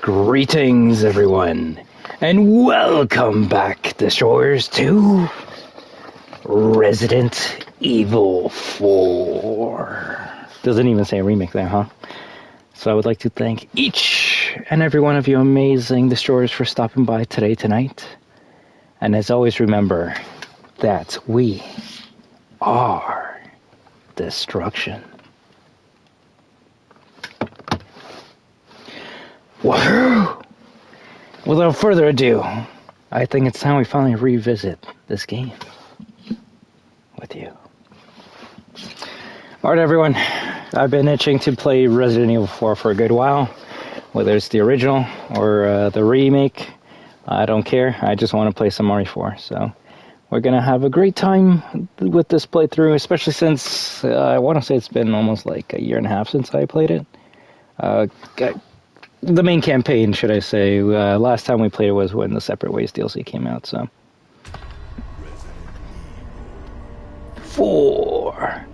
Greetings, everyone, and welcome back, Destroyers, to Resident Evil 4. Doesn't even say remake there, huh? So I would like to thank each and every one of you amazing Destroyers for stopping by tonight. And as always, remember that we are destruction. WAHOO! Without further ado, I think it's time we finally revisit this game with you. Alright, everyone, I've been itching to play Resident Evil 4 for a good while. Whether it's the original or the remake, I don't care. I just want to play some RE4. So we're going to have a great time with this playthrough, especially since I want to say it's been almost like a year and a half since I played it. The main campaign, should I say. Last time we played it was when the Separate Ways DLC came out, so. 4.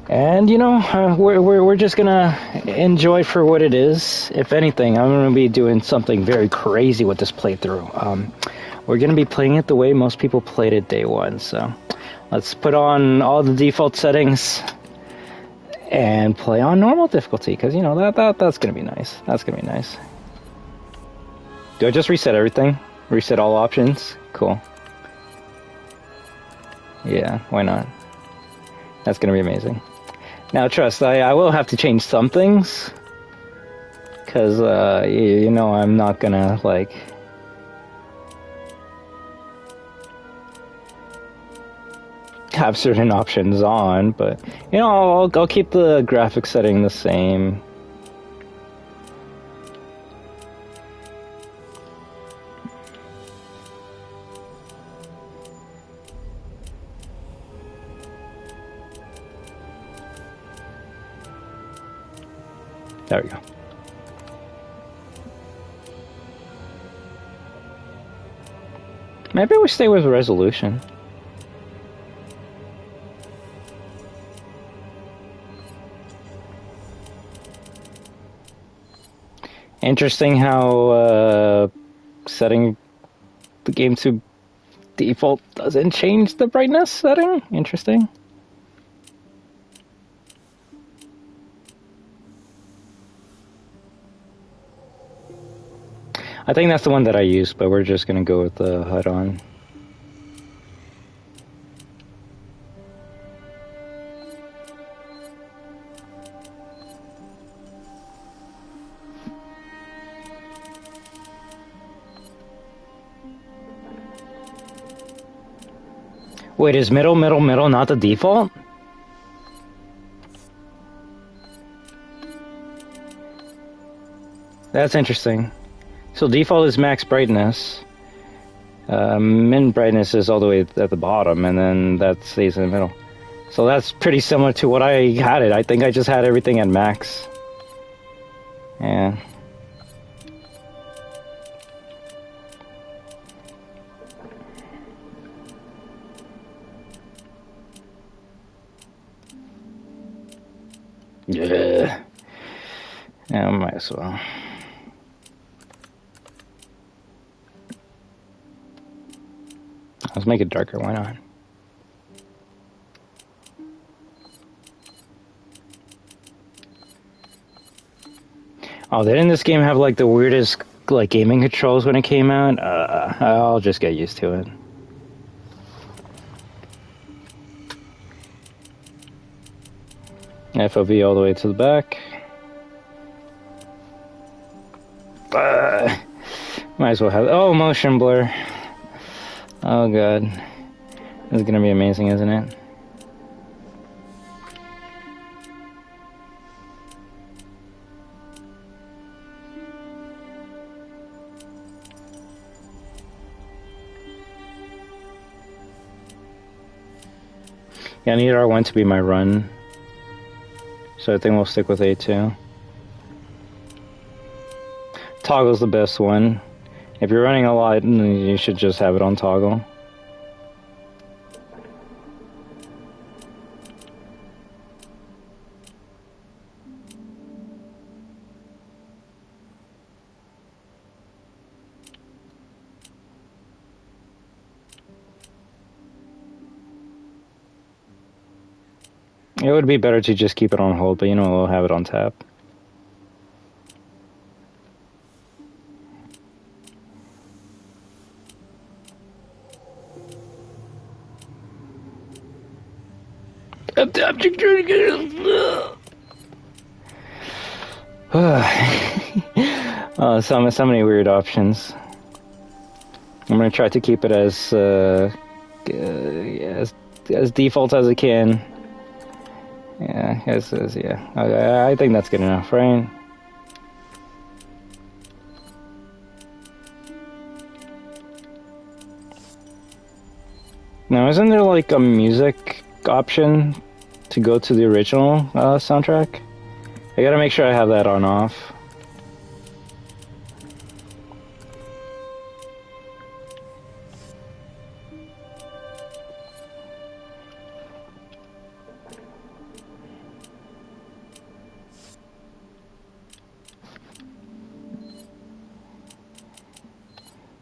And, you know, we're just gonna enjoy for what it is. If anything, I'm gonna be doing something very crazy with this playthrough. We're gonna be playing it the way most people played it day one, so. Let's put on all the default settings and play on normal difficulty, because, you know, that's gonna be nice. That's gonna be nice. Do I just reset everything? Reset all options? Cool. Yeah, why not? That's gonna be amazing. Now, trust, I will have to change some things, because, you know, I'm not gonna, like... have certain options on, but you know, I'll keep the graphics setting the same. There we go. Maybe we stay with resolution. Interesting how setting the game to default doesn't change the brightness setting. Interesting. I think that's the one that I used, but we're just gonna go with the HUD on. Wait, is middle not the default? That's interesting. So default is max brightness. Min brightness is all the way at the bottom, and then that stays in the middle. So that's pretty similar to what I had it. I think I just had everything at max. Yeah. Yeah. Yeah, might as well. Let's make it darker, why not? Oh, didn't this game have like the weirdest like gaming controls when it came out? I'll just get used to it. FOV all the way to the back. Might as well have... Oh, motion blur. Oh god. This is gonna be amazing, isn't it? Yeah, I need R1 to be my run. So I think we'll stick with A2. Toggle's the best one. If you're running a lot, you should just have it on toggle. It would be better to just keep it on hold, but you know, we'll have it on tap. So many weird options. I'm gonna try to keep it as default as I can. Yeah, yeah. I think that's good enough, right? Now, isn't there like a music option to go to the original soundtrack? I gotta make sure I have that on off.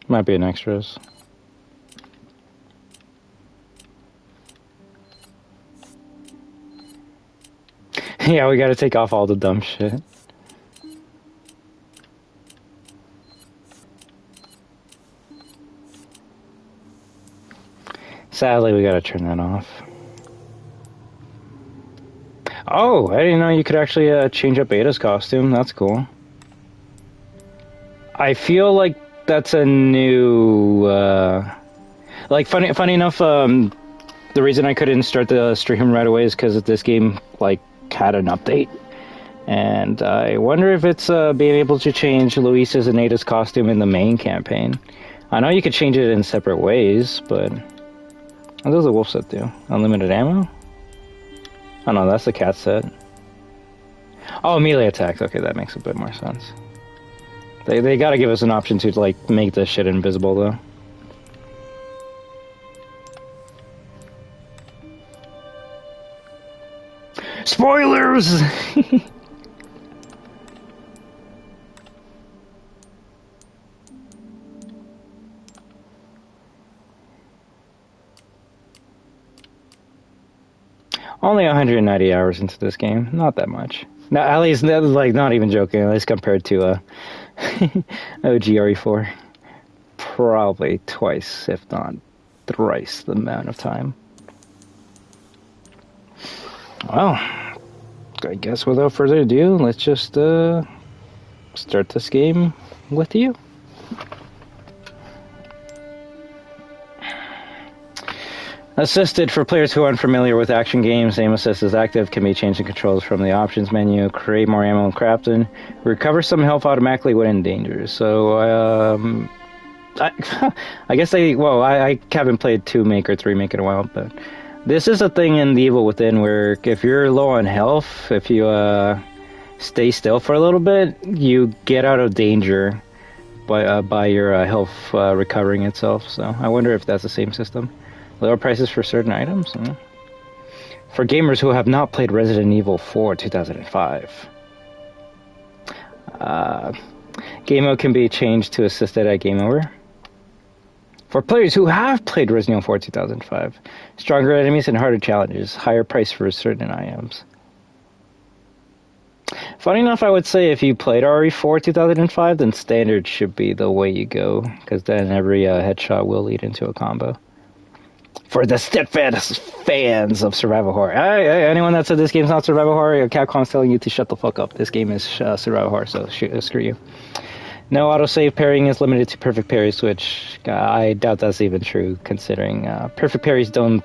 Might be an extras. Yeah, we gotta take off all the dumb shit. Sadly, we gotta turn that off. Oh, I didn't know you could actually change up Ada's costume. That's cool. I feel like that's a new... like, funny enough, the reason I couldn't start the stream right away is because this game, like, had an update. And I wonder if it's being able to change Luis's and Ada's costume in the main campaign. I know you could change it in separate ways, but... What does the wolf set do? Unlimited ammo? Oh no, that's the cat set. Oh, melee attacks. Okay, that makes a bit more sense. They gotta give us an option to, like, make this shit invisible, though. Spoilers! Only 190 hours into this game. Not that much. No, at least, like, not even joking, at least compared to OG RE4. Probably twice, if not thrice, the amount of time. Well, I guess without further ado, let's just start this game with you. Assisted for players who are unfamiliar with action games. Aim assist is active, can be changed in controls from the options menu. Create more ammo and crafting. Recover some health automatically when in danger. So, I guess I haven't played 2 Make or 3 Make in a while, but this is a thing in The Evil Within where if you're low on health, if you stay still for a little bit, you get out of danger by your health recovering itself. So I wonder if that's the same system. Lower prices for certain items? For gamers who have not played Resident Evil 4 2005. Game mode can be changed to assisted at game over. For players who have played Resident Evil 4 2005. Stronger enemies and harder challenges. Higher price for certain items. Funny enough, I would say if you played RE4 2005, then standard should be the way you go. Because then every headshot will lead into a combo. For the steadfast fans of survival horror. Anyone that said this game's not survival horror, Capcom's telling you to shut the fuck up. This game is survival horror, so screw you. No autosave parrying is limited to perfect parries, which I doubt that's even true, considering perfect parries don't,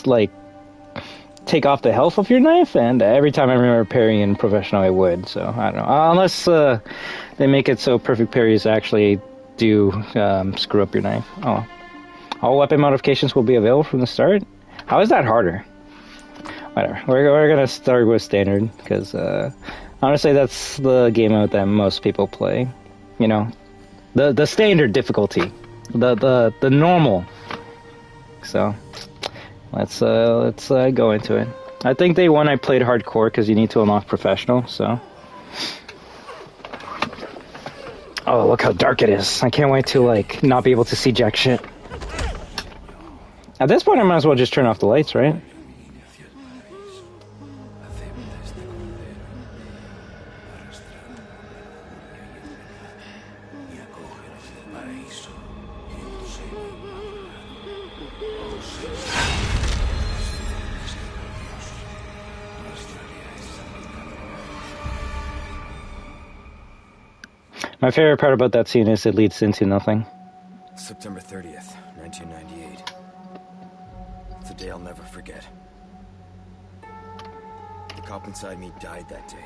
like, take off the health of your knife, and every time I remember parrying in professional, I would, so I don't know. Unless they make it so perfect parries actually do screw up your knife. Oh. All weapon modifications will be available from the start? How is that harder? Whatever. We're gonna start with standard, because honestly that's the game mode that most people play. You know, the standard difficulty. The normal. So, let's go into it. I think they want I played hardcore, because you need to unlock professional, so... Oh, look how dark it is. I can't wait to, like, not be able to see jack shit. At this point, I might as well just turn off the lights, right? My favorite part about that scene is it leads into nothing. September 30th, 1998. It's a day I'll never forget. The cop inside me died that day.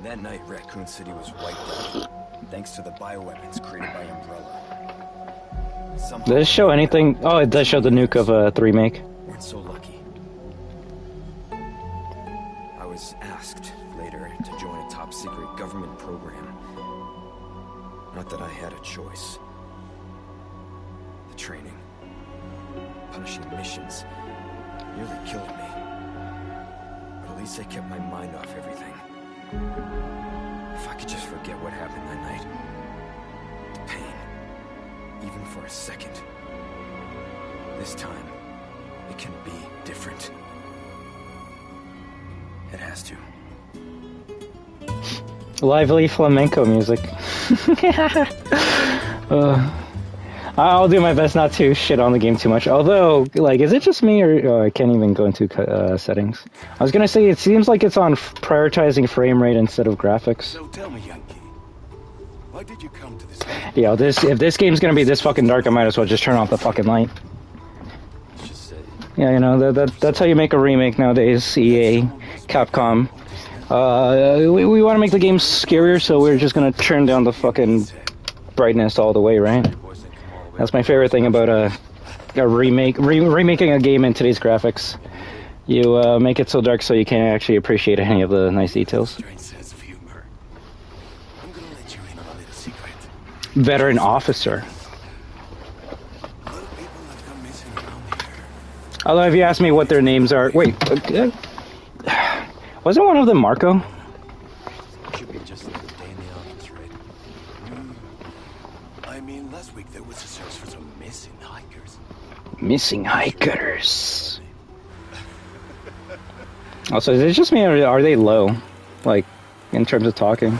That night, Raccoon City was wiped out, thanks to the bioweapons created by Umbrella. Somehow, Does it show anything? Oh, it does show the nuke of the remake. Weren't so lucky. I was asked later to join a top-secret government program. Not that I had a choice. The training, punishing missions, nearly killed me. But at least I kept my mind off everything. If I could just forget what happened that night. The pain. Even for a second. This time, it can be different. It has to. Lively flamenco music. I'll do my best not to shit on the game too much. Although, like, is it just me or I can't even go into settings? I was gonna say it seems like it's on prioritizing frame rate instead of graphics. So tell me, Yankee, why did you come to this? Yeah, if this game's gonna be this fucking dark, I might as well just turn off the fucking light. Yeah, you know that's how you make a remake nowadays. EA, Capcom. We want to make the game scarier, so we're just gonna turn down the fucking brightness all the way, right? That's my favorite thing about a remaking a game in today's graphics. You make it so dark so you can't actually appreciate any of the nice details. Veteran officer. Although if you ask me what their names are, wait, wasn't one of them Marco? Should be just another day in the office, right? I mean, last week there was a search for some missing hikers. Missing hikers. Also, is it just me or are they low? Like, in terms of talking?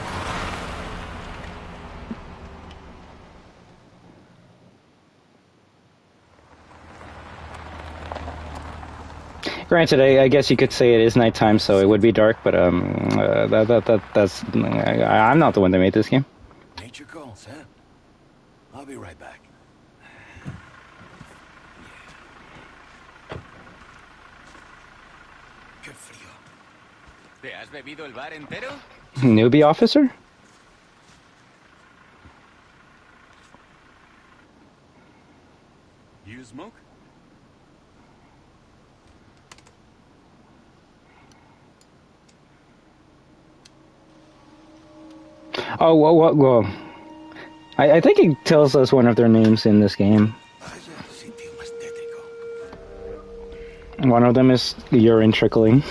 Granted, I guess you could say it is nighttime, so it would be dark, but that's I'm not the one that made this game. Nature calls, huh? I'll be right back. Qué frío. ¿Te has bebido el bar entero? Newbie officer? You smoke? Oh, whoa. I think it tells us one of their names in this game. One of them is urine trickling.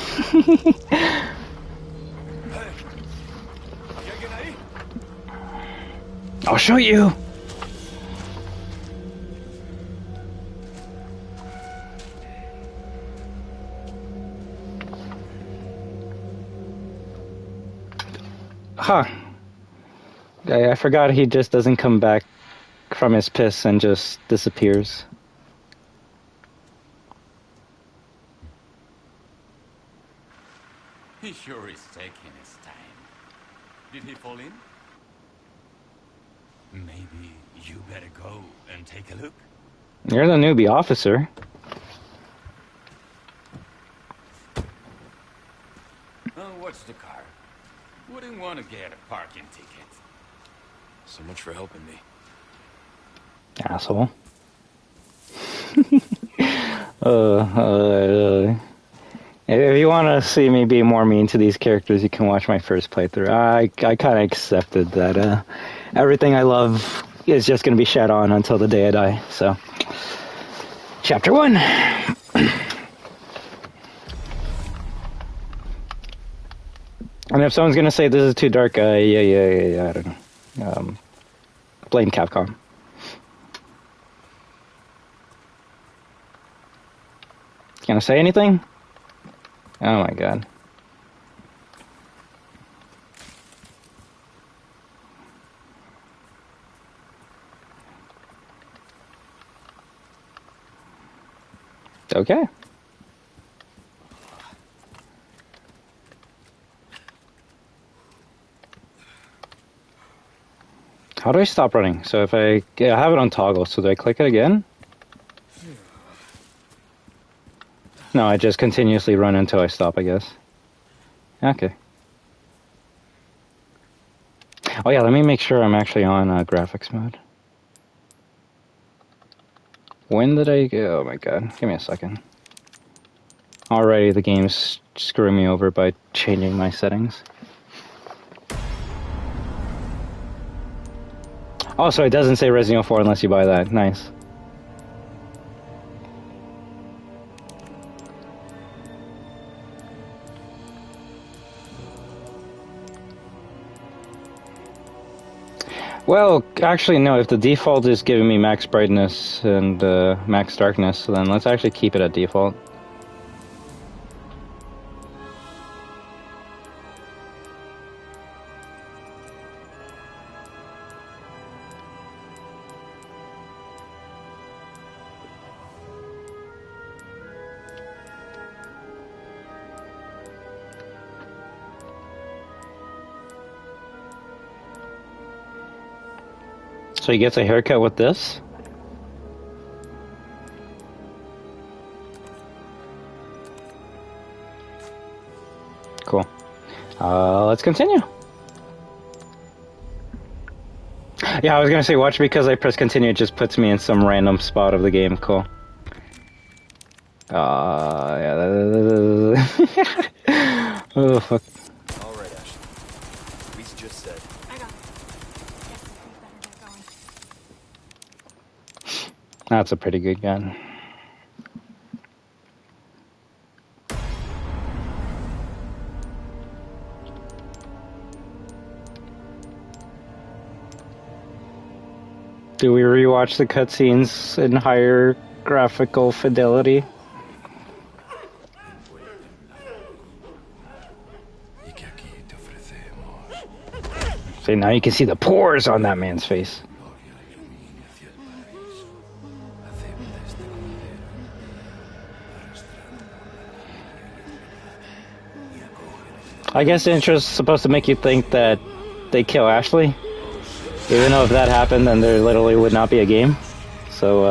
I'll show you! Huh. I forgot he just doesn't come back from his piss and just disappears. He sure is taking his time. Did he fall in? Maybe you better go and take a look. You're the newbie officer. Oh, what's the car? Wouldn't want to get a parking ticket. So much for helping me. Asshole. If you want to see me be more mean to these characters, you can watch my first playthrough. I kind of accepted that everything I love is just going to be shat on until the day I die. So, Chapter 1. And if someone's going to say this is too dark, yeah, I don't know. Blame Capcom. Gonna say anything? Oh my god. Okay. How do I stop running? So if I have it on toggle, so do I click it again? No, I just continuously run until I stop, I guess. Okay. Oh yeah, let me make sure I'm actually on graphics mode. When did I... Oh my god, give me a second. Already the game's screwing me over by changing my settings. Oh, so it doesn't say Resident Evil 4 unless you buy that. Nice. Well, actually, no. If the default is giving me max brightness and max darkness, then let's actually keep it at default. So he gets a haircut with this? Cool. Let's continue. Yeah, I was gonna say watch because I press continue, it just puts me in some random spot of the game. Cool. Yeah. Oh, fuck. Alright, Ashley. Reese just said. I got it. Guess we better get going. That's a pretty good gun. Do we rewatch the cutscenes in higher graphical fidelity? See, now you can see the pores on that man's face. I guess the intro is supposed to make you think that they kill Ashley. Even though if that happened, then there literally would not be a game. So,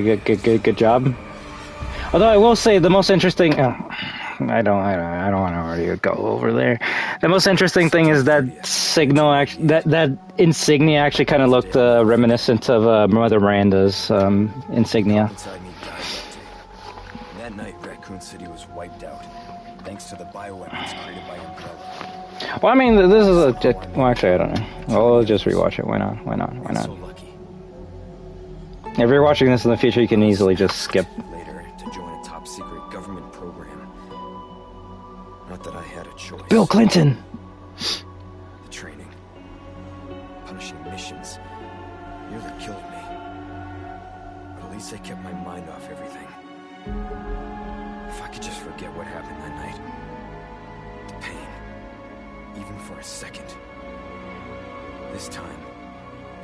good job. Although I will say the most interesting... I don't want to already go over there. The most interesting thing is that signal, that insignia actually kind of looked reminiscent of Mother Miranda's insignia. That night, Raccoon City was wiped out, thanks to the bioweapons created by Umbrella. Well, I mean, this is a... Well, actually, I don't know. Well, I'll just rewatch it. Why not? So lucky. If you're watching this in the future, you can easily just skip. Later, to join a top-secret government program. Not that I had a choice. Bill Clinton! The training, punishing missions, nearly killed me. But at least I kept my mind off everything. If I could just forget what happened that night. The pain. Even for a second. This time,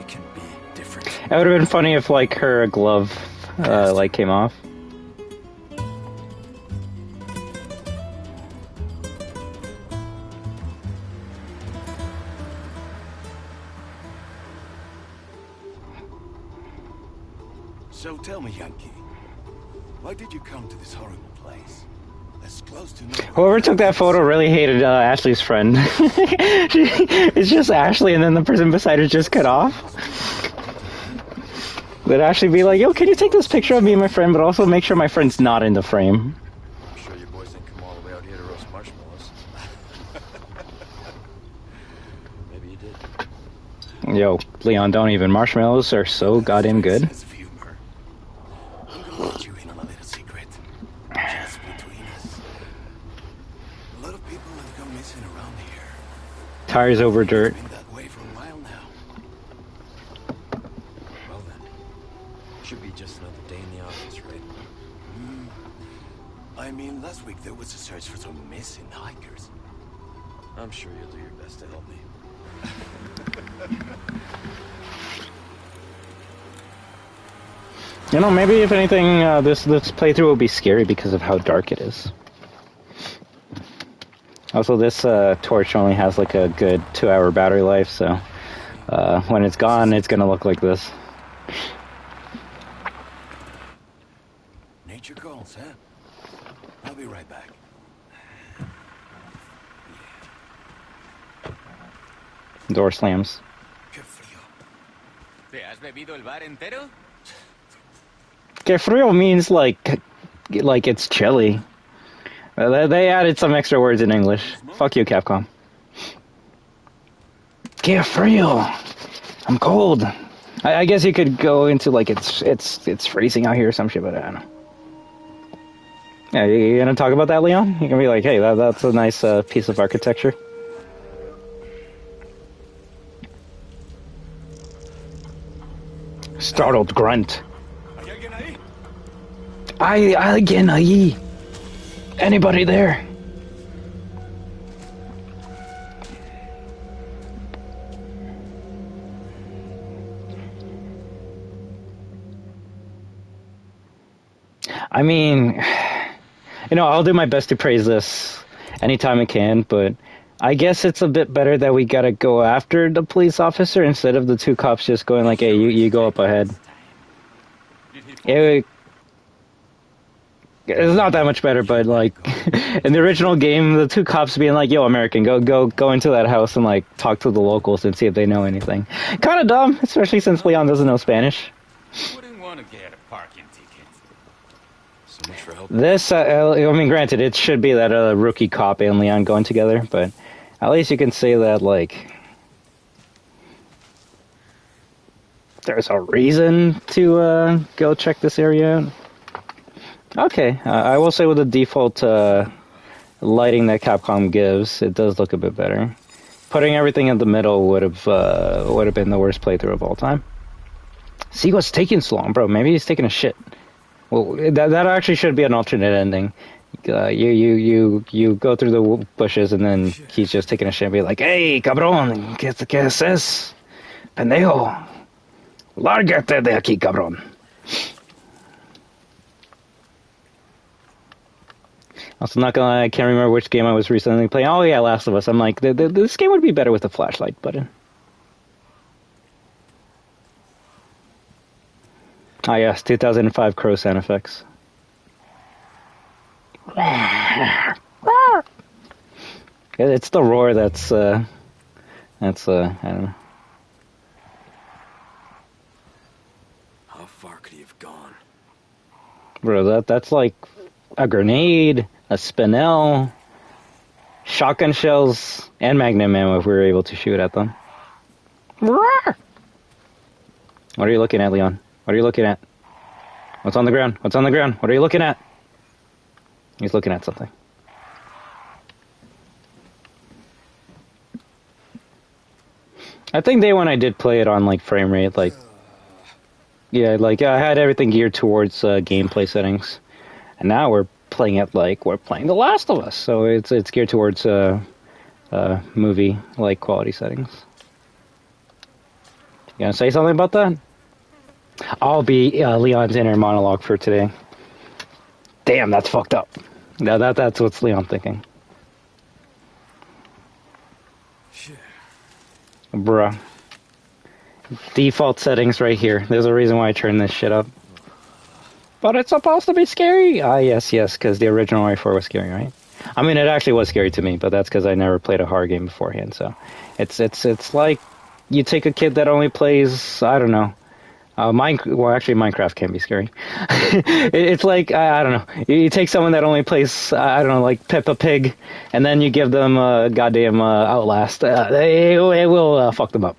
it can be different. It would have been funny if, like, her glove, like, came off. So tell me, Yankee, why did you come to this horrible place? As close to nowhere. Whoever took that photo really hated Ashley's friend. It's just Ashley, and then the person beside her just cut off. They'd actually be like, yo, can you take this picture of me and my friend, but also make sure my friend's not in the frame. I'm sure you boys didn't come all the way out here to roast marshmallows. Maybe you did. Yo, Leon, don't even. Marshmallows are so goddamn good. Sense of humor. I'm gonna let you in on a little secret. Just between us. A lot of people have gone missing around here. Tires over dirt. Been that way for a while now. Well then, should be just another day in the office, right? I mean, last week there was a search for some missing hikers. I'm sure you'll do your best to help me. You know, maybe if anything, this playthrough will be scary because of how dark it is. Also, this torch only has like a good 2-hour battery life, so When it's gone, it's gonna look like this. Nature calls, huh? I'll be right back. Door slams. Qué frío. ¿Te has bebido el bar entero? Que frío means like it's chilly. They added some extra words in English. Fuck you, Capcom. Que frío. I'm cold. I guess you could go into like it's freezing out here or some shit, but I don't know. Yeah, you gonna talk about that, Leon? You gonna be like, hey, that's a nice piece of architecture. Startled grunt. ¿Hay alguien ahí? Alguien ahí. Anybody there? I mean, I'll do my best to praise this anytime I can, but I guess it's a bit better that we gotta go after the police officer instead of the two cops just going like, hey, you go up ahead. It's not that much better, but like in the original game, the two cops being like, yo, American, go into that house and like talk to the locals and see if they know anything. Kind of dumb, especially since Leon doesn't know Spanish. Wouldn't want to get a parking ticket. So much for help. This, I mean, granted, it should be that rookie cop and Leon going together, but at least you can say that, like, there's a reason to go check this area out. Okay, I will say with the default lighting that Capcom gives, it does look a bit better. Putting everything in the middle would have been the worst playthrough of all time. See what's taking so long, bro. Maybe he's taking a shit. Well, that actually should be an alternate ending. You go through the bushes and then he's just taking a shit and be like, hey, cabrón, ¿qué haces? Pendejo. Lárgate de aquí, cabrón. Also, not gonna lie, I can't remember which game I was recently playing. Oh yeah, Last of Us. I'm like, this game would be better with the flashlight button. Ah yes, 2005 Crow sound effects. It's the roar that's I don't know. How far could he have gone? Bro, that's like a grenade, a spinel, shotgun shells, and magnum ammo if we were able to shoot at them. What are you looking at, Leon? What are you looking at? What's on the ground? What's on the ground? What are you looking at? He's looking at something. I think day one I did play it on like frame rate, like I had everything geared towards gameplay settings, and now we're playing it like we're playing The Last of Us, so it's geared towards movie like quality settings. You gonna say something about that? I'll be Leon's inner monologue for today. Damn, that's fucked up. That's what's Leon thinking. Shit. Bruh. Default settings right here. There's a reason why I turned this shit up. But it's supposed to be scary. Ah, yes, because the original RE4R was scary, right? I mean, it actually was scary to me, but that's because I never played a horror game beforehand. So, it's like you take a kid that only plays, I don't know. Actually, Minecraft can be scary. It's like, I don't know. You take someone that only plays, I don't know, like Peppa Pig, and then you give them goddamn Outlast. It will fuck them up.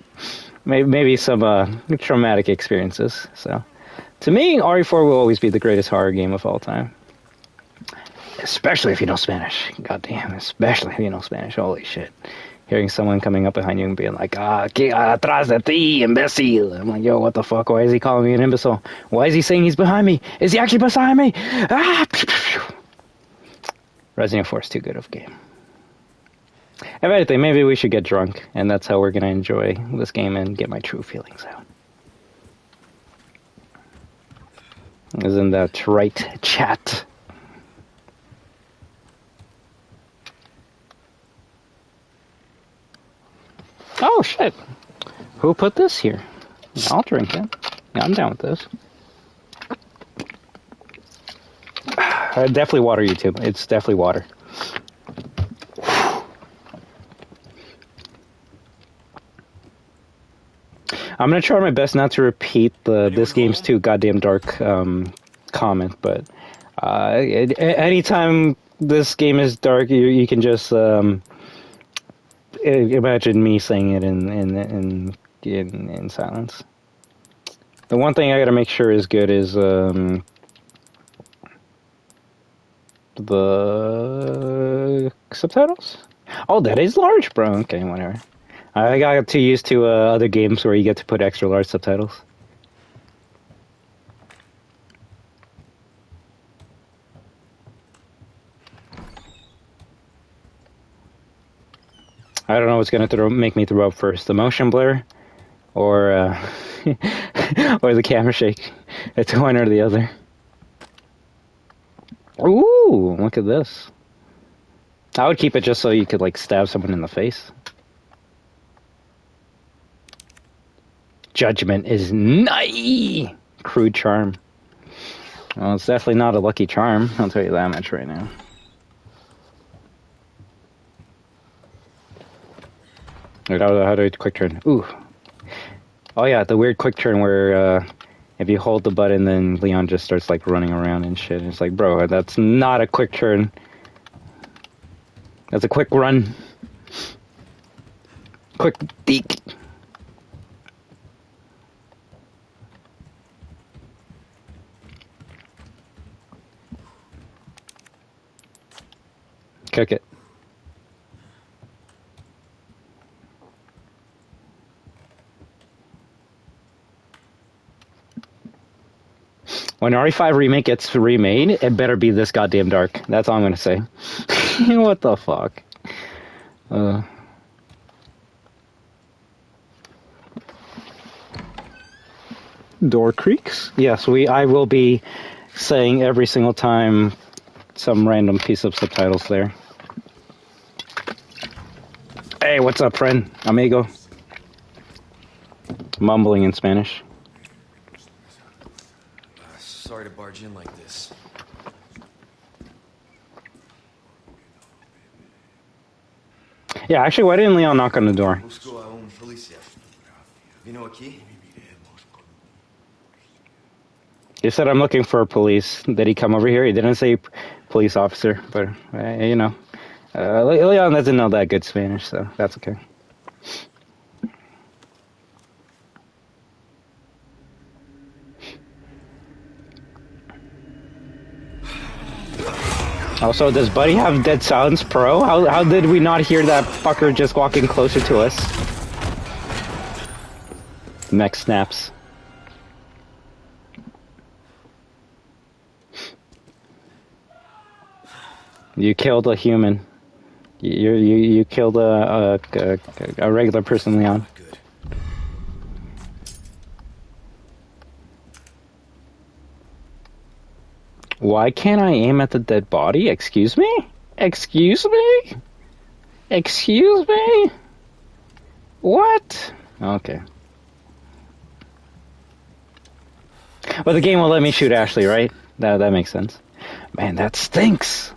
Maybe some traumatic experiences. So, to me, RE4 will always be the greatest horror game of all time. Especially if you know Spanish. Goddamn, especially if you know Spanish. Holy shit. Hearing someone coming up behind you and being like, que atrás de ti, imbécil. I'm like, yo, what the fuck? Why is he calling me an imbecile? Why is he saying he's behind me? Is he actually beside me? Ah! Resident Evil 4 is too good of a game. If anything, maybe we should get drunk, and that's how we're going to enjoy this game and get my true feelings out. Isn't that right, chat? Oh, shit. Who put this here? I'll drink it. Yeah, I'm down with this. Definitely water, YouTube. It's definitely water. I'm gonna try my best not to repeat the "this game's too goddamn dark" comment, but anytime this game is dark, you can just imagine me saying it in silence. The one thing I gotta make sure is good is the subtitles. Oh, that is large, bro. Okay, whatever. I got too used to other games where you get to put extra large subtitles. I don't know what's gonna make me throw up first: the motion blur, or or the camera shake. It's one or the other. Ooh, look at this. I would keep it just so you could like stab someone in the face. Judgment is nigh. Crude charm. Well, it's definitely not a lucky charm. I'll tell you that much right now. How do I quick turn? Ooh. Oh yeah, the weird quick turn where if you hold the button, then Leon just starts like running around and shit. It's like, bro, that's not a quick turn. That's a quick run. Quick deek. Cook it. When RE5 Remake gets remade, it better be this goddamn dark. That's all I'm gonna say. What the fuck? Door creaks? Yes, I will be saying every single time some random piece of subtitles there. Hey, what's up, friend? Amigo. Mumbling in Spanish. Sorry to barge in like this. Yeah, actually, why didn't Leon knock on the door? Busco a un policía. Vino aquí? He said, I'm looking for a police. Did he come over here? He didn't say police officer, but, you know. Leon doesn't know that good Spanish, so that's okay. Also, does Buddy have Dead Silence Pro? How did we not hear that fucker just walking closer to us? Mech snaps. You killed a human. You killed a regular person, Leon. Good. Why can't I aim at the dead body? Excuse me? Excuse me? Excuse me? What? Okay. Well, the game will let me shoot Ashley, right? That makes sense. Man, that stinks.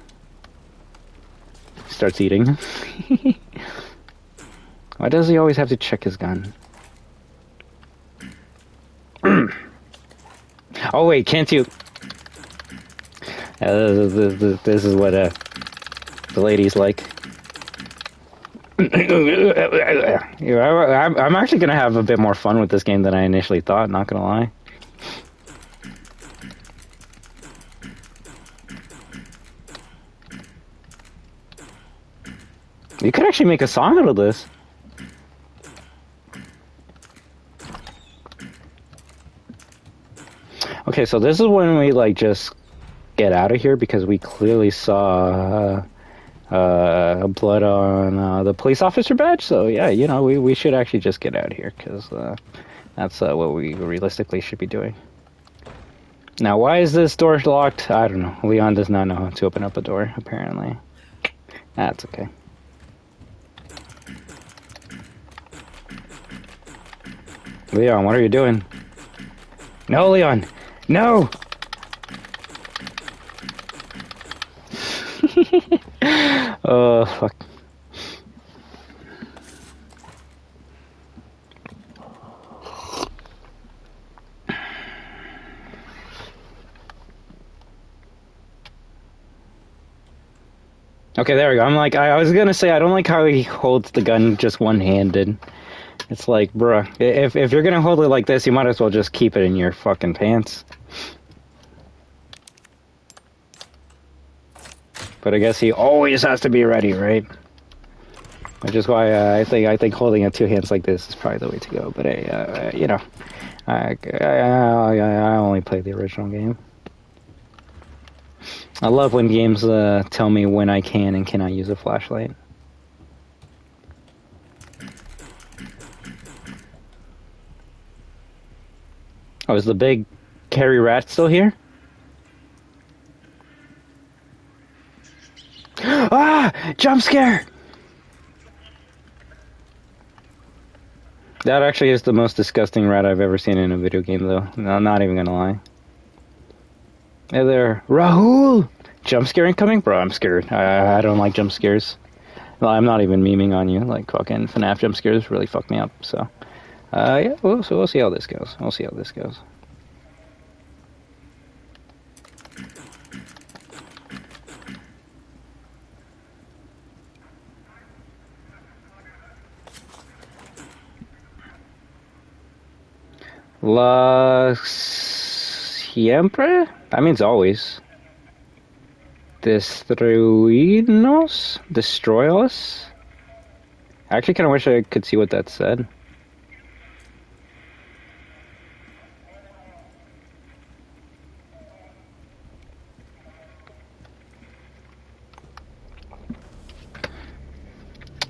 Starts eating. Why does he always have to check his gun? Oh wait, can't you? This is what the ladies like. I'm actually gonna have a bit more fun with this game than I initially thought. Not gonna lie. You could actually make a song out of this. Okay, so this is when we like just get out of here because we clearly saw blood on the police officer badge. So yeah, you know, we should actually just get out of here because that's what we realistically should be doing. Now, why is this door locked? I don't know. Leon does not know how to open up a door, apparently. That's okay. Leon, what are you doing? No, Leon! No! Oh, fuck. Okay, there we go. I'm like, I was gonna say, I don't like how he holds the gun just one-handed. It's like, bruh, if you're gonna hold it like this, you might as well just keep it in your fucking pants. But I guess he always has to be ready, right? Which is why I think holding it two hands like this is probably the way to go. But hey, you know, I only play the original game. I love when games tell me when I can and cannot use a flashlight. Oh, is the big hairy rat still here? Ah! Jump scare! That actually is the most disgusting rat I've ever seen in a video game, though. No, I'm not even gonna lie. Hey there, Rahul! Jump scare incoming? Bro, I'm scared. I don't like jump scares. Well, I'm not even memeing on you. Like, fucking FNAF jump scares really fuck me up, so. Yeah, we'll see how this goes. We'll see how this goes. La siempre? That means always. Destruirnos? Destroy us? I actually kind of wish I could see what that said.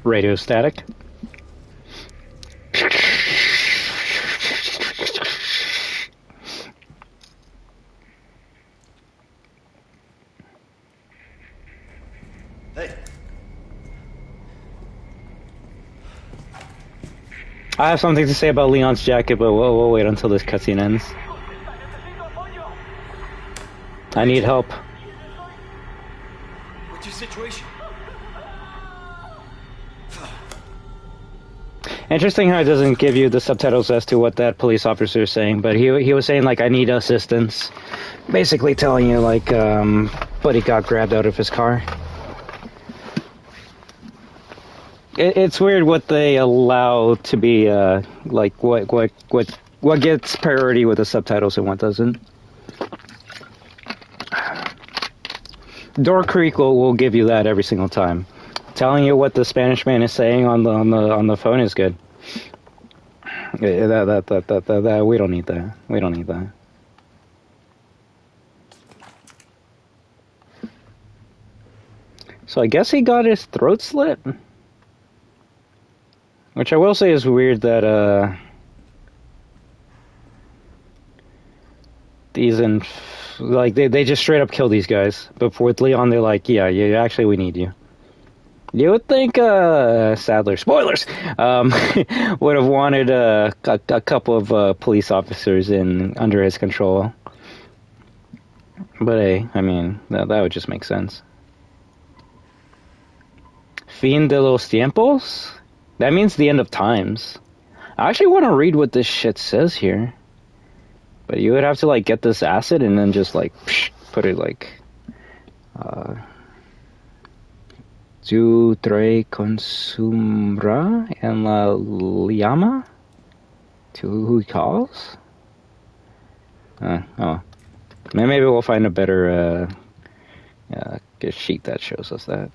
Radio static. Hey. I have something to say about Leon's jacket, but we'll wait until this cutscene ends. I need help. What's your situation? Interesting how it doesn't give you the subtitles as to what that police officer is saying, but he was saying, like, I need assistance. Basically telling you, like, buddy got grabbed out of his car. It's weird what they allow to be, like, what gets priority with the subtitles and what doesn't. Door Creek will give you that every single time. Telling you what the Spanish man is saying on the phone is good. That we don't need that. We don't need that. So I guess he got his throat slit. Which I will say is weird that these like they just straight up kill these guys. But with Leon, they're like, yeah, actually we need you. You would think Sadler, spoilers, would have wanted a couple of police officers under his control. But hey, I mean that would just make sense. Fin de los tiempos? That means the end of times. I actually want to read what this shit says here. But you would have to, like, get this acid and then just, like, put it, like... Tu trae consumra en la llama? To who he calls? Oh. Maybe we'll find a better, sheet that shows us that.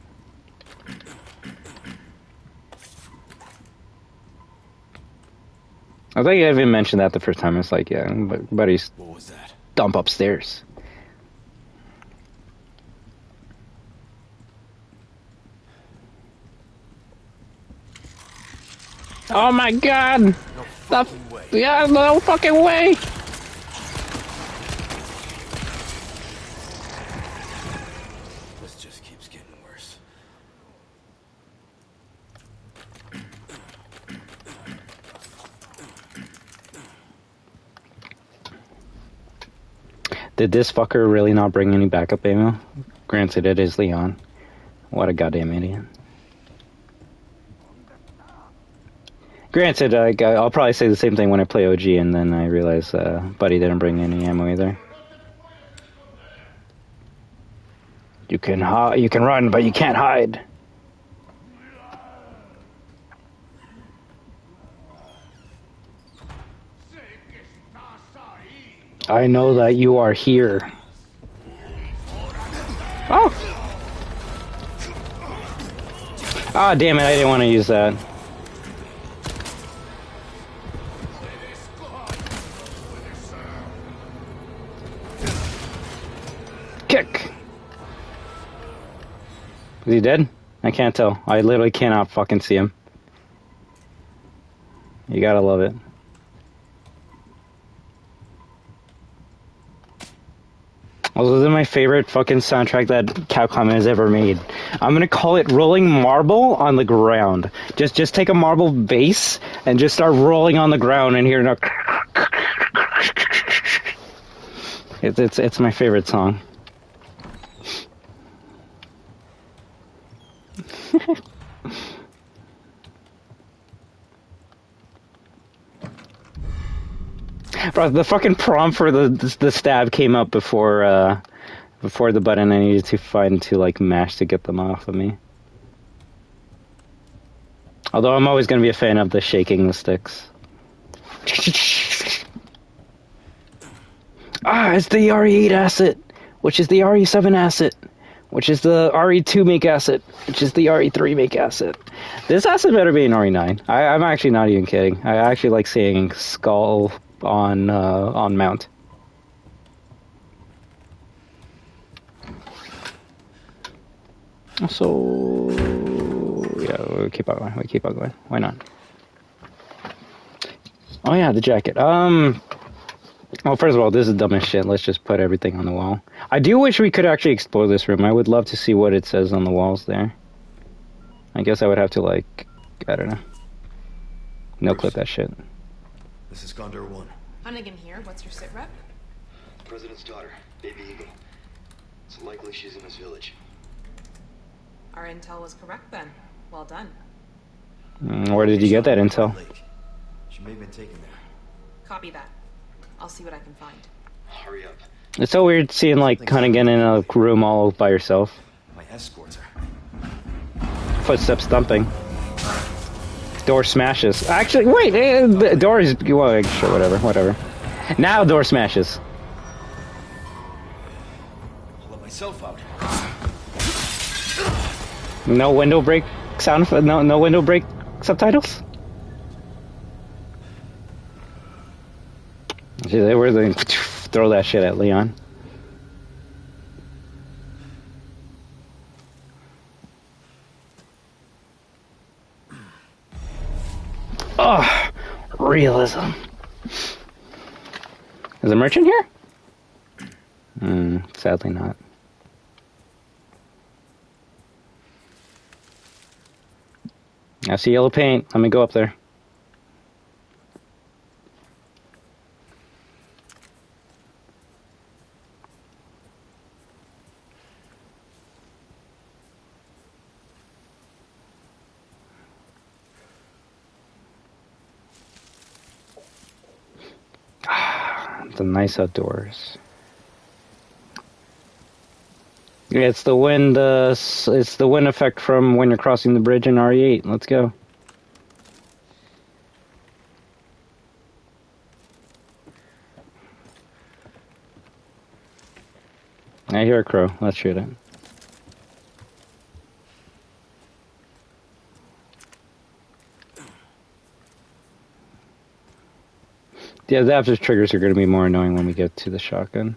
I think I even mentioned that the first time. It's like, yeah, but he's What was that? dump upstairs. Oh my god! No fucking way. Yeah, no fucking way! This just keeps getting worse. Did this fucker really not bring any backup ammo? Granted, it is Leon. What a goddamn idiot. Granted, I'll probably say the same thing when I play OG, and then I realize Buddy didn't bring any ammo either. You can run, but you can't hide. I know that you are here. Oh! Ah, damn it, I didn't want to use that. Kick! Is he dead? I can't tell. I literally cannot fucking see him. You gotta love it. Also, this is my favorite fucking soundtrack that Capcom has ever made. I'm gonna call it Rolling Marble on the Ground. Just take a marble base and just start rolling on the ground and hear no. It's my favorite song. Bro, the fucking prompt for the stab came up before the button I needed to find to like mash to get them off of me. Although I'm always going to be a fan of the shaking the sticks. Ah, it's the RE8 asset, which is the RE7 asset, which is the RE2 make asset, which is the RE3 make asset. This asset better be an RE9. I'm actually not even kidding. I actually like seeing Skull on mount. So yeah, we'll keep on going. Why not? Oh yeah, the jacket. Well, first of all, this is dumb as shit. Let's just put everything on the wall. I do wish we could actually explore this room. I would love to see what it says on the walls there. I guess I would have to, like, I don't know. No clip that shit. This is Condor 1. Hunnigan here. What's your sit rep? President's daughter, Baby Eagle. It's likely she's in this village. Our intel was correct then. Well done. Where did you get that intel? Lake. She may have been taken there. Copy that. I'll see what I can find. Hurry up. It's so weird seeing, like, Hunnigan in a room all by herself. My escorts are. Footsteps thumping. Door smashes. Actually, wait, the door is... Well, sure, whatever. Now door smashes. I'll let myself out. No window break sound... No window break subtitles? See, they were the... Throw that shit at Leon. Oh, realism. Is a merchant here? Sadly not. I see yellow paint. Let me go up there. The nice outdoors. Yeah, it's the wind. It's the wind effect from when you're crossing the bridge in RE8. Let's go. I hear a crow. Let's shoot it. Yeah, the adaptive triggers are going to be more annoying when we get to the shotgun.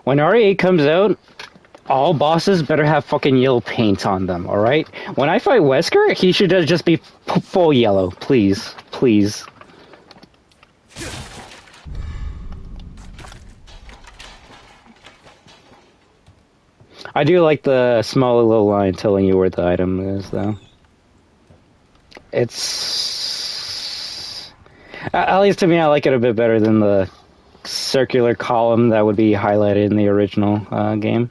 When RE8 comes out, all bosses better have fucking yellow paint on them, alright? When I fight Wesker, he should just be full yellow, please. Please. I do like the small little line telling you where the item is, though. It's... At least to me, I like it a bit better than the circular column that would be highlighted in the original game.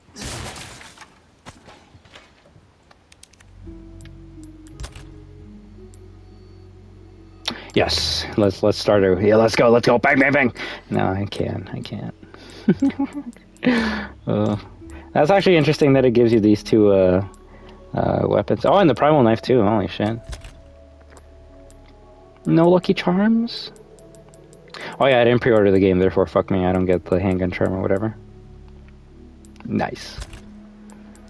Yes, let's start over. Yeah, let's go, bang, bang, bang. No, I can't. That's actually interesting that it gives you these two weapons. Oh, and the primal knife too. Holy shit. No lucky charms? Oh yeah, I didn't pre-order the game, therefore fuck me, I don't get the handgun charm or whatever. Nice.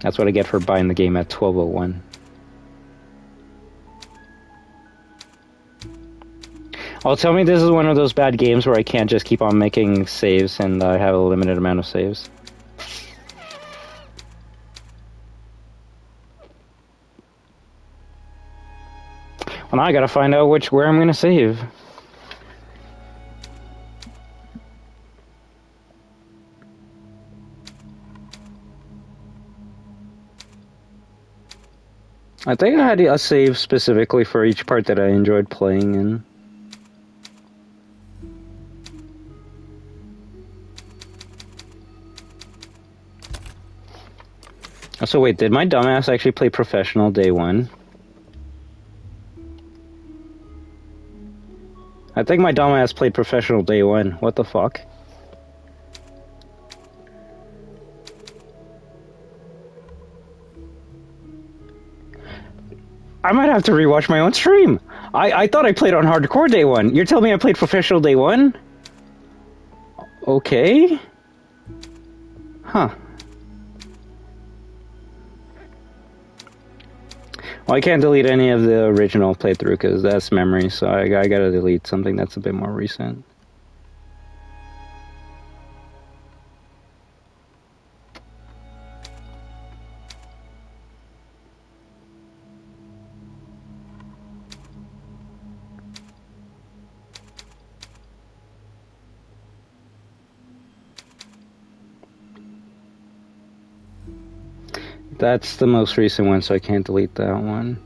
That's what I get for buying the game at 12:01. Oh, tell me this is one of those bad games where I can't just keep on making saves and I have a limited amount of saves. Well, now I gotta find out where I'm gonna save. I think I had a save specifically for each part that I enjoyed playing in. So wait, did my dumbass actually play professional day one? I think my dumbass played professional day one. What the fuck? I might have to rewatch my own stream. I thought I played on hardcore day one. You're telling me I played professional day one? Okay. Huh. Well, I can't delete any of the original playthrough because that's memory, so I gotta delete something that's a bit more recent. That's the most recent one, so I can't delete that one.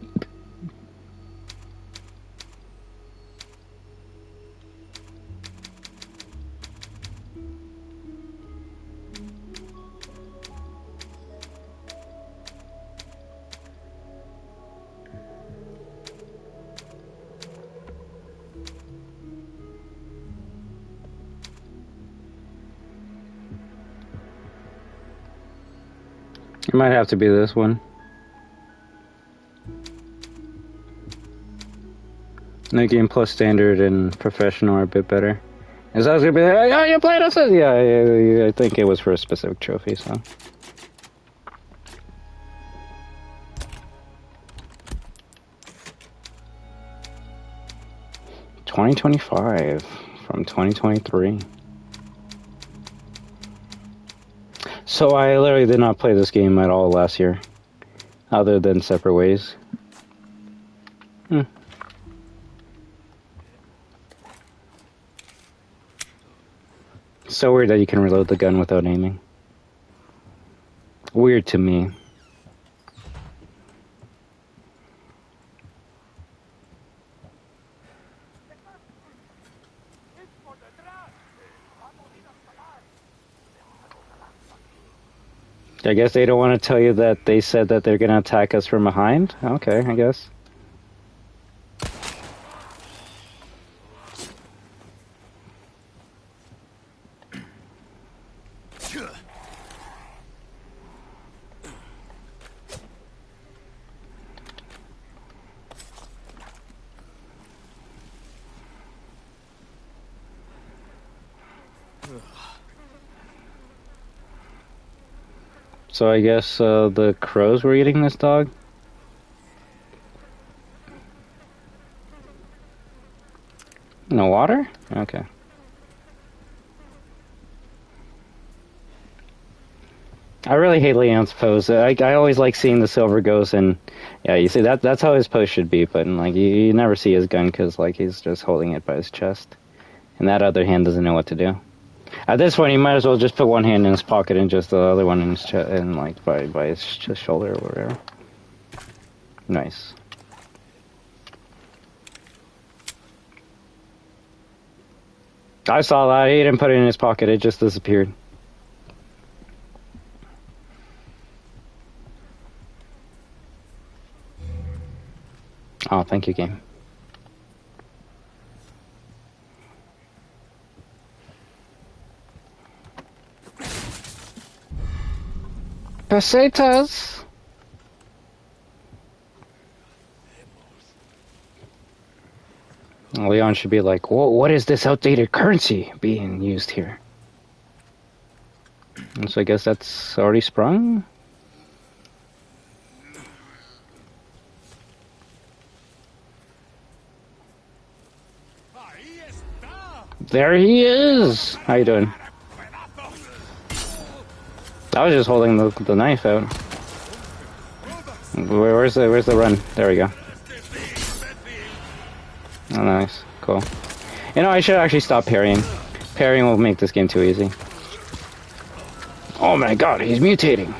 It might have to be this one. No Game Plus Standard and Professional are a bit better. Is that gonna be like, oh, you played us? Yeah, I think it was for a specific trophy, so. $20.25 from 2023. So I literally did not play this game at all last year, other than Separate Ways. So weird that you can reload the gun without aiming. Weird to me. I guess they don't want to tell you that they said that they're going to attack us from behind? Okay, I guess. So I guess the crows were eating this dog? No water? Okay. I really hate Leon's pose. I always like seeing the silver ghost, and yeah, you see that's how his pose should be. But like you never see his gun because like he's just holding it by his chest, and that other hand doesn't know what to do. At this point, he might as well just put one hand in his pocket and just the other one in his chest, and like by his shoulder or whatever. Nice. I saw that. He didn't put it in his pocket. It just disappeared. Oh, thank you, game. Pesetas. Leon should be like, what is this outdated currency being used here? And so I guess that's already sprung? There he is! How you doing? I was just holding the knife out. Where's the run? There we go. Oh, nice. Cool. You know, I should actually stop parrying. Parrying will make this game too easy. Oh my god, he's mutating!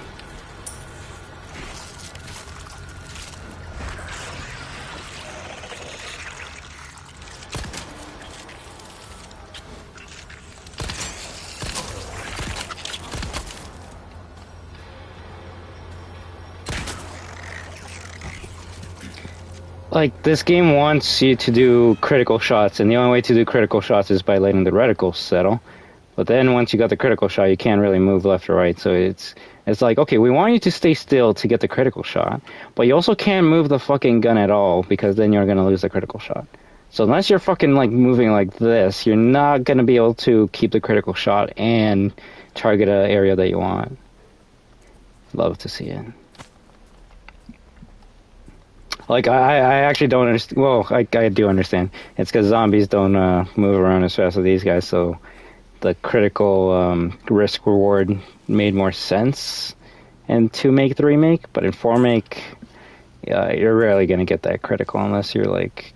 Like, this game wants you to do critical shots, and the only way to do critical shots is by letting the reticle settle. But then once you got the critical shot, you can't really move left or right. So it's like, okay, we want you to stay still to get the critical shot, but you also can't move the fucking gun at all, because then you're going to lose the critical shot. So unless you're fucking, like, moving like this, you're not going to be able to keep the critical shot and target an area that you want. Love to see it. Like, I actually don't understand. Well, I do understand. It's because zombies don't move around as fast as these guys, so the critical risk-reward made more sense in 2 Make the Remake, but in 4 Make, you're rarely going to get that critical unless you're, like,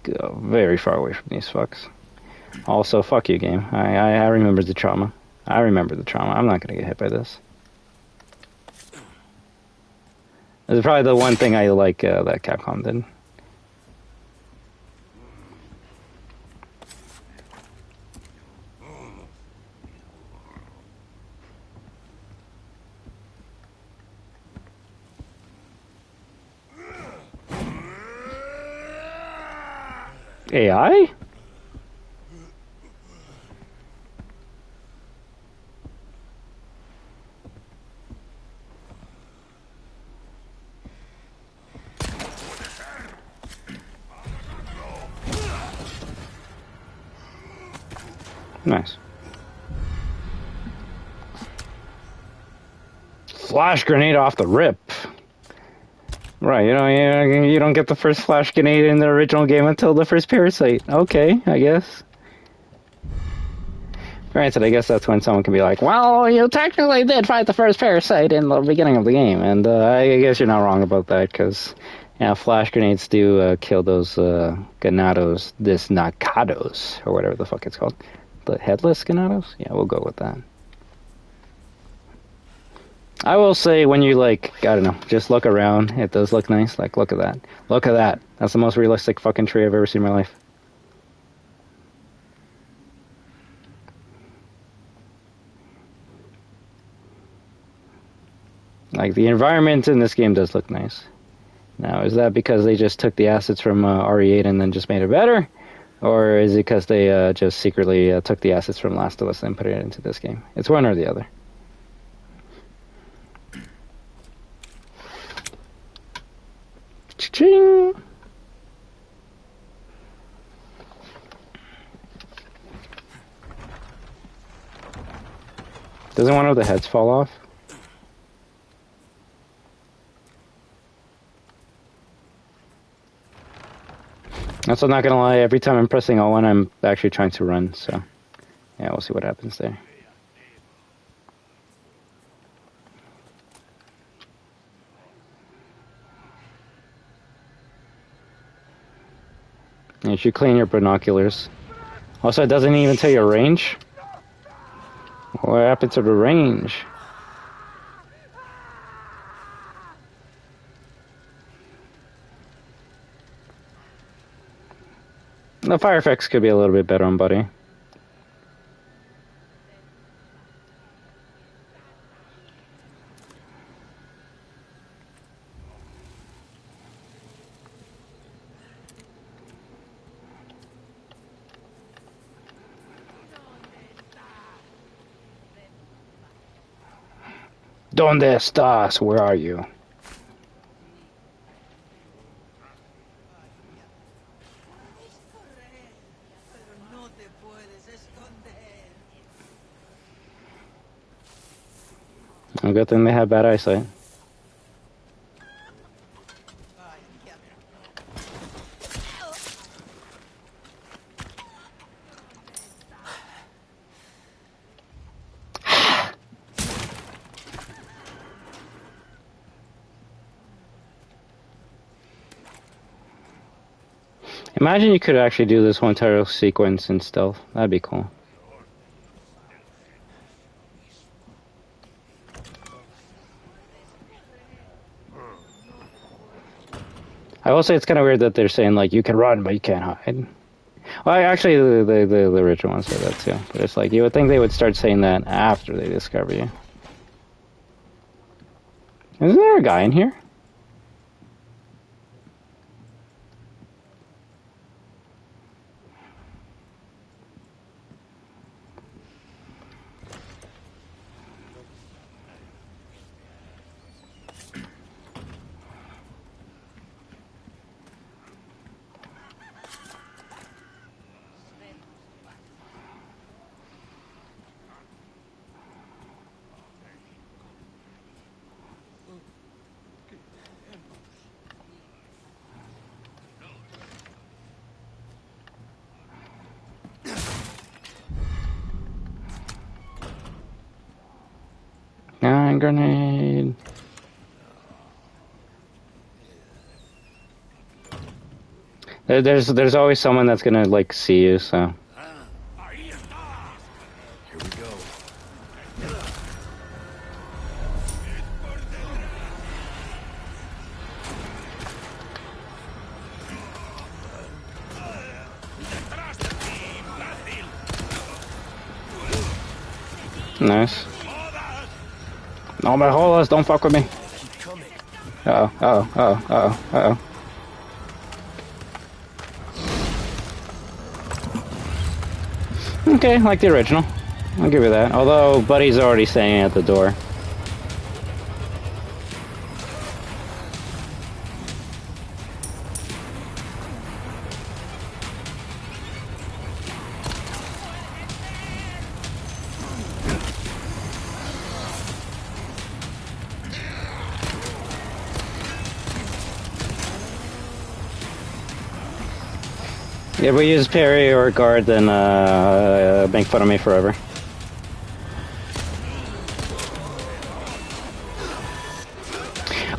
very far away from these fucks. Also, fuck you, game. I remember the trauma. I remember the trauma. I'm not going to get hit by this. This is probably the one thing I like that Capcom did. AI? Nice. Flash grenade off the rip. Right, you don't get the first flash grenade in the original game until the first parasite. Okay, I guess. Granted, I guess that's when someone can be like, well, you technically did fight the first parasite in the beginning of the game, and I guess you're not wrong about that, because flash grenades do kill those ganados, disnacados, or whatever the fuck it's called. The headless ganados? Yeah, we'll go with that. I will say, when you, like, I don't know, just look around, it does look nice. Like, look at that. Look at that. That's the most realistic fucking tree I've ever seen in my life. Like, the environment in this game does look nice. Now, is that because they just took the assets from RE8 and then just made it better? Or is it because they just secretly took the assets from Last of Us and put it into this game? It's one or the other. Cha-ching! Doesn't one of the heads fall off? Also, not gonna lie, every time I'm pressing L1, I'm actually trying to run, so yeah, we'll see what happens there. You should clean your binoculars. Also, it doesn't even tell your range. What happened to the range? The fire effects could be a little bit better on Buddy. ¿Dónde estás? Where are you? A good thing they have bad eyesight. Imagine you could actually do this whole entire sequence in stealth. That'd be cool. I will say it's kind of weird that they're saying, like, you can run, but you can't hide. Well, actually, the original one said that, too. But it's like, you would think they would start saying that after they discover you. Isn't there a guy in here? Grenade. There's always someone that's gonna like see you, so. Here we go. Nice. No me jodas, don't fuck with me. Uh-oh. Okay, like the original. I'll give you that. Although, Buddy's already standing at the door. If we use parry or guard, then make fun of me forever.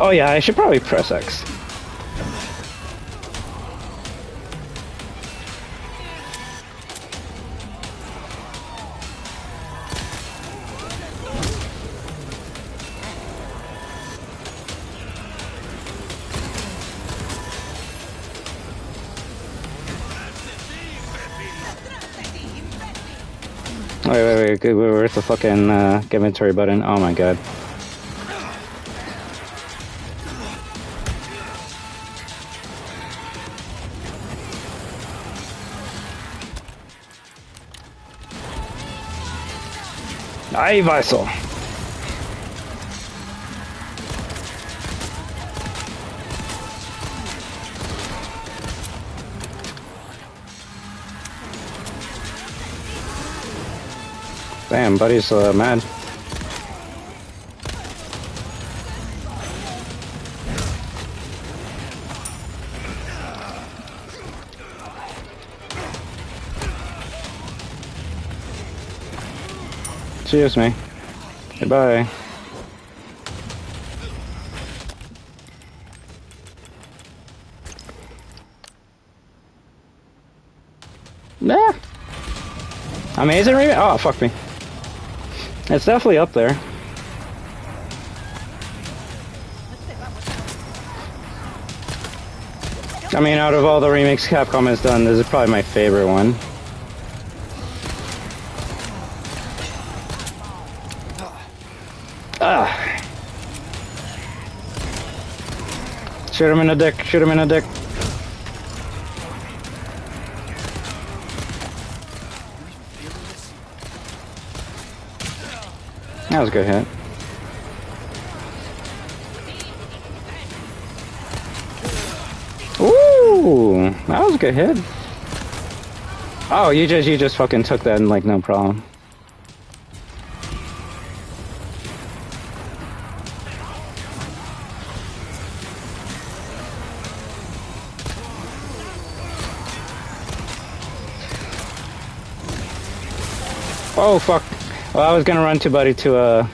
Oh yeah, I should probably press X. Wait, where's the fucking inventory button? Oh my god. Ahí va eso. Damn, Buddy's mad. Excuse me. Goodbye. Nah. Amazing remake? Oh, fuck me. It's definitely up there. I mean, out of all the remakes Capcom has done, this is probably my favorite one. Ah. Shoot him in the dick, shoot him in the dick. That was a good hit. Ooh, that was a good hit. Oh, you just fucking took that and like no problem. Oh fuck. Well, I was gonna run to buddy to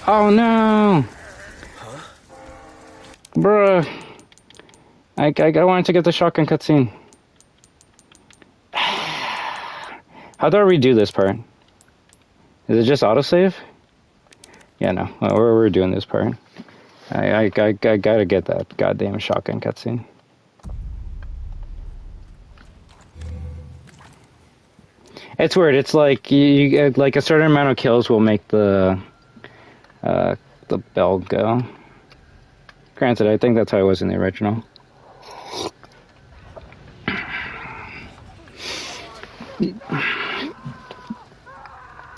oh no! Huh? Bruh. I wanted to get the shotgun cutscene. How do I redo this part? Is it just autosave? Yeah, no. We're doing this part. I gotta get that goddamn shotgun cutscene. It's weird. It's like you like a certain amount of kills will make the bell go. Granted, I think that's how it was in the original.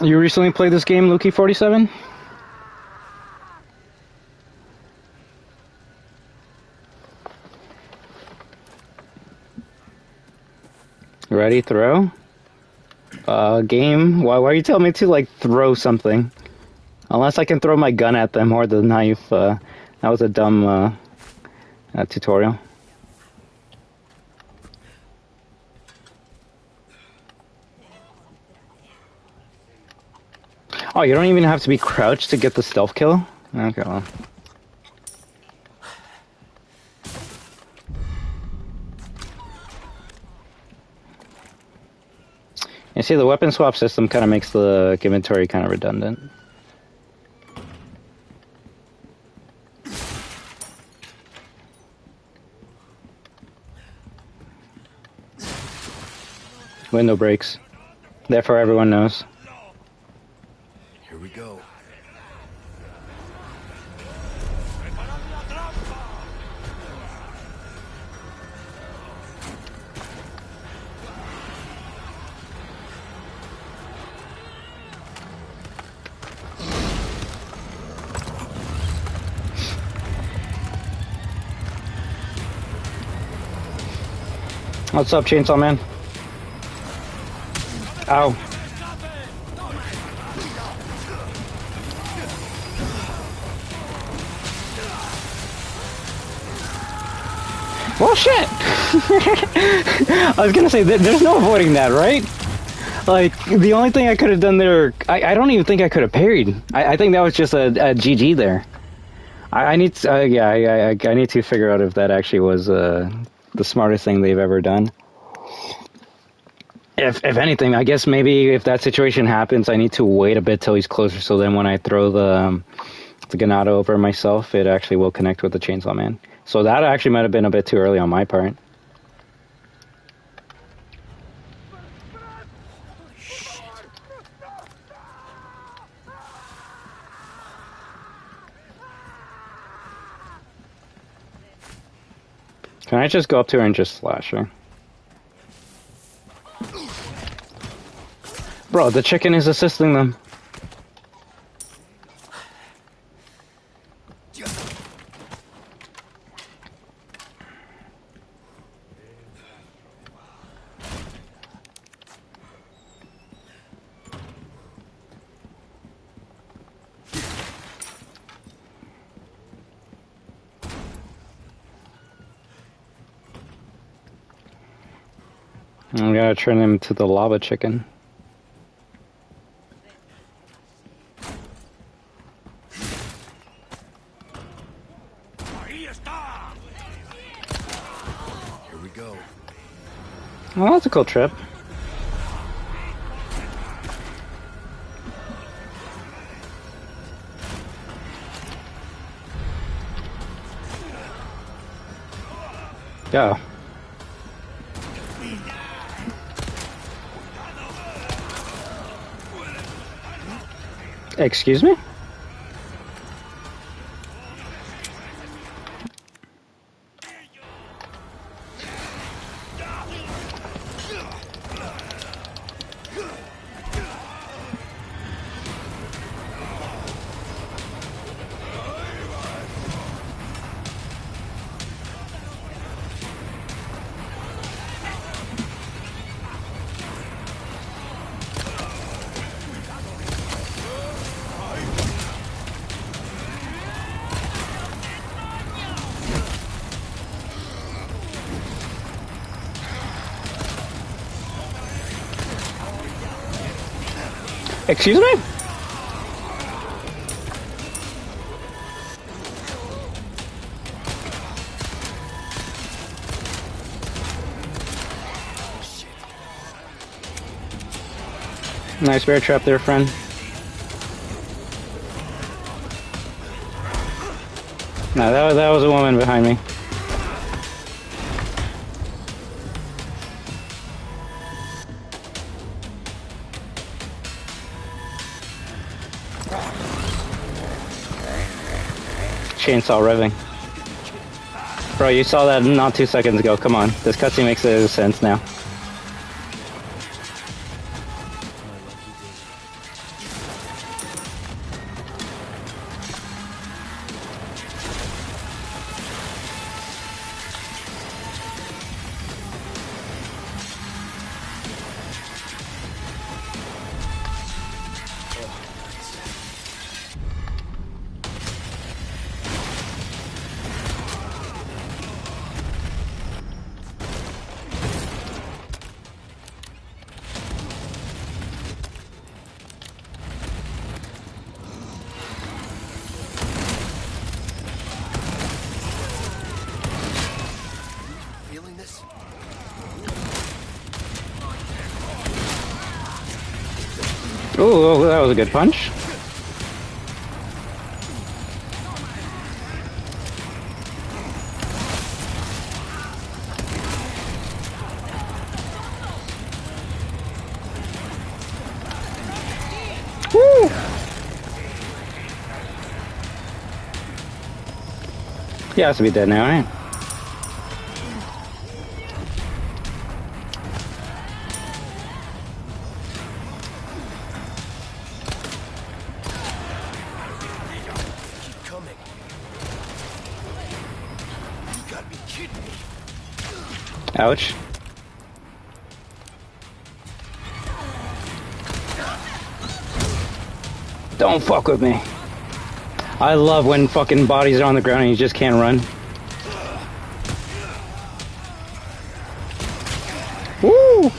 You recently played this game, Lukey47? Ready, throw? Game? Why are you telling me to, like, throw something? Unless I can throw my gun at them or the knife, that was a dumb, tutorial. Oh, you don't even have to be crouched to get the stealth kill? Okay, well. You see, the weapon swap system kind of makes the inventory kind of redundant. Window breaks. Therefore, everyone knows. Here we go. What's up, Chainsaw Man? Ow. Well, shit! I was gonna say, there's no avoiding that, right? Like, the only thing I could have done there, I don't even think I could have parried. I think that was just a GG there. I need to, yeah, I need to figure out if that actually was the smartest thing they've ever done. If anything, I guess maybe if that situation happens, I need to wait a bit till he's closer, so then when I throw the Ganado over myself, it actually will connect with the Chainsaw Man. So that actually might have been a bit too early on my part. Can I just go up to her and just slash her? Bro, the chicken is assisting them. I gotta turn him to the lava chicken. Here we go. Well, that's a cool trip. Oh. Excuse me? Excuse me? Nice bear trap there, friend. No, that was a woman behind me. Chainsaw revving. Bro, you saw that not 2 seconds ago. Come on. This cutscene makes sense now. Ooh, that was a good punch. Woo! He has to be dead now, right? Ouch. Don't fuck with me. I love when fucking bodies are on the ground and you just can't run. Woo!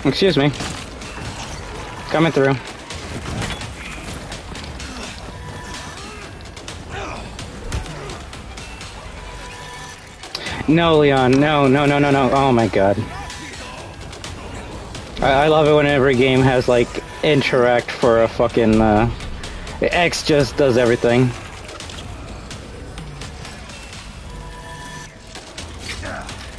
Excuse me. Coming through. No, Leon. No, no, no, no, no. Oh my god. I love it when every game has, like, interact for a fucking, X just does everything.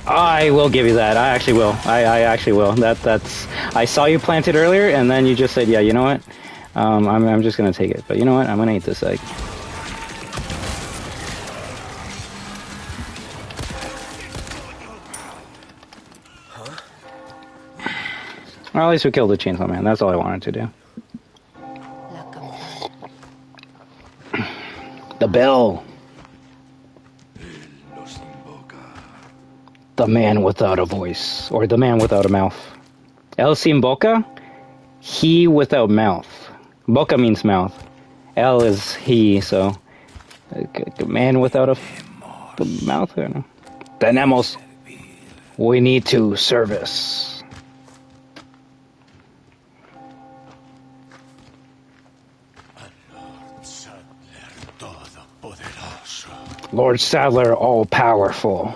I will give you that. I actually will. I actually will. That's... I saw you plant it earlier, and then you just said, yeah, you know what? I'm just gonna take it. But you know what? I'm gonna eat this egg. Well, at least we killed the Chainsaw Man. That's all I wanted to do. The bell. The man without a voice. Or the man without a mouth. El sin boca? He without mouth. Boca means mouth. El is he, so... man without a mouth? I don't know. Tenemos. We need to service. Lord Sadler, all-powerful.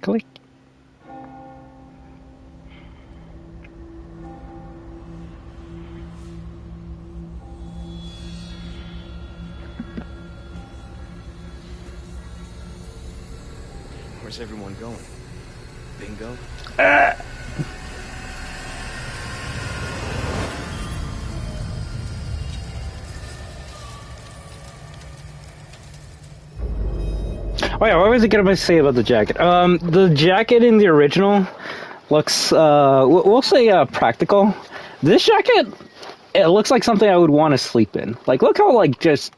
Click. Where's everyone going? Bingo? Oh yeah, what was I gonna say about the jacket? The jacket in the original looks, we'll say, practical. This jacket, it looks like something I would want to sleep in. Like, look how, like, just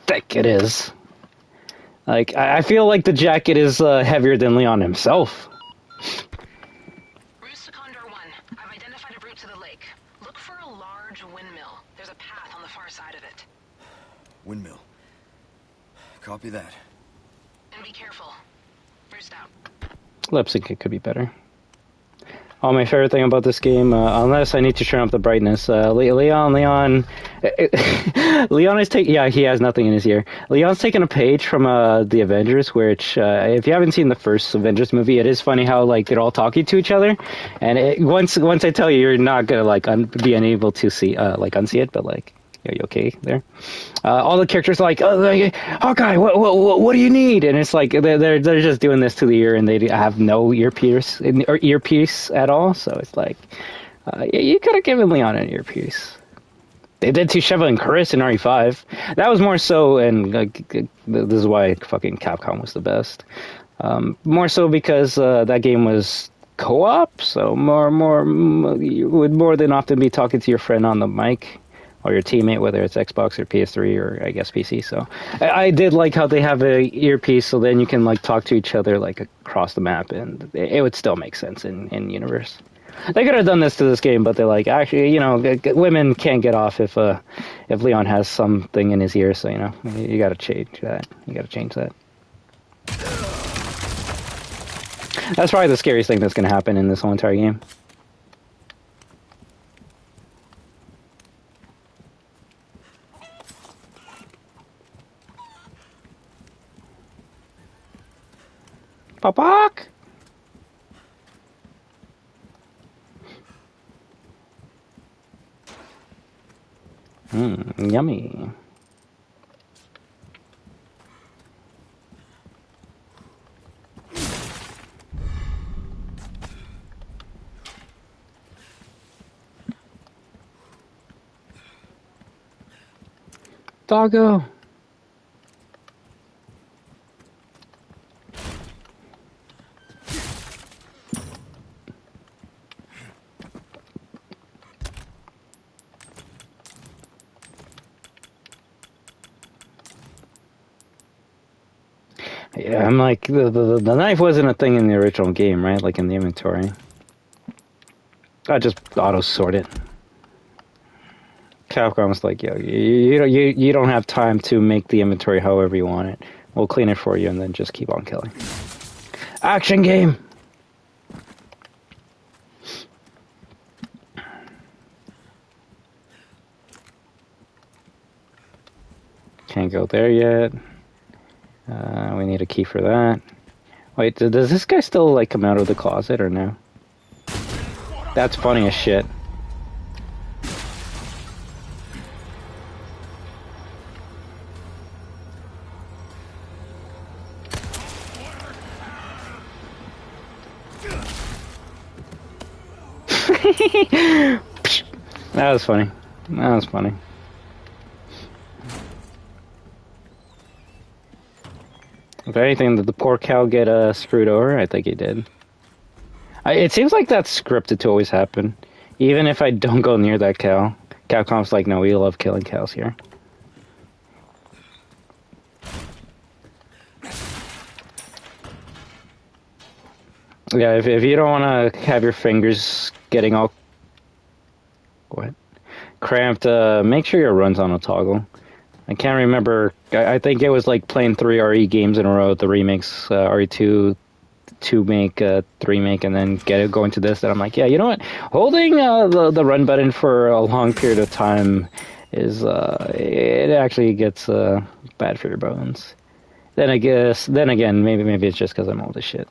thick it is. Like, I feel like the jacket is heavier than Leon himself. Roost to Condor 1. I've identified a route to the lake. Look for a large windmill. There's a path on the far side of it. Windmill. Copy that. And be careful. Roost out. Lip sync, it could be better. Oh, my favorite thing about this game, unless I need to turn up the brightness, Leon is taking, yeah, he has nothing in his ear. Leon's taking a page from the Avengers, which, if you haven't seen the first Avengers movie, it is funny how, like, they're all talking to each other, and once I tell you, you're not gonna, like, be unable to see, like, unsee it, but, like, are you okay there? All the characters are like, oh, Hawkeye, what do you need? And it's like they're just doing this to the ear, and they have no earpiece at all. So it's like, you could have given Leon an earpiece. They did to Sheva and Chris in RE5. That was more so, and this is why fucking Capcom was the best. More so because that game was co-op, so you would more than often be talking to your friend on the mic. Or your teammate, whether it's Xbox or PS3 or I guess PC. So I did like how they have a earpiece, so then you can like talk to each other like across the map, and it would still make sense in universe. They could have done this to this game, but they're like, actually, you know, women can't get off if Leon has something in his ear. So you know, you got to change that. That's probably the scariest thing that's going to happen in this whole entire game. Papak! Yummy. Doggo! Yeah, I'm like, the knife wasn't a thing in the original game, right? Like in the inventory. I just auto-sort it. Capcom's like, yo, you don't have time to make the inventory however you want it. We'll clean it for you and then just keep on killing. Action game! Can't go there yet. We need a key for that. Wait, does this guy still like come out of the closet or no? That's funny as shit. That was funny. That was funny. If anything, did the poor cow get screwed over? I think he did. It seems like that's scripted to always happen. Even if I don't go near that cow. Capcom's like, no, we love killing cows here. Yeah, if you don't want to have your fingers getting all... What? Cramped, make sure your run's on a toggle. I can't remember. I think it was like playing 3 RE games in a row. The remakes, RE2, 2 make, 3 make, and then going to this. And I'm like, yeah, you know what? Holding the run button for a long period of time is it actually gets bad for your bones. Then again, maybe it's just because I'm old as shit.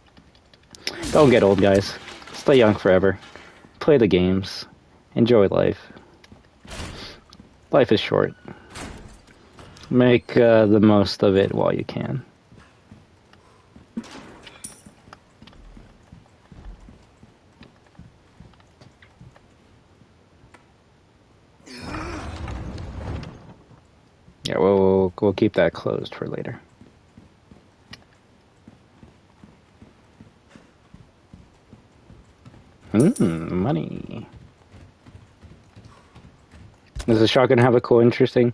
Don't get old, guys. Stay young forever. Play the games. Enjoy life. Life is short. Make the most of it while you can. Yeah, we'll keep that closed for later. Money. Does the shotgun have a cool, interesting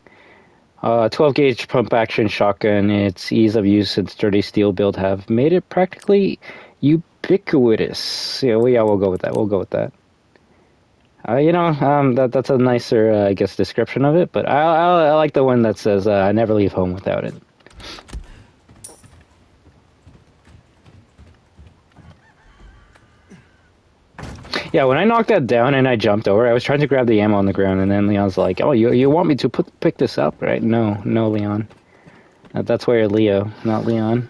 12 gauge pump action shotgun? Its ease of use and sturdy steel build have made it practically ubiquitous. Yeah, we'll go with that. We'll go with that. That's a nicer, I guess, description of it. But I like the one that says, "I never leave home without it." Yeah, when I knocked that down and I jumped over, I was trying to grab the ammo on the ground, and then Leon's like, "Oh, you want me to pick this up, right?" No, Leon. That's why you're Leo, not Leon.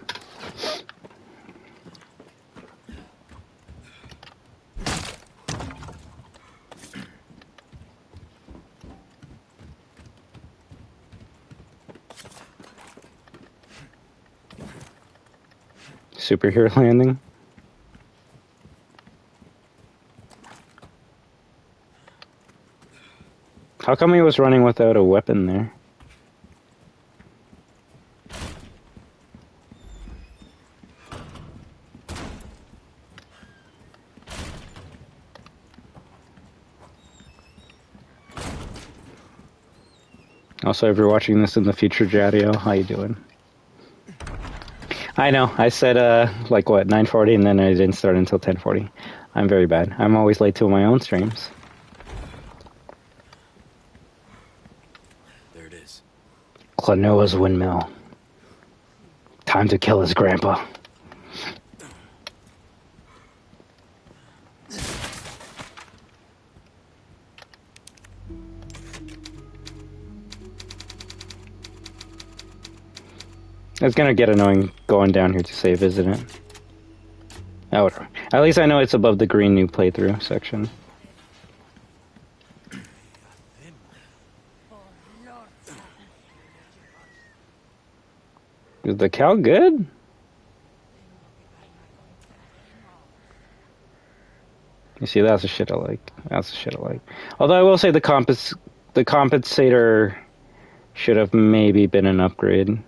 Superhero landing. How come he was running without a weapon there? Also, if you're watching this in the future, Jadio, how you doing? I know, I said, 9:40, and then I didn't start until 10:40. I'm very bad. I'm always late to my own streams. There it is. Klaw-Naw's windmill. Time to kill his grandpa. It's gonna get annoying going down here to save, isn't it? Oh, whatever. At least I know it's above the green new playthrough section. Is the cow good? You see, that's the shit I like. That's the shit I like. Although I will say the compensator should have maybe been an upgrade.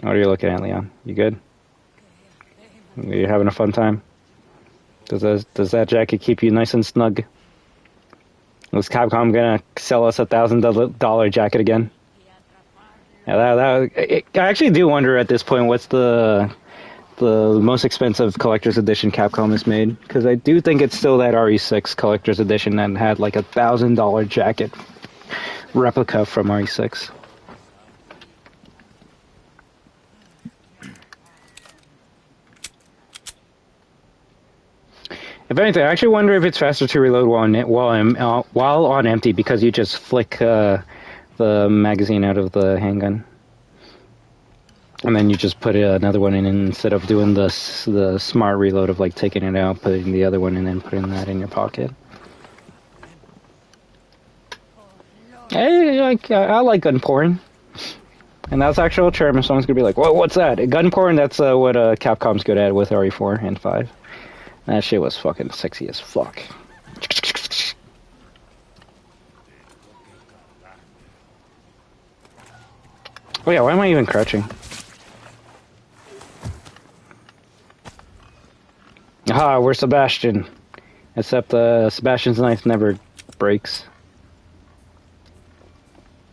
What are you looking at, Leon? You good? You having a fun time? Does that jacket keep you nice and snug? Was Capcom gonna sell us $1,000 jacket again? Yeah, I actually do wonder at this point what's the most expensive collector's edition Capcom has made, because I do think it's still that RE6 collector's edition that had like $1,000 jacket replica from RE6. If anything, I actually wonder if it's faster to reload while on empty, because you just flick the magazine out of the handgun, and then you just put another one in instead of doing the smart reload of like taking it out, putting the other one, and then putting that in your pocket. I like gun porn, and that's actual term. If someone's gonna be like, "Well, what's that?" Gun porn. That's what Capcom's good at with RE4 and 5. That shit was fucking sexy as fuck. Oh yeah, why am I even crouching? Aha, we're Sebastian. Except Sebastian's knife never breaks.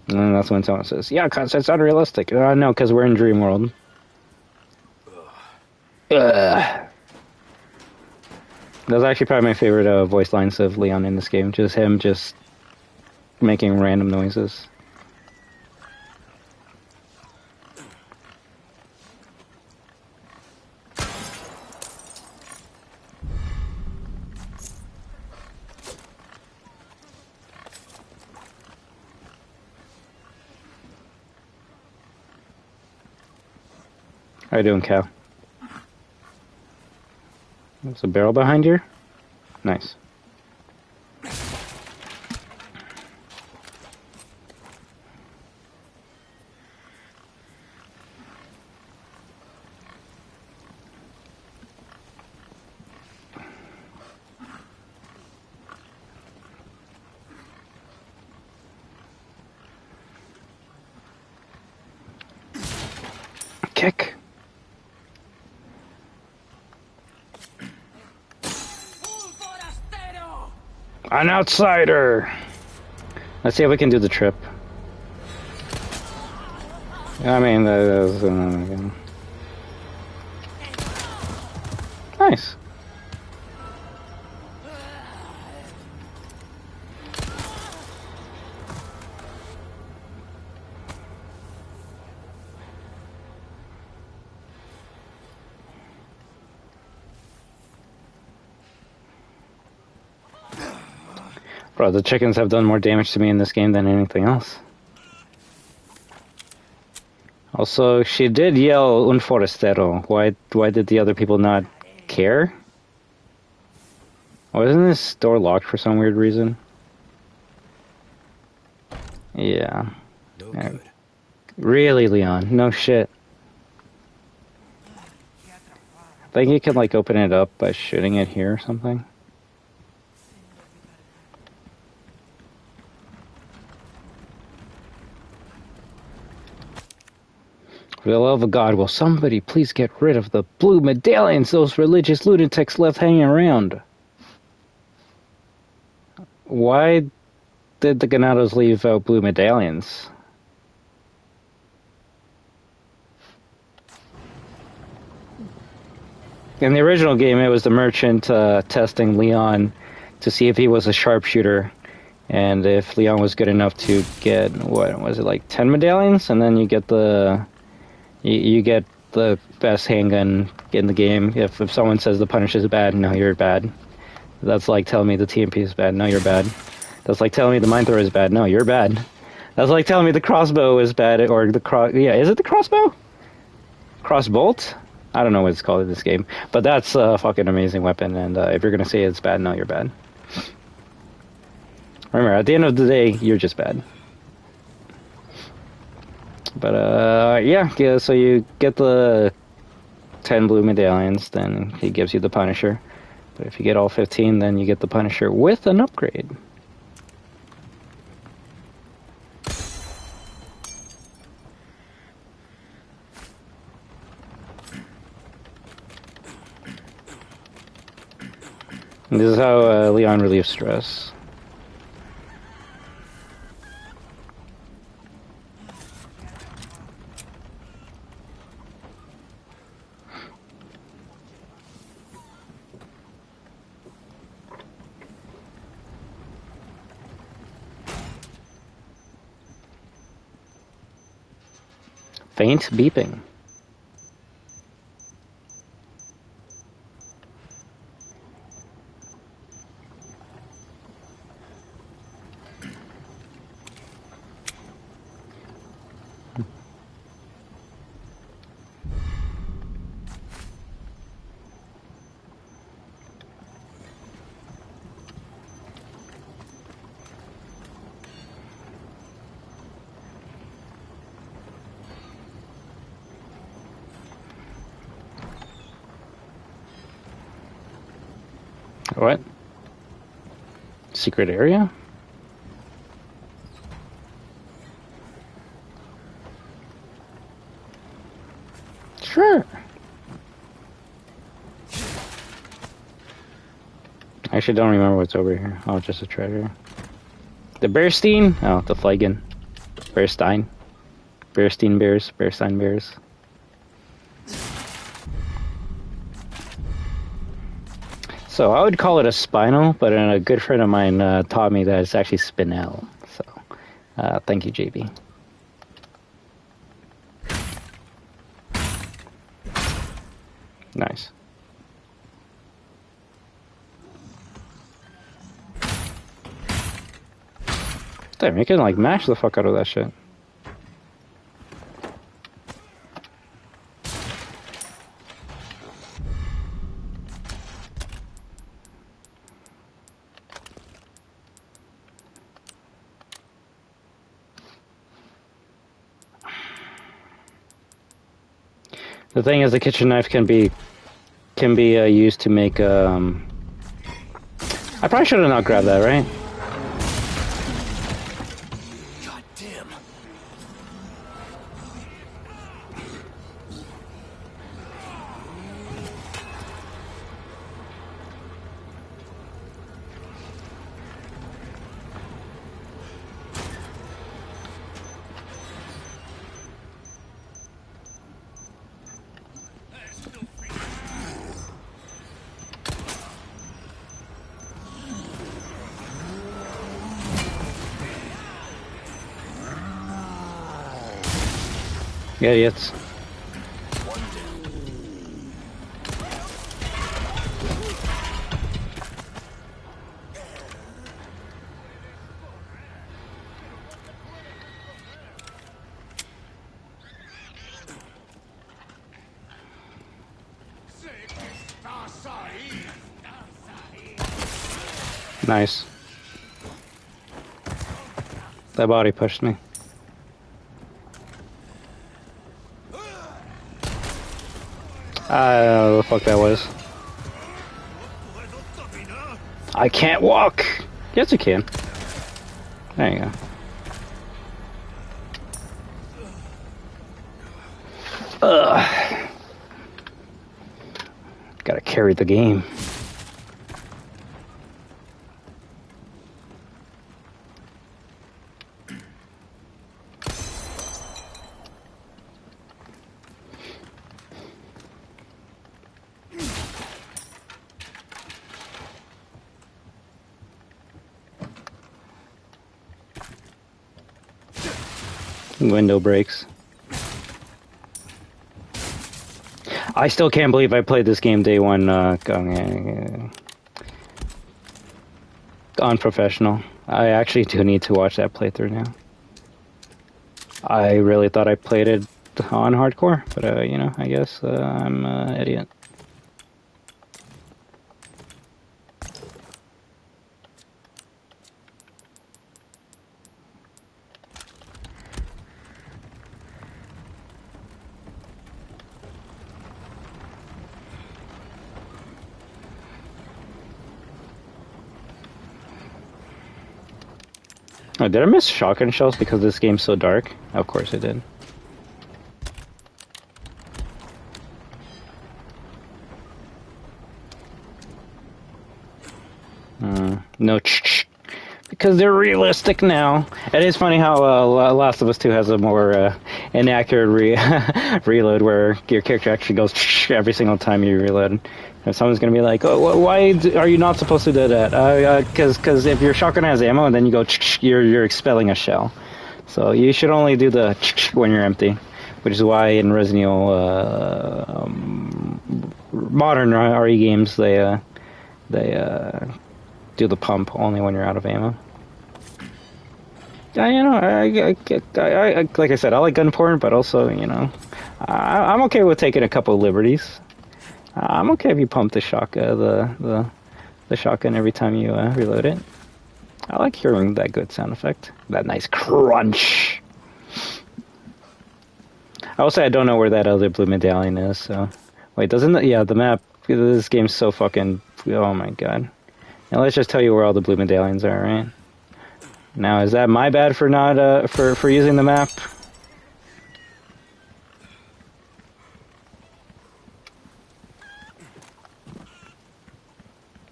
And then that's when someone says, "Yeah, cause it's unrealistic." No, because we're in Dream World. Ugh. That was actually probably my favorite voice lines of Leon in this game. Just him just making random noises. How you doing, Cal? There's a barrel behind here? Nice. Kick. An outsider. Let's see if we can do the trip. I mean, nice. Bro, the chickens have done more damage to me in this game than anything else. Also, she did yell un forastero. Why did the other people not care? Wasn't this door locked for some weird reason? Yeah. No good. Really, Leon? No shit. I think you can, like, open it up by shooting it here or something. For the love of God, will somebody please get rid of the blue medallions those religious lunatics left hanging around? Why did the Ganados leave out blue medallions? In the original game, it was the merchant testing Leon to see if he was a sharpshooter, and if Leon was good enough to get, what was it, like 10 medallions? And then you get the... You get the best handgun in the game. If someone says the Punisher is bad, no, you're bad. That's like telling me the TMP is bad, no, you're bad. That's like telling me the mine thrower is bad, no, you're bad. That's like telling me the crossbow is bad, or the yeah, is it the crossbow? Crossbolt? I don't know what it's called in this game. But that's a fucking amazing weapon, and if you're gonna say it's bad, no, you're bad. Remember, at the end of the day, you're just bad. But, yeah, so you get the 10 blue medallions, then he gives you the Punisher. But if you get all 15, then you get the Punisher with an upgrade. And this is how Leon relieves stress. Faint beeping. What? Secret area? Sure. I actually don't remember what's over here. Oh, just a treasure. The Bearstein? Oh, the Flagon. Bearstein. Bearstein bears. Bearstein bears. So I would call it a spinal, but a good friend of mine taught me that it's actually spinel. So thank you, JB. Nice. Damn, you can like mash the fuck out of that shit. The thing is, the kitchen knife can be used to make. I probably should have not grabbed that, right? God damn. Yeah, it's. Nice. That body pushed me. I don't know what the fuck that was. I can't walk! Yes, you can. There you go. Ugh. Gotta carry the game. Window breaks. I still can't believe I played this game day one on professional. I actually do need to watch that playthrough now. I really thought I played it on hardcore, but you know, I guess I'm an idiot. Oh, did I miss shotgun shells because this game's so dark? Of course I did. No, because they're realistic now. It is funny how Last of Us 2 has a more inaccurate reload where your character actually goes every single time you reload. And someone's gonna be like, "Oh, why are you not supposed to do that?" Because if your shotgun has ammo and then you go, you're expelling a shell. So you should only do the when you're empty, which is why in Resident Evil modern RE games they do the pump only when you're out of ammo. Yeah, you know, I like I said, I like gun porn, but also, you know, I'm okay with taking a couple of liberties. I'm okay if you pump the shotgun, the shotgun every time you reload it. I like hearing that good sound effect, that nice crunch. I will say I don't know where that other blue medallion is. So, wait, yeah, the map. This game's so fucking. Oh my god. Now let's just tell you where all the blue medallions are, right? Now, is that my bad for not for using the map?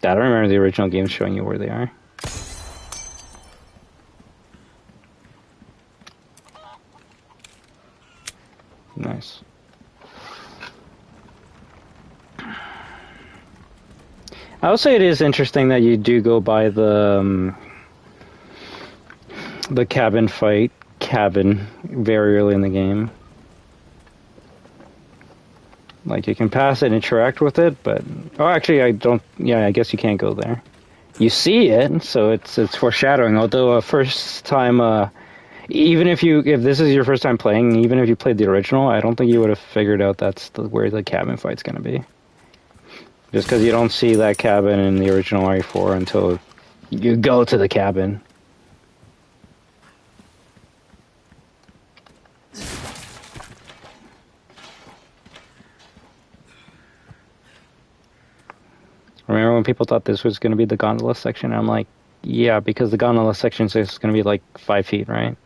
I don't remember the original game showing you where they are. Nice. I will say it is interesting that you do go by the cabin fight very early in the game. Like, you can pass it, interact with it, but... Oh, actually, I don't... Yeah, I guess you can't go there. You see it, so it's foreshadowing, although first time... even if this is your first time playing, even if you played the original, I don't think you would have figured out where the cabin fight's going to be. Just because you don't see that cabin in the original RE4 until you go to the cabin. when people thought this was going to be the gondola section, I'm like, yeah, because the gondola section is going to be like 5 feet, right?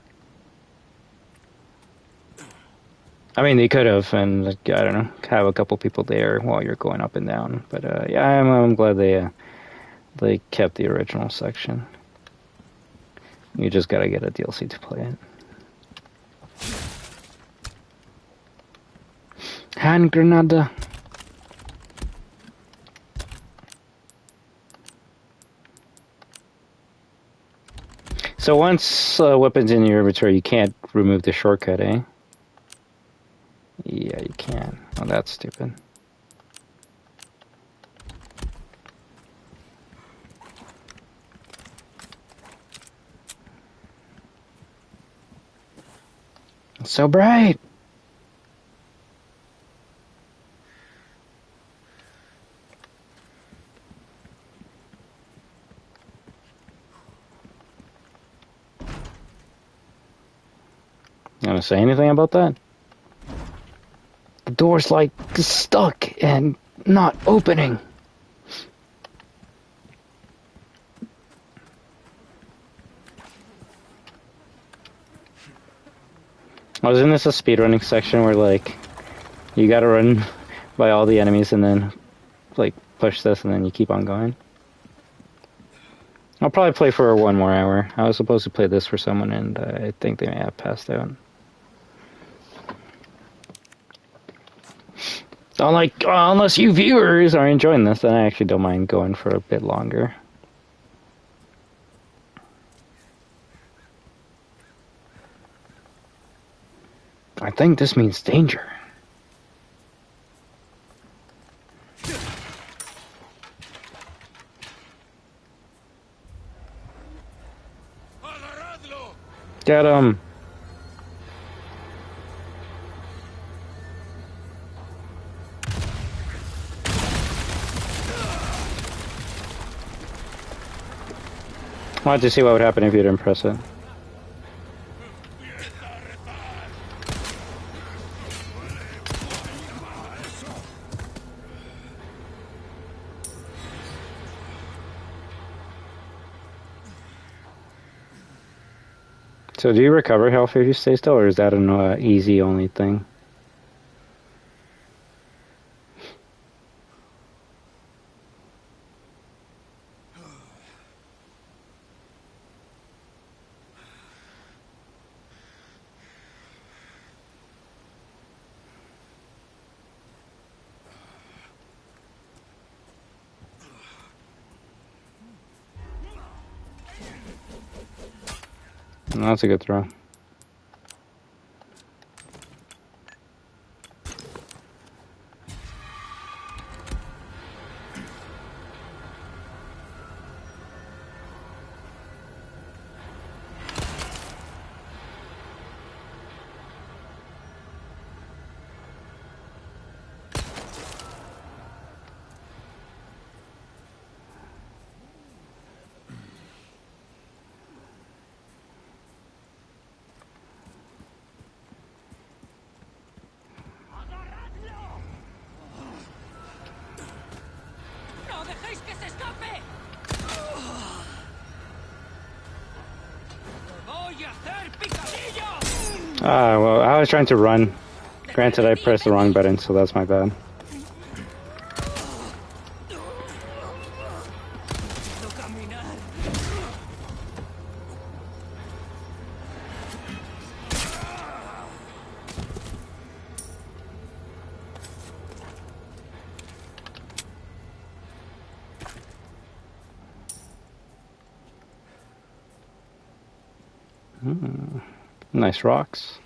I mean, they could have, and like, I don't know, have a couple people there while you're going up and down. But yeah, I'm glad they kept the original section. You just gotta get a DLC to play it. Hand grenade. So once weapons in your inventory, you can't remove the shortcut, eh? Yeah, you can. Oh, that's stupid. It's so bright. You want to say anything about that? The door's like stuck and not opening. Wasn't this a speedrunning section where like you gotta run by all the enemies and then like push this and then you keep on going? I'll probably play for 1 more hour. I was supposed to play this for someone and I think they may have passed out. Unless you viewers are enjoying this, then I actually don't mind going for a bit longer. I think this means danger. Get him! I wanted to see what would happen if you didn't press it. So do you recover health if you stay still, or is that an easy only thing? No, that's a good throw. Well, I was trying to run. Granted, I pressed the wrong button, so that's my bad. Nice rocks.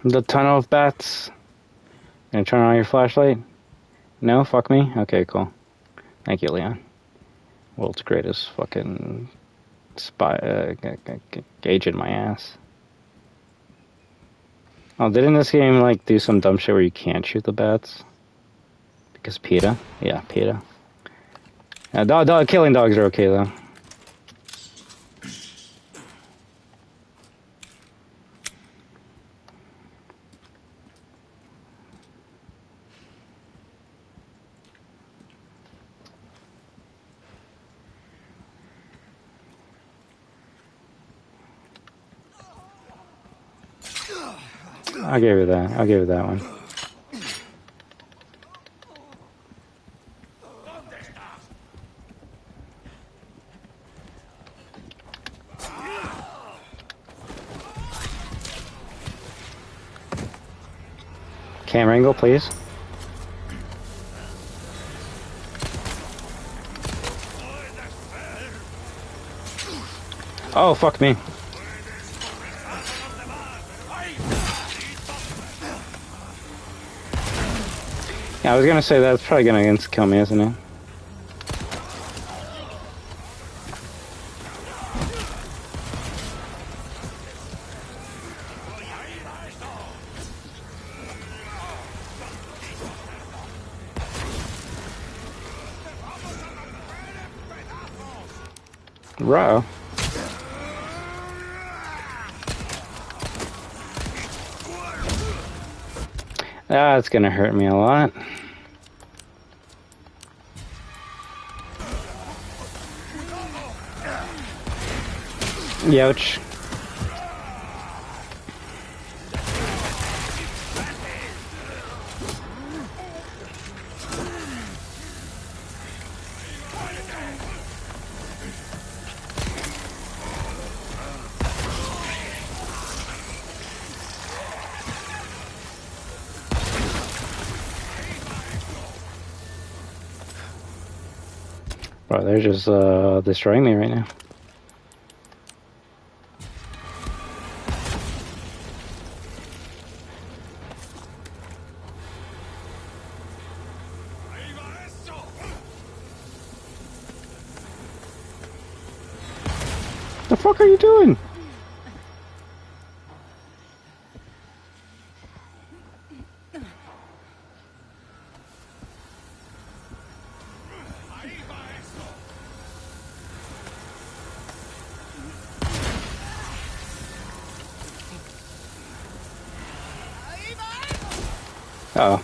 The tunnel of bats. Gonna turn on your flashlight? No? Fuck me? Okay, cool. Thank you, Leon. World's greatest fucking spy, gauge in my ass. Oh, didn't this game, like, do some dumb shit where you can't shoot the bats? Because PETA? Yeah, PETA. Killing dogs are okay, though. I'll give you that. I'll give you that one. Camera angle, please. Oh, fuck me. Yeah, I was gonna say that's probably gonna kill me, isn't it? Ruh. That's gonna hurt me a lot. Youch. Bro, they're just destroying me right now. The fuck are you doing? Uh-oh.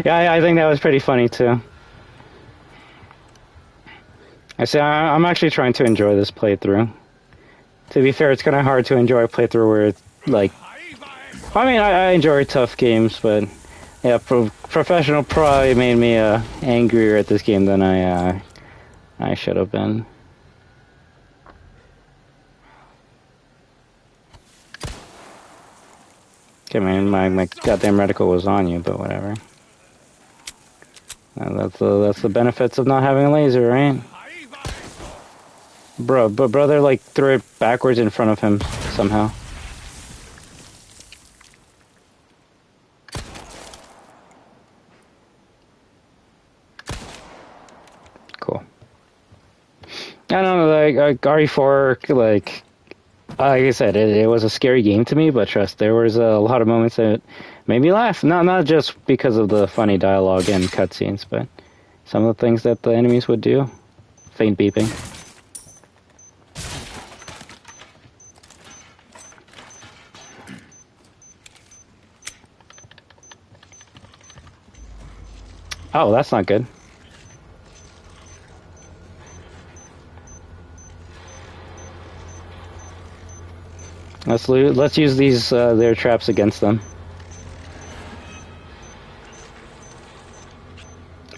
Yeah, I think that was pretty funny too. I say I'm actually trying to enjoy this playthrough. To be fair, it's kind of hard to enjoy a playthrough where it's like, I mean, I enjoy tough games, but yeah, professional probably made me angrier at this game than I should have been. Okay, man, my goddamn reticle was on you, but whatever. That's the benefits of not having a laser, right? Bro, but brother like threw it backwards in front of him somehow. Cool. I don't know, like RE4R, like I said, it was a scary game to me, but trust, there was a lot of moments that made me laugh. Not just because of the funny dialogue and cutscenes, but some of the things that the enemies would do. Faint beeping. Oh, that's not good. Let's use these their traps against them.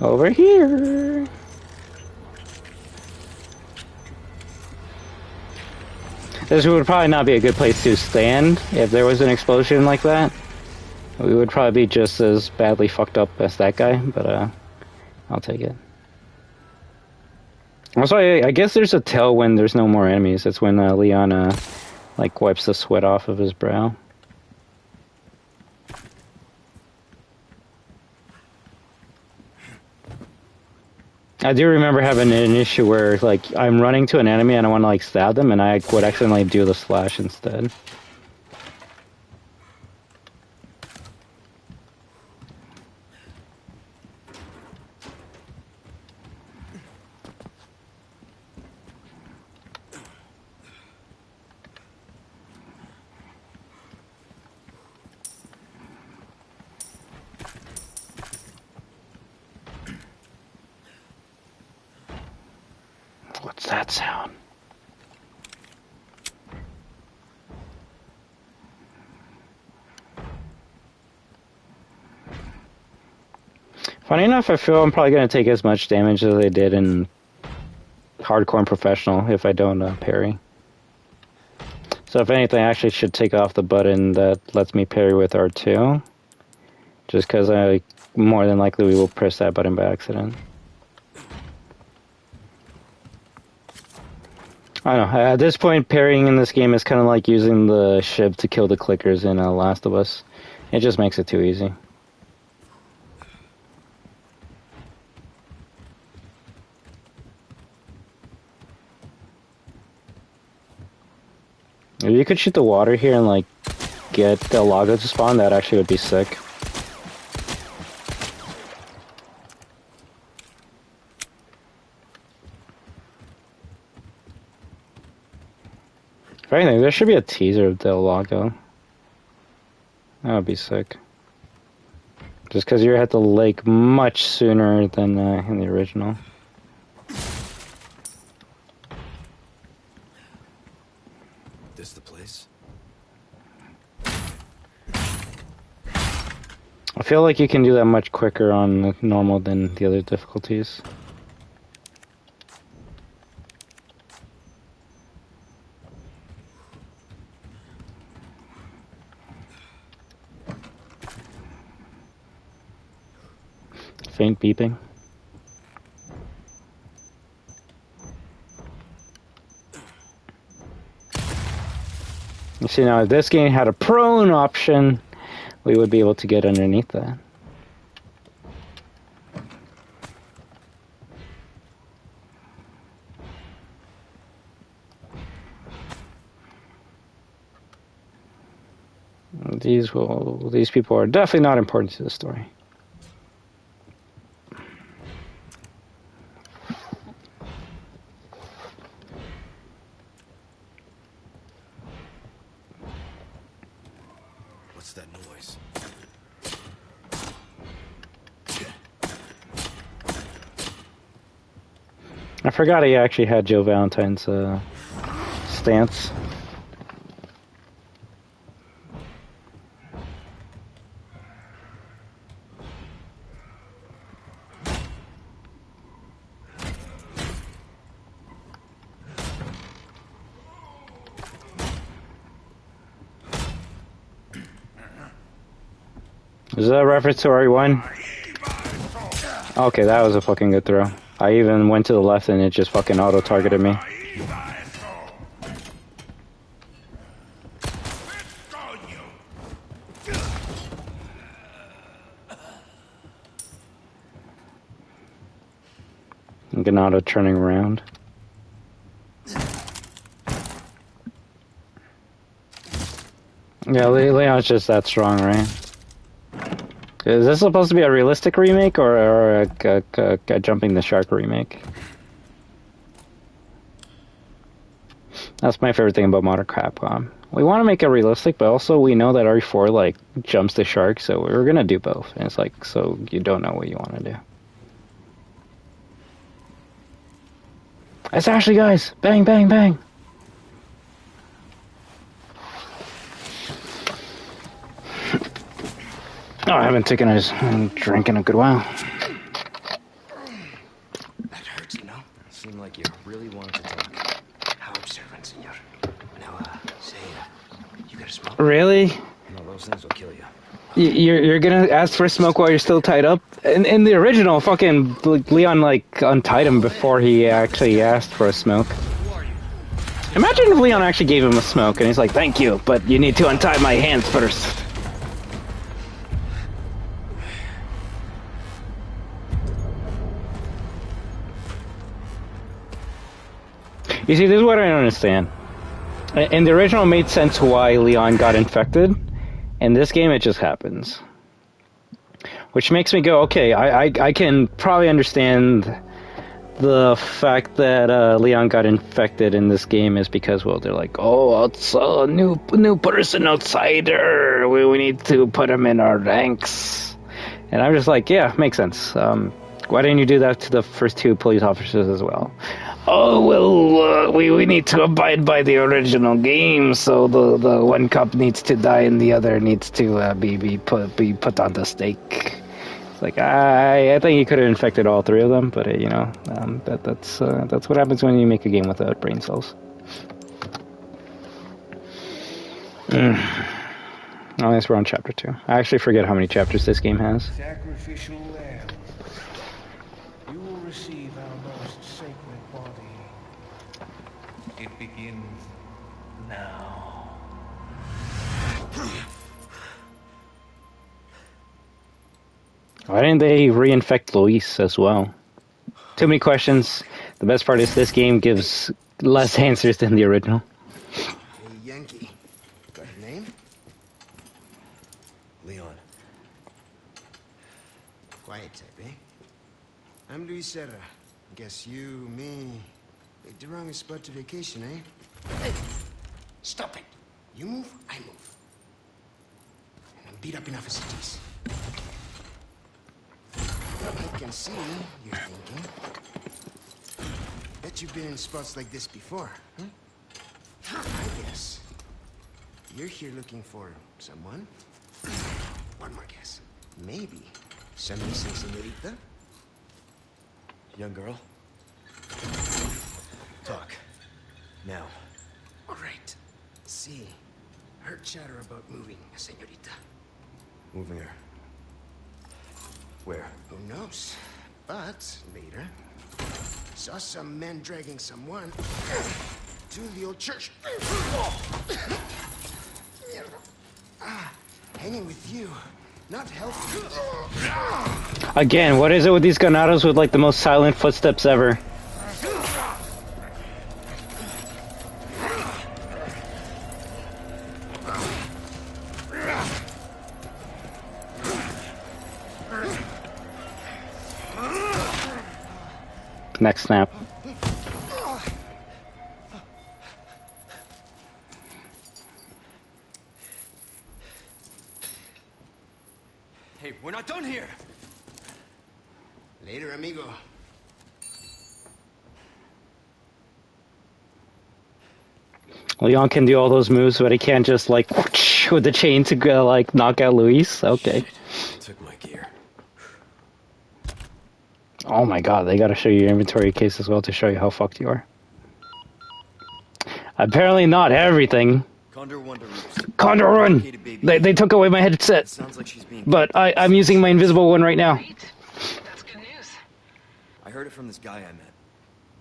Over here. This would probably not be a good place to stand if there was an explosion like that. We would probably be just as badly fucked up as that guy, but I'll take it. Also, I guess there's a tell when there's no more enemies. That's when Leon like wipes the sweat off of his brow. I do remember having an issue where like I'm running to an enemy and I want to like stab them, and I would accidentally do the slash instead. What's that sound? Funny enough, I feel I'm probably going to take as much damage as I did in Hardcore and Professional if I don't parry. So if anything, I actually should take off the button that lets me parry with R2. Just because I more than likely will press that button by accident. I don't know, at this point, parrying in this game is kind of like using the shiv to kill the clickers in Last of Us. It just makes it too easy. If you could shoot the water here and like get the Lago to spawn, that actually would be sick. If anything, there should be a teaser of Del Lago. That would be sick. Just because you're at the lake much sooner than in the original. This the place? I feel like you can do that much quicker on normal than the other difficulties. Faint beeping. You see, now if this game had a prone option, we would be able to get underneath that. These people are definitely not important to the story. What's that noise? I forgot he actually had Joe Valentine's stance. Is that a reference to RE1? Okay, that was a fucking good throw. I even went to the left and it just fucking auto-targeted me. Ganado turning around. Yeah, Leon's just that strong, right? Is this supposed to be a realistic remake or a Jumping the Shark remake? That's my favorite thing about modern Capcom. We want to make it realistic, but also we know that RE4 like jumps the shark, so we're gonna do both. And it's like, so you don't know what you want to do. It's Ashley, guys! Bang, bang, bang! Oh, I haven't taken a drink in a good while. That hurts, you know? Seemed like you really wanted to talk. How observant, senor. Now, say, you got a smoke? Really? No, those things will kill you. You're gonna ask for a smoke while you're still tied up? In the original, fucking Leon like untied him before he actually asked for a smoke. Imagine if Leon actually gave him a smoke and he's like, "Thank you, but you need to untie my hands first." You see, this is what I don't understand. In the original, it made sense why Leon got infected. In this game, it just happens. Which makes me go, okay, I can probably understand the fact that Leon got infected in this game is because, well, they're like, oh, it's a new person, outsider. We need to put him in our ranks. And I'm just like, yeah, makes sense. Why didn't you do that to the first two police officers as well? oh well, we need to abide by the original game, so the one cop needs to die and the other needs to be put on the stake. It's like I think you could have infected all three of them, but that's what happens when you make a game without brain cells. Unless we're on chapter 2. I actually forget how many chapters this game has. Sacrificial lamb, you will receive our most sacred body. It begins now. Why didn't they reinfect Luis as well? Too many questions. The best part is this game gives less answers than the original. Hey, Yankee. Got a name? Leon. Quiet type, eh? I'm Luis Serra. Guess you, me, picked the wrong spot to vacation, eh? Hey! Stop it! You move, I move. And I'm beat up enough as it is. I can see you're thinking. Bet you've been in spots like this before, huh? I guess. You're here looking for someone? One more guess. Maybe some missing señorita? Young girl? Talk. Now. All right. See, heard chatter about moving a señorita. Moving her. Where? Who knows? But later, saw some men dragging someone to the old church. Hanging with you, not healthy. Again, what is it with these ganados with like the most silent footsteps ever? Next snap. Hey, we're not done here! Later, amigo. Leon can do all those moves, but he can't just like whoosh, with the chain to go, like knock out Luis. Okay. Shit, took my gear. Oh my god, they gotta show you your inventory case as well to show you how fucked you are. Apparently not everything. Condor Wonder Roost. Condor run! They took away my headset. Sounds like she's being... But I'm using my invisible one right now. Great. That's good news. I heard it from this guy I met.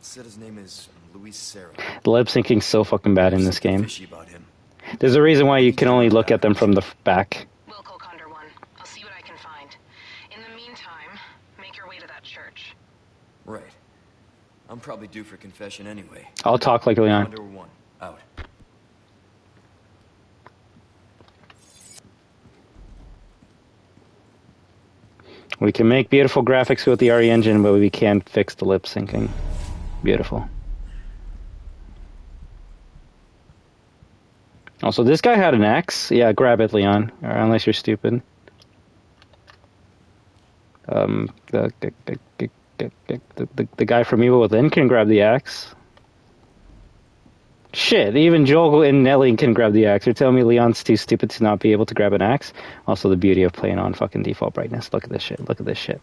Said his name is Luis Serra. The lip syncing's so fucking bad in this game. Fishy about him. There's a reason why you can only look at them from the back. We'll call Condor 1. I'll see what I can find. In the meantime, make your way to that church. Right. I'm probably due for confession anyway. I'll talk like Leon. Condor 1. Out. We can make beautiful graphics with the RE engine, but we can't fix the lip syncing. Beautiful. Also, this guy had an axe. Yeah, grab it, Leon. Or unless you're stupid. The guy from Evil Within can grab the axe. Shit, even Joel and Nelly can grab the axe. You're telling me Leon's too stupid to not be able to grab an axe? Also, the beauty of playing on fucking default brightness. Look at this shit. Look at this shit.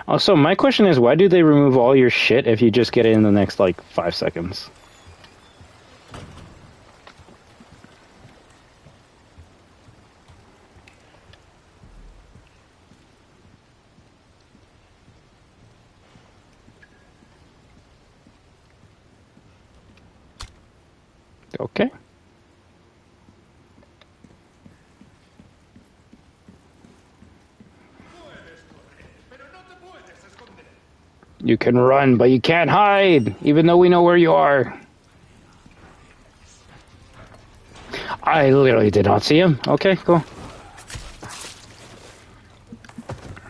Also, my question is, why do they remove all your shit if you just get it in the next, like, 5 seconds? Okay. You can run, but you can't hide, even though we know where you are. I literally did not see him. Okay, cool.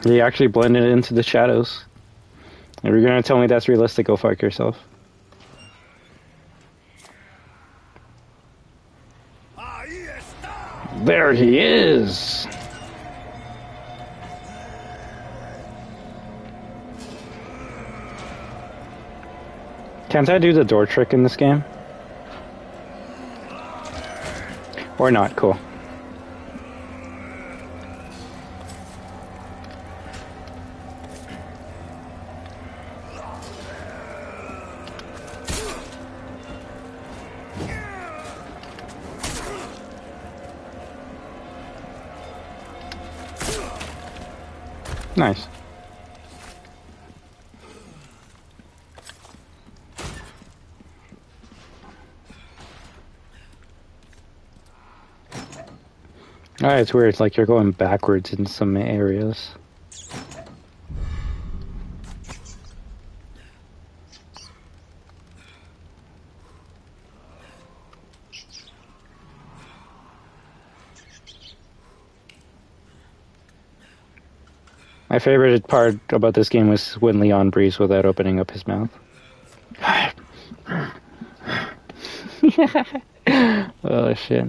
He actually blended into the shadows. If you're gonna tell me that's realistic, go fuck yourself. There he is! Can't I do the door trick in this game? Or not? Cool. Nice. Alright, it's weird. It's like you're going backwards in some areas. My favorite part about this game was when Leon breathes without opening up his mouth. Oh shit.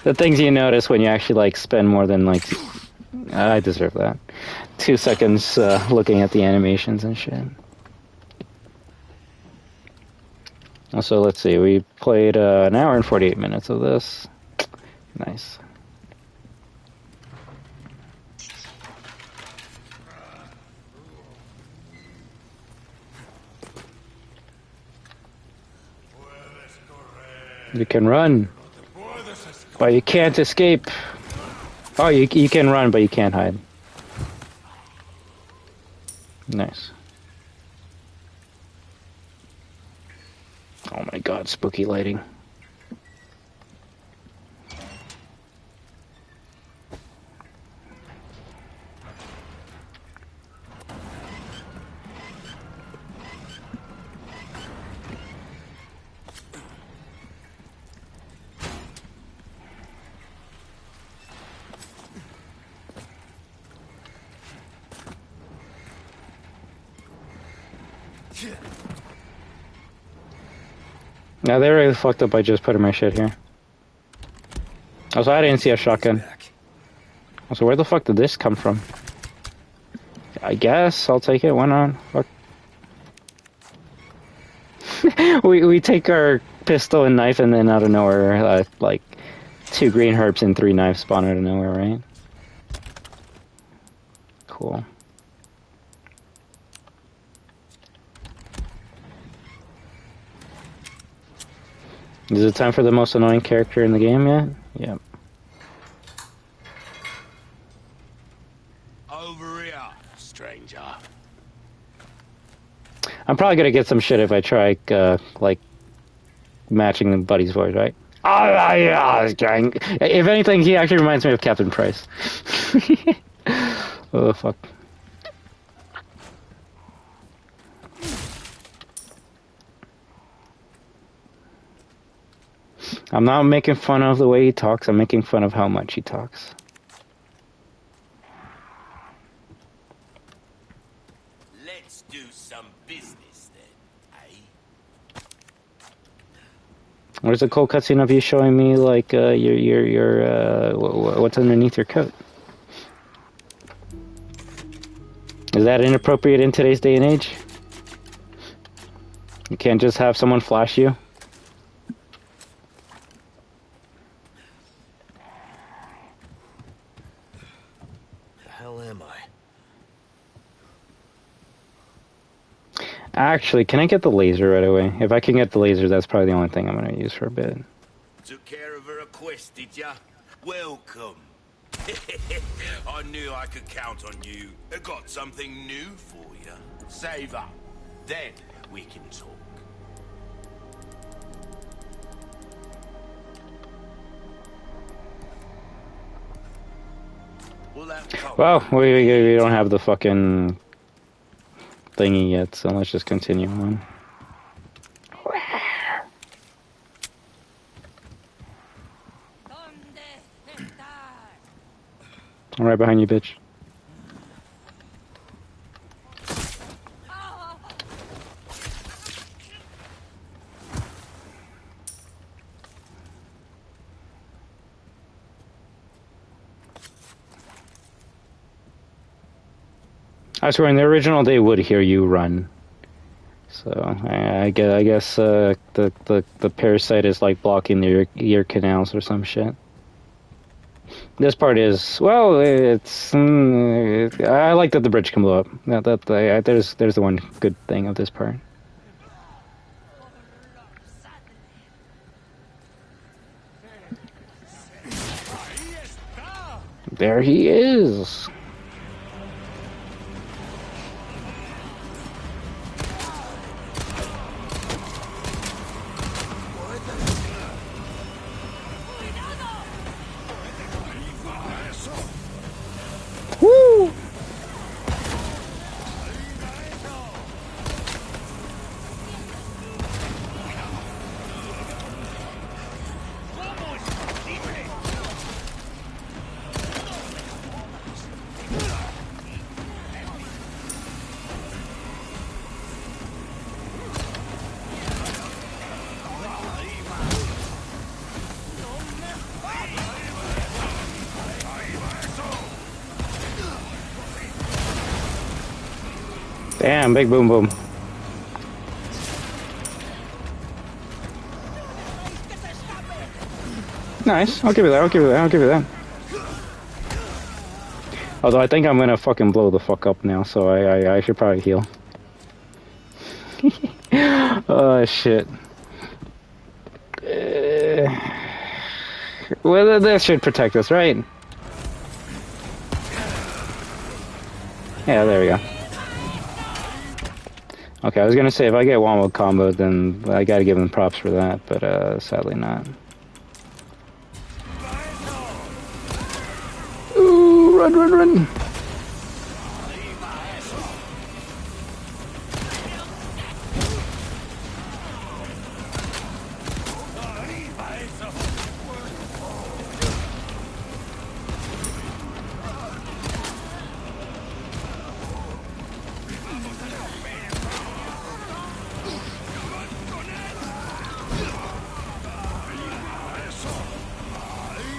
The things you notice when you actually like spend more than like I deserve that 2 seconds looking at the animations and shit. So let's see, we played an hour and 48 minutes of this. Nice. You can run, but you can't escape. Oh, you can run, but you can't hide. Nice. Oh my god, spooky lighting. Now they really fucked up by just putting my shit here. Also, I didn't see a shotgun. Also, where the fuck did this come from? I guess I'll take it. Why not? Fuck. we take our pistol and knife, and then out of nowhere, like 2 green herbs and 3 knives spawn out of nowhere, right? Cool. Is it time for the most annoying character in the game yet? Yep. Over here, stranger. I'm probably gonna get some shit if I try, like, matching the buddy's voice, right? If anything, he actually reminds me of Captain Price. Oh, fuck. I'm not making fun of the way he talks, I'm making fun of how much he talks. Let's do some business then, eh? Where's the cool cutscene of you showing me, like, what's underneath your coat? Is that inappropriate in today's day and age? You can't just have someone flash you? Actually, can I get the laser right away? If I can get the laser, that's probably the only thing I'm going to use for a bit. Took care of her request, did ya? Welcome. I knew I could count on you. I got something new for you. Save up. Then we can talk. Well, we don't have the fucking thingy yet, so let's just continue on. I'm right behind you, bitch. I swear, in the original, they would hear you run. So I guess the parasite is like blocking the ear canals or some shit. This part is, well, it's I like that the bridge can blow up. There's the one good thing of this part. There he is. Woo! Damn, big boom boom. Nice, I'll give you that, I'll give you that, I'll give you that. Although I think I'm gonna fucking blow the fuck up now, so I should probably heal. Oh shit. Well, that should protect us, right? Yeah, there we go. Okay, I was gonna say if I get one with combo, then I gotta give him props for that, but sadly not. Ooh, run, run, run!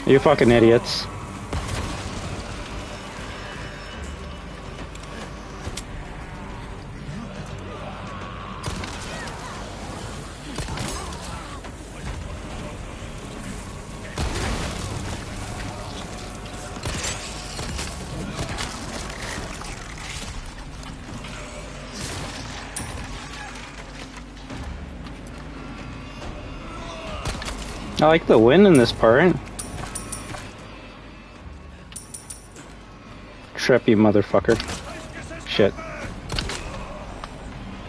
You fucking idiots. I like the wind in this part. Trip, you motherfucker. Shit.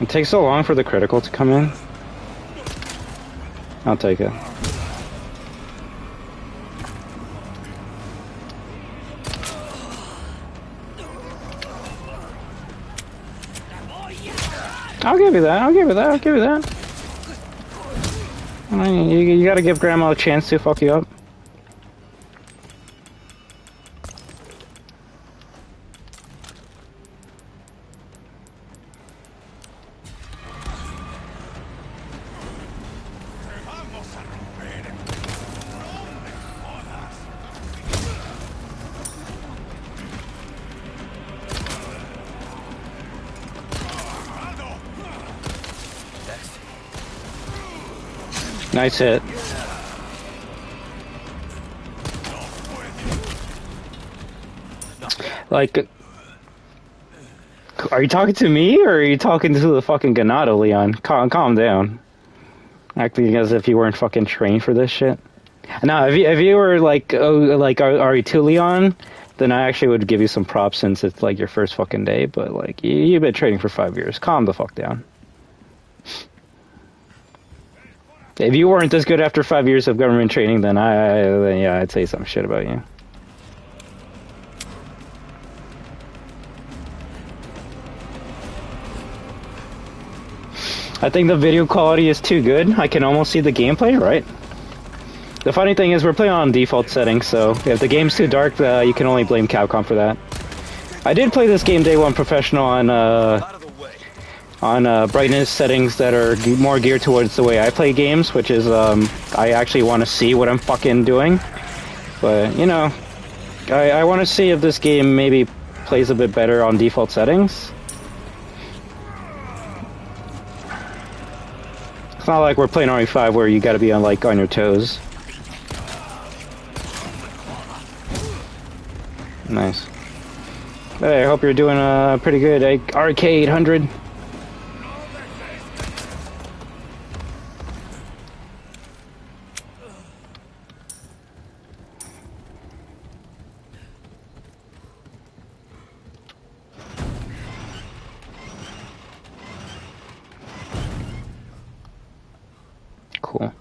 It takes so long for the critical to come in. I'll take it. I'll give you that, I'll give you that, I'll give you that. I mean, you gotta give Grandma a chance to fuck you up. Nice hit. Like, are you talking to me or are you talking to the fucking Ganado, Leon? Calm down. Acting as if you weren't fucking trained for this shit. Now, if you were like RE2 Leon, then I actually would give you some props since it's like your first fucking day. But like, you've been training for 5 years. Calm the fuck down. If you weren't this good after 5 years of government training, then yeah, I'd say some shit about you. I think the video quality is too good. I can almost see the gameplay, right? The funny thing is we're playing on default settings, so if the game's too dark, you can only blame Capcom for that. I did play this game day one professional on brightness settings that are more geared towards the way I play games, which is I actually want to see what I'm fucking doing. But, you know, I want to see if this game maybe plays a bit better on default settings. It's not like we're playing RE5 where you gotta be on, like, on your toes. Nice. Hey, I hope you're doing pretty good. RK800. Cool.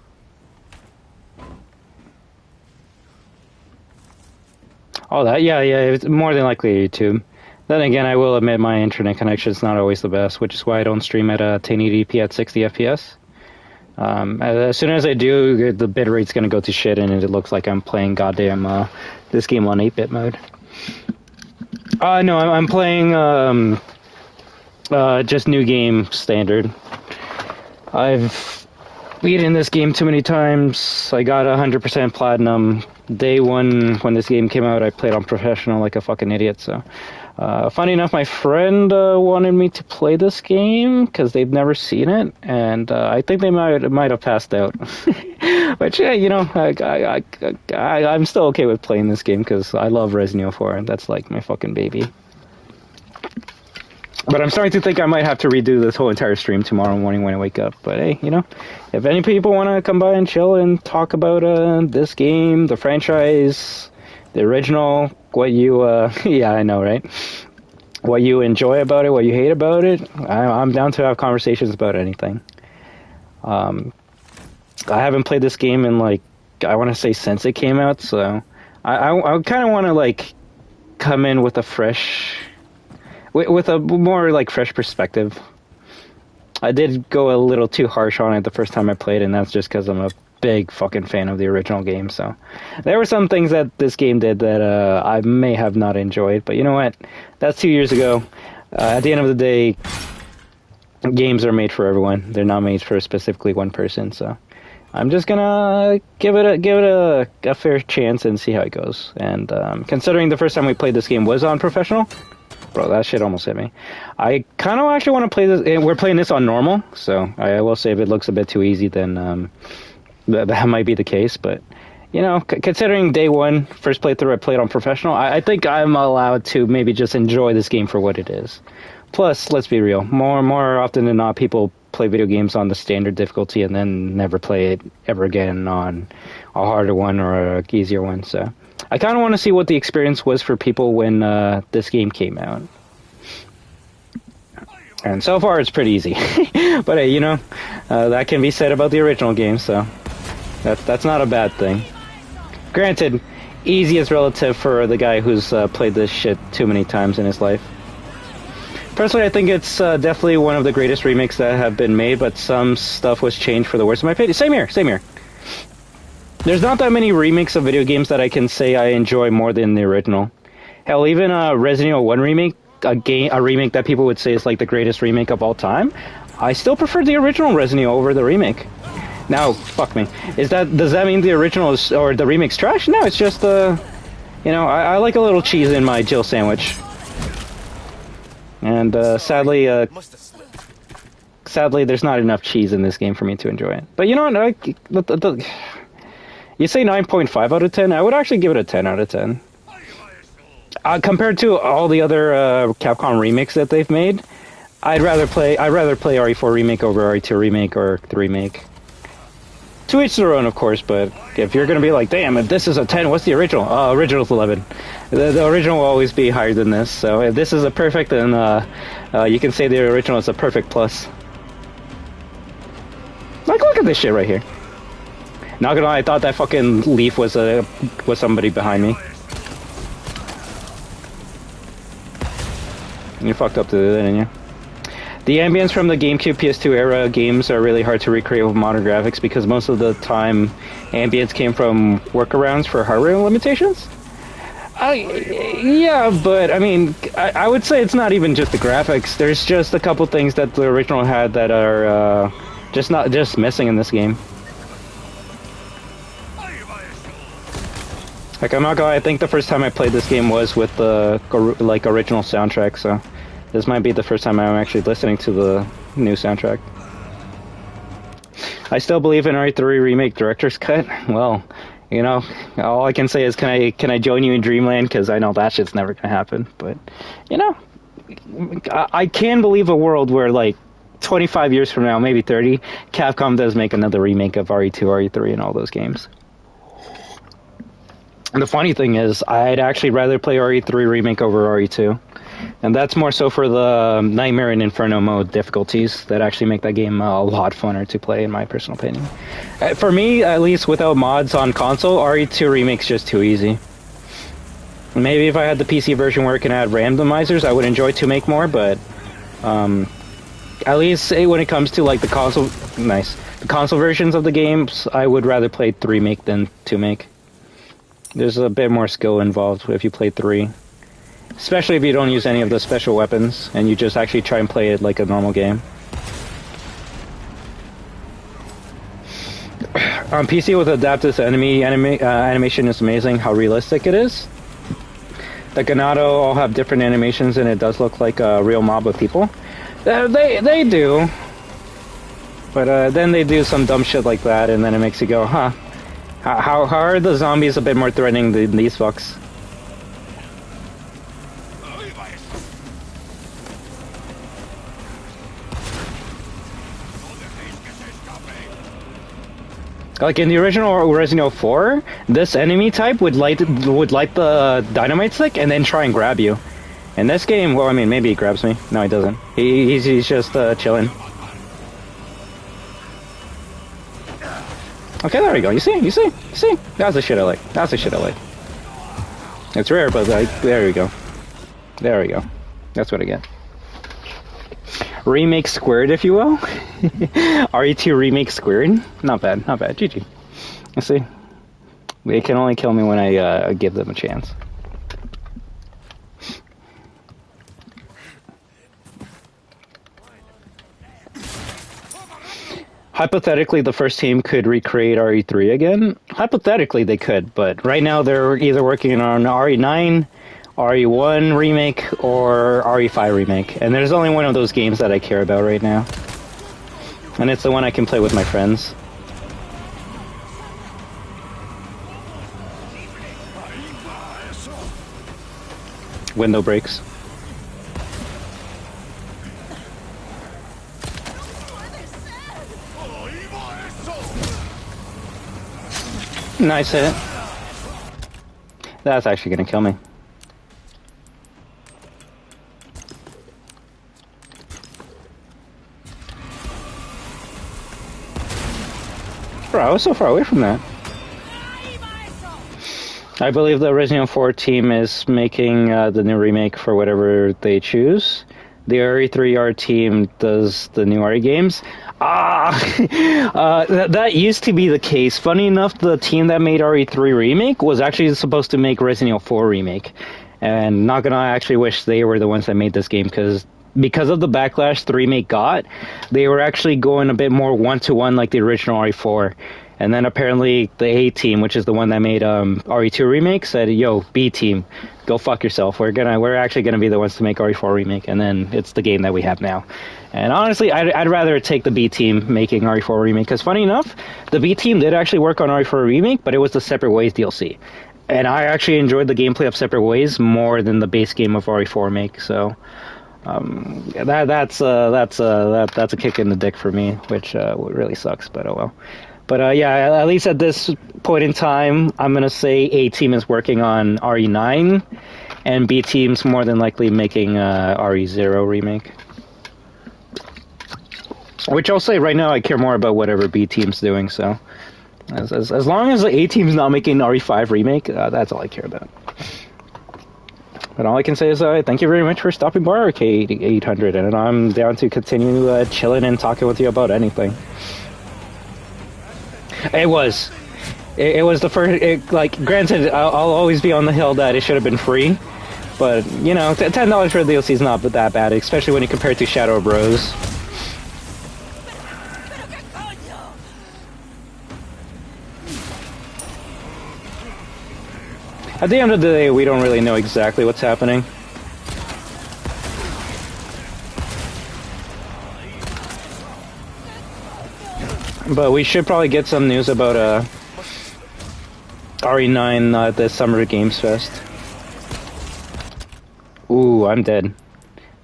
Oh, that, yeah, it's more than likely YouTube. Then again, I will admit my internet connection is not always the best, which is why I don't stream at 1080p at 60 FPS. As soon as I do, the bitrate's gonna go to shit, and it looks like I'm playing goddamn this game on 8-bit mode. No, I'm playing just new game standard. I've beaten this game too many times. I got 100% platinum. Day one when this game came out, I played on professional like a fucking idiot, so... funny enough, my friend wanted me to play this game because they've never seen it, and I think they might have passed out. But yeah, you know, I'm still okay with playing this game because I love Resident Evil 4, and that's like my fucking baby. But I'm starting to think I might have to redo this whole entire stream tomorrow morning when I wake up. But hey, you know, if any people want to come by and chill and talk about this game, the franchise, the original, what you, yeah, I know, right? What you enjoy about it, what you hate about it, I'm down to have conversations about anything. I haven't played this game in, like, I want to say since it came out, so I kind of want to, like, come in with a fresh... with a more, like, fresh perspective. I did go a little too harsh on it the first time I played, and that's just because I'm a big fucking fan of the original game, so... There were some things that this game did that I may have not enjoyed, but you know what? That's 2 years ago. At the end of the day, games are made for everyone. They're not made for specifically one person, so... I'm just gonna give it a fair chance and see how it goes. And considering the first time we played this game was on professional... Bro, that shit almost hit me. I kind of actually want to play this... We're playing this on normal, so I will say if it looks a bit too easy, then that might be the case. But, you know, considering day one, first playthrough I played on professional, I think I'm allowed to maybe just enjoy this game for what it is. Plus, let's be real, more often than not, people play video games on the standard difficulty and then never play it ever again on a harder one or a easier one, so... I kind of want to see what the experience was for people when this game came out. And so far, it's pretty easy. But hey, you know, that can be said about the original game, so that's not a bad thing. Granted, easy is relative for the guy who's played this shit too many times in his life. Personally, I think it's definitely one of the greatest remakes that have been made, but some stuff was changed for the worse in my opinion. Same here. There's not that many remakes of video games that I can say I enjoy more than the original. Hell, even Resident Evil 1 remake, a remake that people would say is like the greatest remake of all time, I still prefer the original Resident Evil over the remake. Now, fuck me. Does that mean the original is, or the remake's trash? No, it's just you know, I like a little cheese in my Jill sandwich. And sadly, there's not enough cheese in this game for me to enjoy it. But you know what? You say 9.5 out of 10? I would actually give it a 10 out of 10. Compared to all the other Capcom remakes that they've made, I'd rather play RE4 Remake over RE2 Remake or the Remake. To each their own, of course, but if you're going to be like, damn, if this is a 10, what's the original? Original's 11. The original will always be higher than this, so if this is a perfect, then you can say the original is a perfect plus. Like, look at this shit right here. Not gonna lie, I thought that fucking leaf was somebody behind me. You fucked up to that, didn't you? The ambience from the GameCube PS2 era games are really hard to recreate with modern graphics because most of the time ambience came from workarounds for hardware limitations. Yeah, but I mean, I would say it's not even just the graphics. There's just a couple things that the original had that are just missing in this game. Like, I'm not gonna lie, I think the first time I played this game was with the, like, original soundtrack, so... This might be the first time I'm actually listening to the new soundtrack. I still believe in RE3 Remake Director's Cut. Well, you know, all I can say is, can I join you in Dreamland? Because I know that shit's never gonna happen. But, you know, I can believe a world where, like, 25 years from now, maybe 30, Capcom does make another remake of RE2, RE3, and all those games. And the funny thing is, I'd actually rather play RE3 Remake over RE2. And that's more so for the Nightmare and Inferno mode difficulties that actually make that game a lot funner to play, in my personal opinion. For me, at least without mods on console, RE2 Remake's just too easy. Maybe if I had the PC version where it can add randomizers, I would enjoy 2 Make more, but at least when it comes to like the console versions of the games, I would rather play 3 Make than 2 Make. There's a bit more skill involved if you play 3. Especially if you don't use any of the special weapons, and you just actually try and play it like a normal game. On PC with adaptive animation is amazing how realistic it is. The Ganado all have different animations, and it does look like a real mob of people. They do. But then they do some dumb shit like that, and then it makes you go, huh. How are the zombies a bit more threatening than these fucks? Like in the original Resident Evil 4, this enemy type would light the dynamite stick and then try and grab you. In this game, well, I mean, maybe he grabs me. No, he doesn't. He's just chilling. Okay, there we go. You see? That's the shit I like. It's rare, but like, there we go. That's what I get. Remake squared, if you will. RE2 Remake squared. Not bad. GG. Let's see. They can only kill me when I give them a chance. Hypothetically, the first team could recreate RE3 again. Hypothetically, they could, but right now they're either working on RE9, RE1 Remake, or RE5 Remake. And there's only one of those games that I care about right now. And it's the one I can play with my friends. Window breaks. Nice hit. That's actually gonna kill me. Bro, I was so far away from that. I believe the Resident Evil 4 team is making the new remake for whatever they choose. The RE4R team does the new RE games. That used to be the case. Funny enough, the team that made RE3 Remake was actually supposed to make Resident Evil 4 Remake. And not gonna actually wish they were the ones that made this game, because of the backlash the remake got, they were actually going a bit more one-to-one like the original RE4. And then apparently the A team, which is the one that made RE2 Remake, said, "Yo, B team, go fuck yourself. We're actually gonna be the ones to make RE4 Remake," and then it's the game that we have now. And honestly, I'd rather take the B team making RE4 Remake, because funny enough, the B team did actually work on RE4 Remake, but it was the Separate Ways DLC, and I actually enjoyed the gameplay of Separate Ways more than the base game of RE4 Remake. So that's a kick in the dick for me, which really sucks. But oh well. But yeah, at least at this point in time, I'm going to say A team is working on RE9, and B team's more than likely making RE0 Remake. Which I'll say right now, I care more about whatever B team's doing, so as long as the A team's not making RE5 Remake, that's all I care about. But all I can say is thank you very much for stopping by Arcade 800, and I'm down to continue chilling and talking with you about anything. It was the first. Like, granted, I'll always be on the hill that it should have been free, but you know, $10 for the DLC is not that bad, especially when you compare it to Shadow Bros. At the end of the day, we don't really know exactly what's happening. But we should probably get some news about RE9 at the Summer Games Fest. Ooh, I'm dead.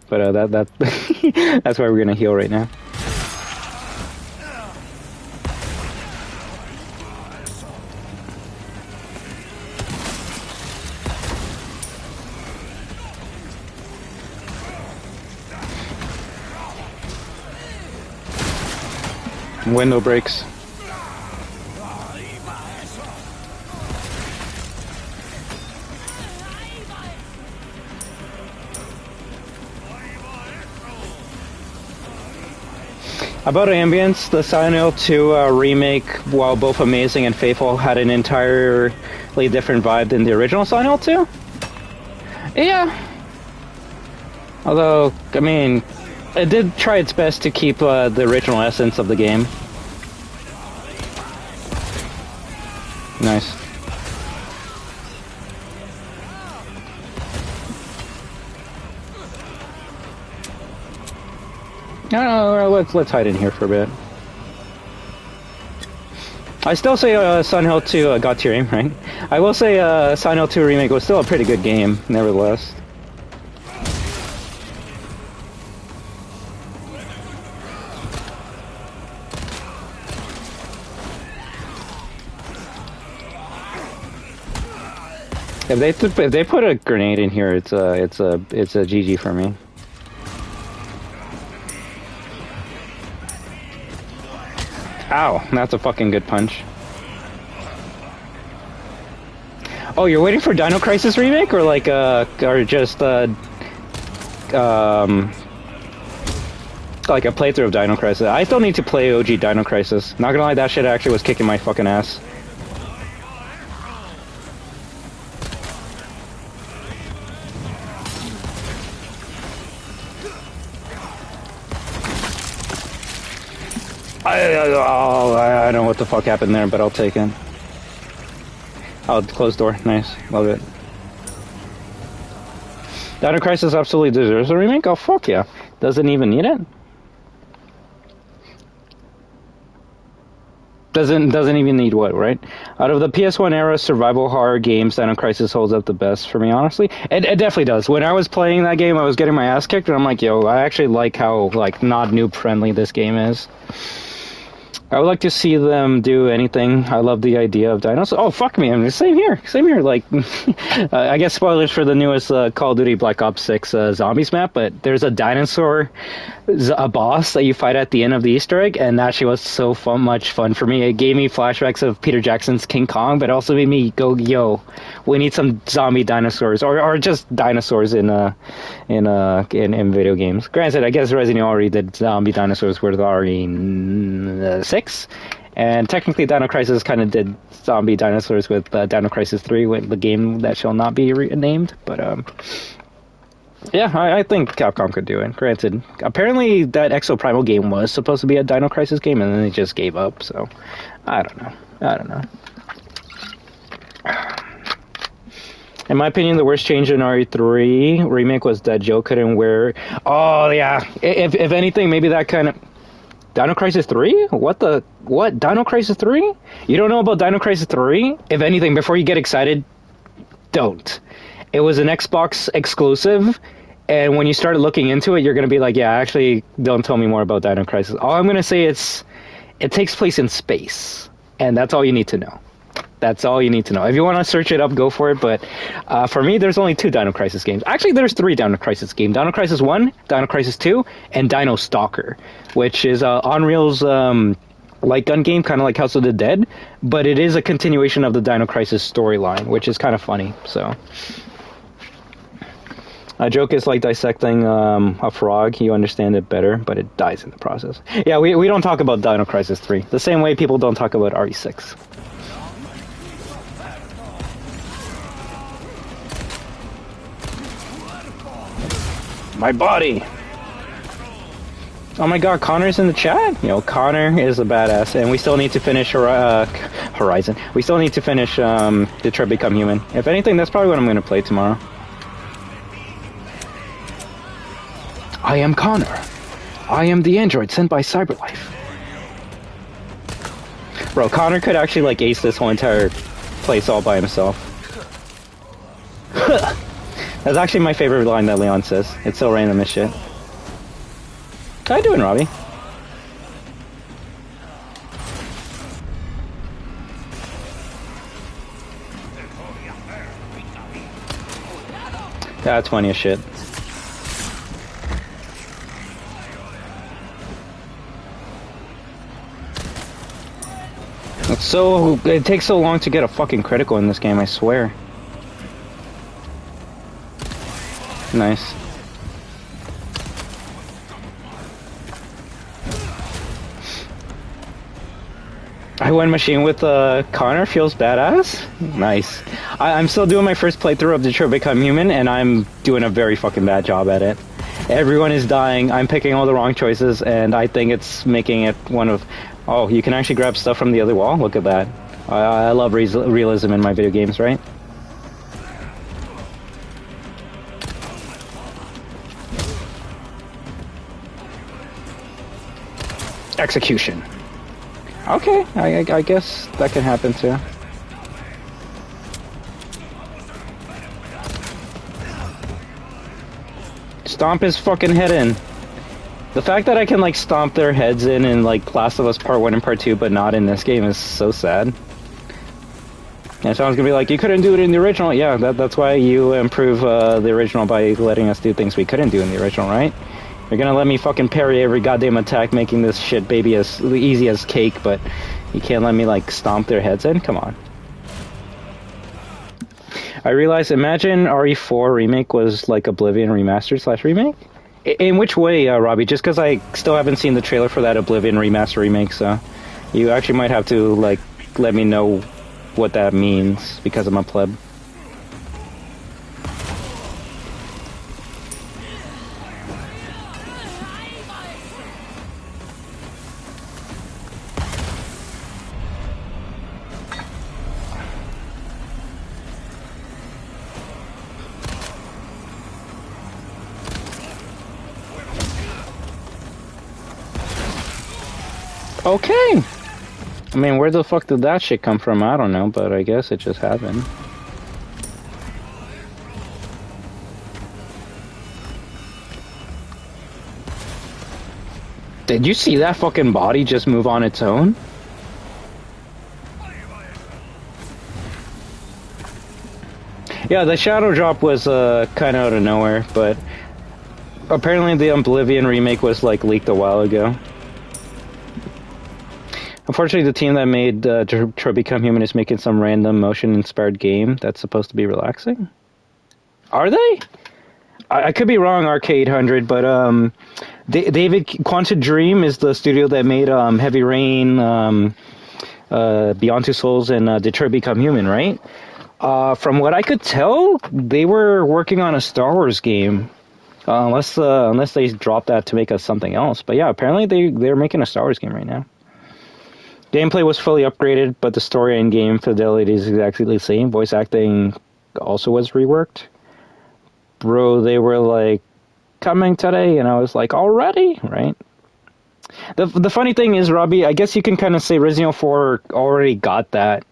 But that that's why we're gonna heal right now. Window breaks. About Ambience, the Silent Hill 2 remake, while both amazing and faithful, had an entirely different vibe than the original Silent Hill 2? Yeah. Although, I mean, it did try its best to keep the original essence of the game. Nice. No, let's hide in here for a bit. I still say Silent Hill 2 got to your aim, right? I will say Silent Hill 2 Remake was still a pretty good game, nevertheless. If they put a grenade in here, it's a GG for me. Ow, that's a fucking good punch. Oh, you're waiting for Dino Crisis Remake, or like or just like a playthrough of Dino Crisis? I still need to play OG Dino Crisis. Not gonna lie, that shit actually was kicking my fucking ass. I don't know what the fuck happened there, but I'll take it. Oh, closed door. Nice. Love it. Dino Crisis absolutely deserves a remake? Oh, fuck yeah. Doesn't even need it? Doesn't even need what, right? Out of the PS1 era survival horror games, Dino Crisis holds up the best for me, honestly. It definitely does. When I was playing that game, I was getting my ass kicked, and I'm like, yo, I actually like how, like, not noob-friendly this game is. I would like to see them do anything. I love the idea of dinosaurs. Oh, fuck me. I mean, same here. Like, I guess spoilers for the newest Call of Duty Black Ops 6 Zombies map, but there's a dinosaur, a boss that you fight at the end of the Easter egg, and that shit was so much fun for me. It gave me flashbacks of Peter Jackson's King Kong, but also made me go, yo, we need some zombie dinosaurs, or just dinosaurs in video games. Granted, I guess Resident Evil already did zombie dinosaurs with RE6, and technically Dino Crisis kind of did zombie dinosaurs with Dino Crisis 3, with the game that shall not be named, but yeah, I think Capcom could do it. Granted, apparently that Exoprimal game was supposed to be a Dino Crisis game, and then they just gave up, so I don't know. In my opinion, the worst change in RE3 Remake was that Joe couldn't wear... Oh, yeah. If anything, maybe that kind of... Dino Crisis 3? What? Dino Crisis 3? You don't know about Dino Crisis 3? If anything, before you get excited, don't. It was an Xbox exclusive, and when you start looking into it, you're going to be like, yeah, actually, don't tell me more about Dino Crisis. All I'm going to say is, it takes place in space, and that's all you need to know. That's all you need to know. If you want to search it up, go for it, but for me, there's only 2 Dino Crisis games. Actually, there's 3 Dino Crisis games. Dino Crisis 1, Dino Crisis 2, and Dino Stalker, which is Unreal's light gun game, kind of like House of the Dead, but it is a continuation of the Dino Crisis storyline, which is kind of funny, so... A joke is like dissecting a frog. You understand it better, but it dies in the process. Yeah, we don't talk about Dino Crisis 3. The same way people don't talk about RE6. My body! Oh my god, Connor's in the chat? You know, Connor is a badass, and we still need to finish Horizon. We still need to finish Detroit Become Human. If anything, that's probably what I'm going to play tomorrow. I am Connor. I am the android sent by Cyberlife. Bro, Connor could actually like ace this whole entire place all by himself. That's actually my favorite line that Leon says. It's so random as shit. How you doing, Robbie? That's funny as shit. It takes so long to get a fucking critical in this game, I swear. Nice. I went machine with Connor, feels badass. Nice. I'm still doing my first playthrough of Detroit Become Human, and I'm doing a very fucking bad job at it. Everyone is dying, I'm picking all the wrong choices, and I think it's making it one of... Oh, you can actually grab stuff from the other wall? Look at that. I love realism in my video games, right? Execution. Okay, I guess that can happen too. Stomp his fucking head in. The fact that I can like stomp their heads in like Last of Us Part 1 and Part 2 but not in this game is so sad. And someone's gonna be like, you couldn't do it in the original. Yeah, that's why you improve the original by letting us do things we couldn't do in the original, right? You're gonna let me fucking parry every goddamn attack, making this shit baby as easy as cake, but you can't let me like stomp their heads in? Come on. I realized, imagine RE4 Remake was like Oblivion Remastered / Remake? In which way, Robbie? Just because I still haven't seen the trailer for that Oblivion Remaster Remake, so you actually might have to like let me know what that means, because I'm a pleb. Okay. I mean, where the fuck did that shit come from? I don't know, but I guess it just happened. Did you see that fucking body just move on its own? Yeah, the shadow drop was kind of out of nowhere, but apparently the Oblivion remake was like leaked a while ago. Unfortunately, the team that made Detroit Become Human is making some random motion-inspired game that's supposed to be relaxing. Are they? I could be wrong, Arcade100, but David Quantum Dream is the studio that made Heavy Rain, Beyond Two Souls, and Detroit Become Human, right? From what I could tell, they were working on a Star Wars game, unless they dropped that to make us something else. But yeah, apparently they're making a Star Wars game right now. Gameplay was fully upgraded, but the story and game fidelity is exactly the same. Voice acting also was reworked. Bro, they were like, coming today, and I was like, already? Right? The funny thing is, Robbie, I guess you can kind of say Resident Evil 4 already got that.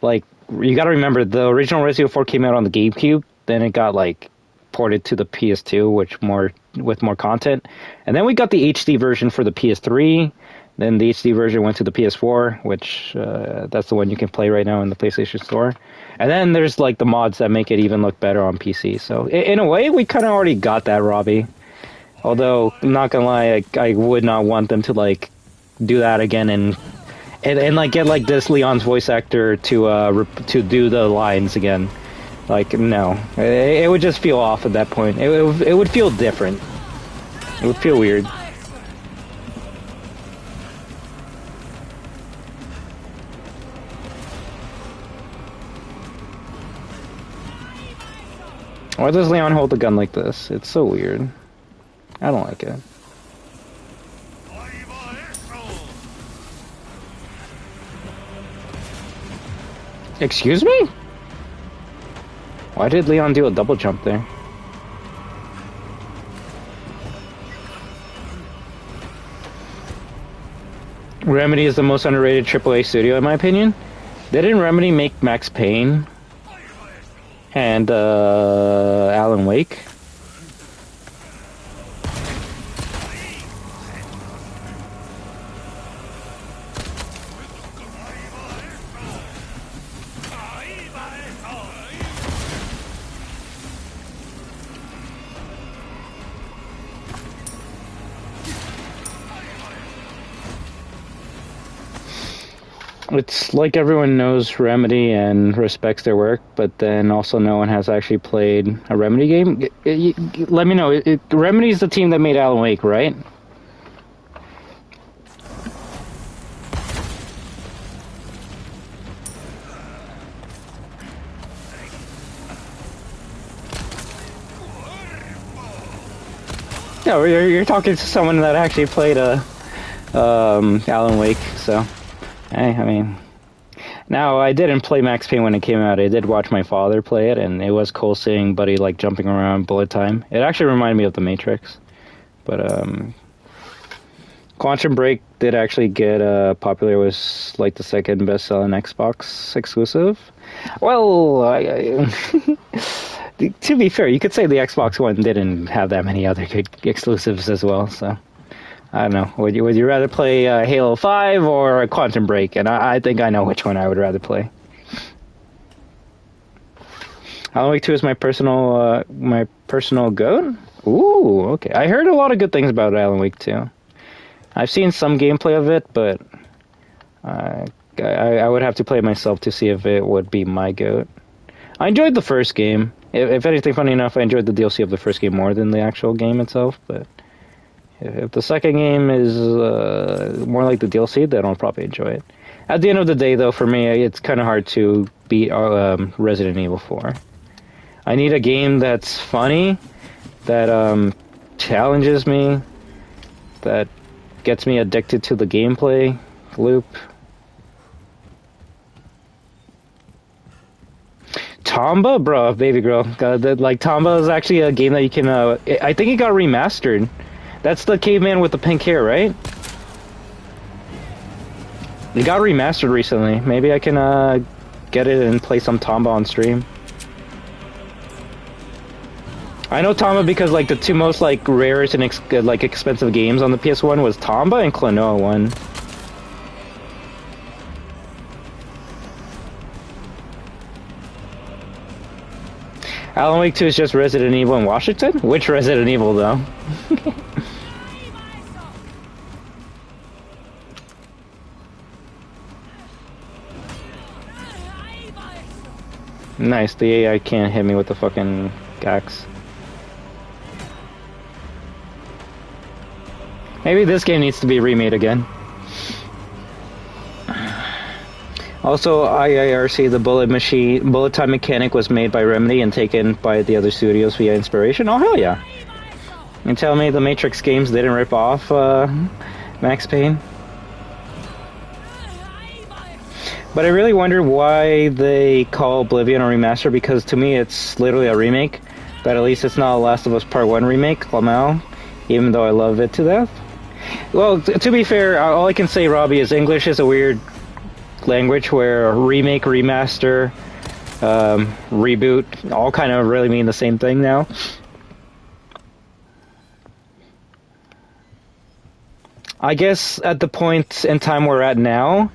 Like, you gotta remember, the original Resident Evil 4 came out on the GameCube, then it got, like, ported to the PS2, with more content. And then we got the HD version for the PS3. Then the HD version went to the PS4, which that's the one you can play right now in the PlayStation Store. And then there's like the mods that make it even look better on PC. So in a way, we kind of already got that, Robbie. Although, I'm not gonna lie, I would not want them to like do that again and like get like this Leon's voice actor to do the lines again. Like, no, it would just feel off at that point. It would feel different. It would feel weird. Why does Leon hold the gun like this? It's so weird. I don't like it. Excuse me? Why did Leon do a double jump there? Remedy is the most underrated AAA studio, in my opinion. Didn't Remedy make Max Payne and Alan Wake? It's like everyone knows Remedy and respects their work, but then also no one has actually played a Remedy game. Let me know. Remedy's the team that made Alan Wake, right? No, you're talking to someone that actually played Alan Wake, so... I mean, now I didn't play Max Payne when it came out. I did watch my father play it, and it was cool seeing Buddy like jumping around bullet time. It actually reminded me of The Matrix. But Quantum Break did actually get popular. It was like the second best-selling Xbox exclusive. Well, to be fair, you could say the Xbox One didn't have that many other good exclusives as well, so... I don't know. Would you rather play Halo 5 or Quantum Break? And I think I know which one I would rather play. Alan Wake 2 is my personal GOAT? Ooh, okay. I heard a lot of good things about Alan Wake 2. I've seen some gameplay of it, but I would have to play it myself to see if it would be my GOAT. I enjoyed the first game. If anything, funny enough, I enjoyed the DLC of the first game more than the actual game itself, but... If the second game is more like the DLC, then I'll probably enjoy it. At the end of the day, though, for me, it's kind of hard to beat Resident Evil 4. I need a game that's funny, that challenges me, that gets me addicted to the gameplay loop. Tomba? Bro, baby girl. Like, Tomba is actually a game that you can... I think it got remastered. That's the caveman with the pink hair, right? It got remastered recently. Maybe I can get it and play some Tomba on stream. I know Tomba because like the two most like rarest and expensive games on the PS1 was Tomba and Klaw-Naw 1. Alan Wake 2 is just Resident Evil in Washington? Which Resident Evil though? Nice, the AI can't hit me with the fucking axe. Maybe this game needs to be remade again. Also, IIRC, the bullet time mechanic was made by Remedy and taken by the other studios via inspiration. Oh, hell yeah. You tell me the Matrix games didn't rip off Max Payne? But I really wonder why they call Oblivion a remaster, because to me it's literally a remake. But at least it's not a Last of Us Part 1 remake, Klaw-Naw, even though I love it to death. Well, to be fair, all I can say, Robbie, is English is a weird language where remake, remaster, reboot, all kind of really mean the same thing now. I guess at the point in time we're at now,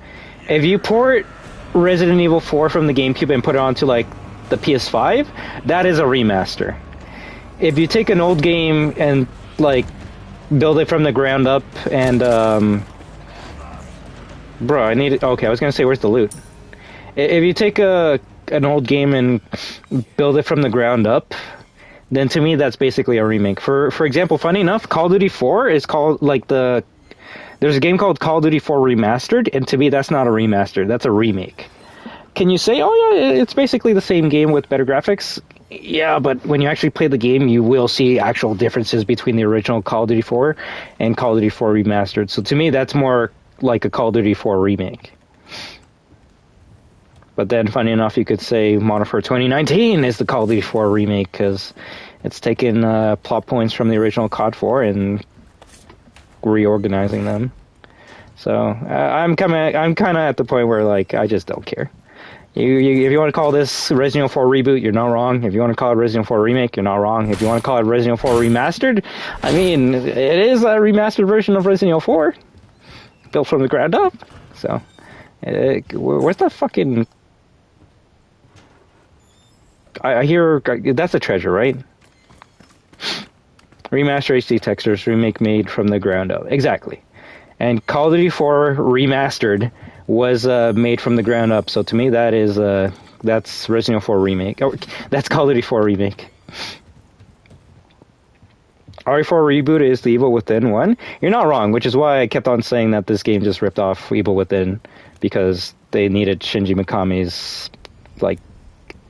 if you port Resident Evil 4 from the GameCube and put it onto, like, the PS5, that is a remaster. If you take an old game and, like, build it from the ground up and, Bro, I need it. Okay, I was gonna say, where's the loot? If you take an old game and build it from the ground up, then to me that's basically a remake. For example, funny enough, Call of Duty 4 is called, like, there's a game called Call of Duty 4 Remastered, and to me that's not a remaster, that's a remake. Can you say, oh yeah, it's basically the same game with better graphics? Yeah, but when you actually play the game, you will see actual differences between the original Call of Duty 4 and Call of Duty 4 Remastered. So to me, that's more like a Call of Duty 4 remake. But then, funny enough, you could say Modern Warfare 2019 is the Call of Duty 4 remake, because it's taken plot points from the original COD 4 and reorganizing them. So I'm kind of at the point where like I just don't care. If you want to call this Resident Evil 4 reboot, you're not wrong. If you want to call it Resident Evil 4 remake, you're not wrong. If you want to call it Resident Evil 4 remastered, I mean, it is a remastered version of Resident Evil 4, built from the ground up. So, where's the fucking? I hear that's a treasure, right? Remaster HD textures, remake made from the ground up. Exactly. And Call of Duty 4 Remastered was made from the ground up. So to me, that's Resident Evil 4 Remake. Oh, that's Call of Duty 4 Remake. RE4 Reboot is the Evil Within one. You're not wrong, which is why I kept on saying that this game just ripped off Evil Within, because they needed Shinji Mikami's like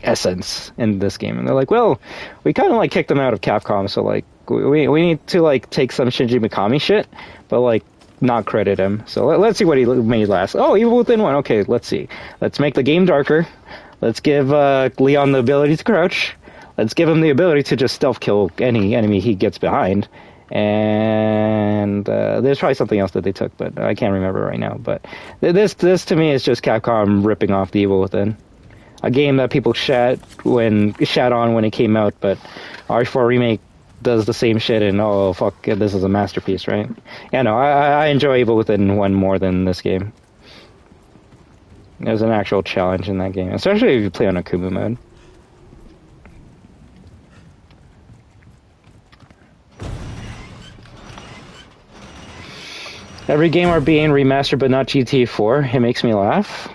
essence in this game. And they're like, well, we kind of like kicked them out of Capcom, so like we need to like take some Shinji Mikami shit, but like not credit him. So let's see what he made last. Oh, Evil Within 1. Okay, let's see. Let's make the game darker. Let's give Leon the ability to crouch. Let's give him the ability to just stealth kill any enemy he gets behind. And there's probably something else that they took, but I can't remember right now. But this to me is just Capcom ripping off the Evil Within. A game that people shat on when it came out, but RE4 Remake does the same shit, and oh fuck, this is a masterpiece, right? Yeah, no, I enjoy Evil Within 1 more than this game. There's an actual challenge in that game, especially if you play on Akumu mode. Every game are being remastered, but not GTA 4. It makes me laugh.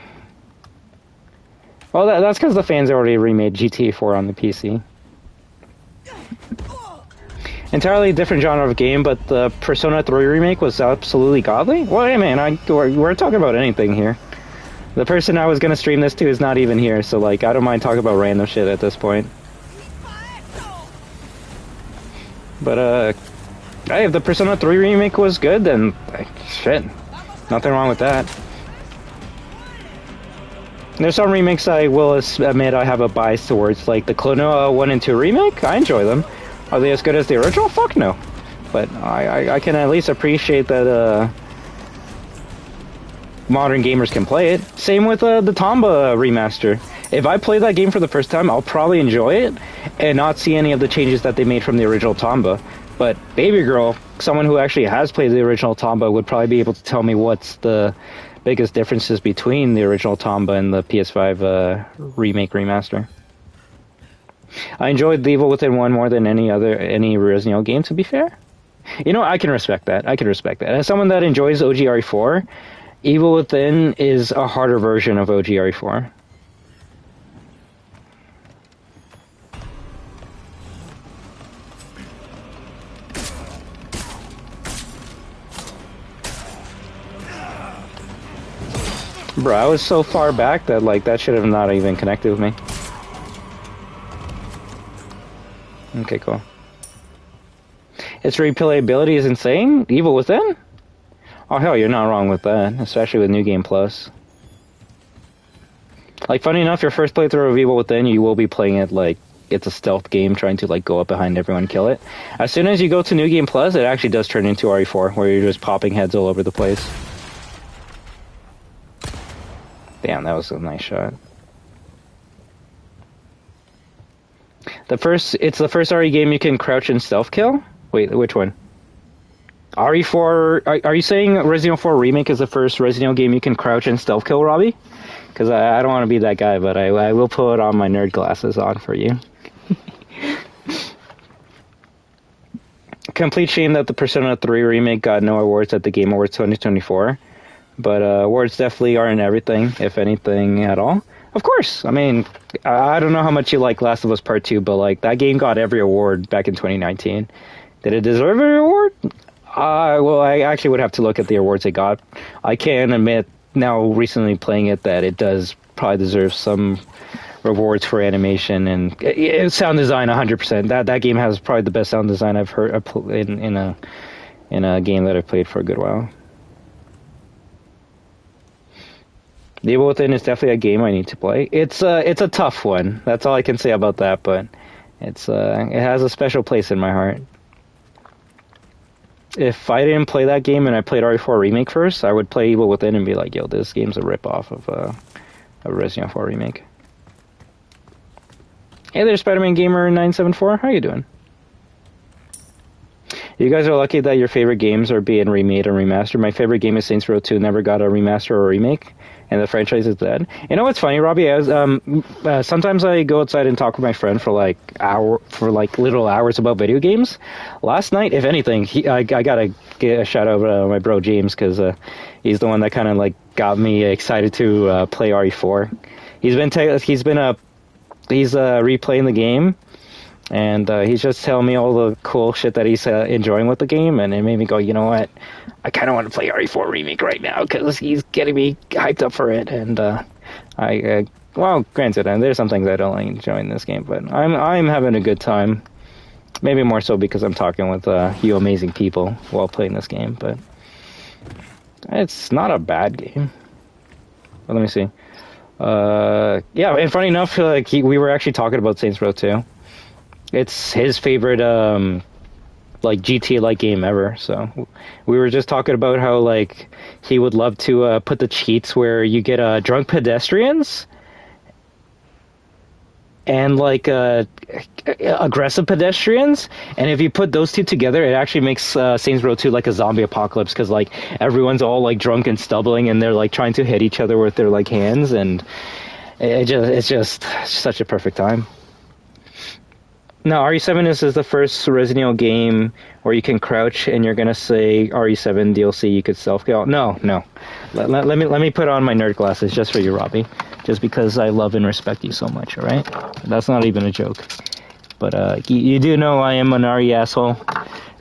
Well, that's because the fans already remade GTA 4 on the PC. Entirely different genre of game, but the Persona 3 remake was absolutely godly? Well, hey man, we're talking about anything here. The person I was going to stream this to is not even here, so like, I don't mind talking about random shit at this point. But, hey, if the Persona 3 remake was good, then, shit, nothing wrong with that. There's some remakes I will admit I have a bias towards, like the Klaw-Naw 1 and 2 remake. I enjoy them. Are they as good as the original? Fuck no. But I can at least appreciate that modern gamers can play it. Same with the Tomba remaster. If I play that game for the first time, I'll probably enjoy it and not see any of the changes that they made from the original Tomba. But Baby Girl, someone who actually has played the original Tomba, would probably be able to tell me what's the biggest differences between the original Tomba and the PS5 remake remaster. I enjoyed the Evil Within 1 more than any Resident Evil game, to be fair. You know, I can respect that. As someone that enjoys OG RE4, Evil Within is a harder version of OG RE4. Bro, I was so far back that like that should have not even connected with me. Okay, cool. Its replayability is insane? Evil Within? Oh hell, you're not wrong with that, especially with New Game Plus. Like, funny enough, your first playthrough of Evil Within, you will be playing it like it's a stealth game, trying to like go up behind everyone and kill it. As soon as you go to New Game Plus, it actually does turn into RE4, where you're just popping heads all over the place. Damn, that was a nice shot. It's the first RE game you can crouch and stealth kill? Wait, which one? RE4, are you saying Resident Evil 4 Remake is the first Resident Evil game you can crouch and stealth kill, Robbie? Because I don't want to be that guy, but I will put on my nerd glasses on for you. Complete shame that the Persona 3 Remake got no awards at the Game Awards 2024. But awards definitely aren't everything, if anything at all. Of course. I mean, I don't know how much you like Last of Us Part 2, but like that game got every award back in 2019. Did it deserve every award? Well, I actually would have to look at the awards it got. I can admit, now recently playing it, that it does probably deserve some rewards for animation and sound design. 100%. That game has probably the best sound design I've heard in a game that I've played for a good while. The Evil Within is definitely a game I need to play. It's a tough one. That's all I can say about that, but it has a special place in my heart. if I didn't play that game and I played RE4 Remake first, I would play Evil Within and be like, yo, this game's a ripoff of a Resident Evil 4 Remake. Hey there, Spider-Man Gamer 974. How you doing? You guys are lucky that your favorite games are being remade and remastered. My favorite game is Saints Row 2. Never got a remaster or a remake, and the franchise is dead. You know what's funny, Robbie? Sometimes I go outside and talk with my friend for literal hours about video games. Last night, if anything, I gotta get a shout out to my bro James, because he's the one that kind of like got me excited to play RE4. He's replaying the game. And he's just telling me all the cool shit that he's enjoying with the game, and it made me go, you know what? I kind of want to play RE4 Remake right now, because he's getting me hyped up for it. And well, granted, there's some things I don't like enjoying this game, but I'm having a good time. Maybe more so because I'm talking with you amazing people while playing this game, but it's not a bad game. But let me see. Yeah, and funny enough, we were actually talking about Saints Row 2. It's his favorite, like, GTA-like game ever, so we were just talking about how, like, he would love to put the cheats where you get drunk pedestrians and, like, aggressive pedestrians, and if you put those two together, it actually makes Saints Row 2 like a zombie apocalypse, because, like, everyone's all, like, drunk and stumbling, and they're, like, trying to hit each other with their, like, hands, and it's just such a perfect time. No, RE7 is the first Resident Evil game where you can crouch and you're gonna say RE7 DLC you could self-kill. No. Let me put on my nerd glasses just for you, Robbie. Just because I love and respect you so much, alright? That's not even a joke. But you do know I am an RE asshole,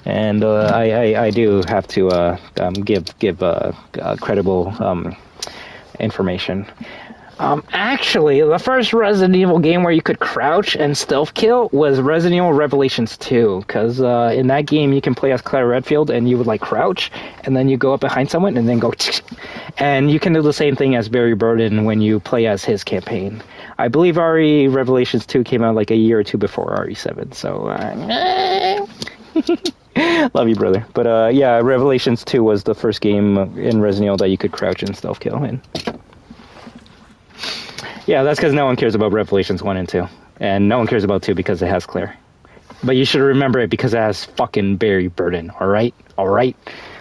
and I do have to give credible information. Actually, the first Resident Evil game where you could crouch and stealth kill was Resident Evil Revelations 2, because in that game you can play as Claire Redfield and you would like crouch, and then you go up behind someone and then go, and you can do the same thing as Barry Burden when you play as his campaign. I believe RE Revelations 2 came out like a year or two before RE7, so love you, brother. But yeah, Revelations 2 was the first game in Resident Evil that you could crouch and stealth kill in. Yeah, that's because no one cares about Revelations 1 and 2. And no one cares about 2 because it has Claire. But you should remember it because it has fucking Barry Burden, alright? Alright?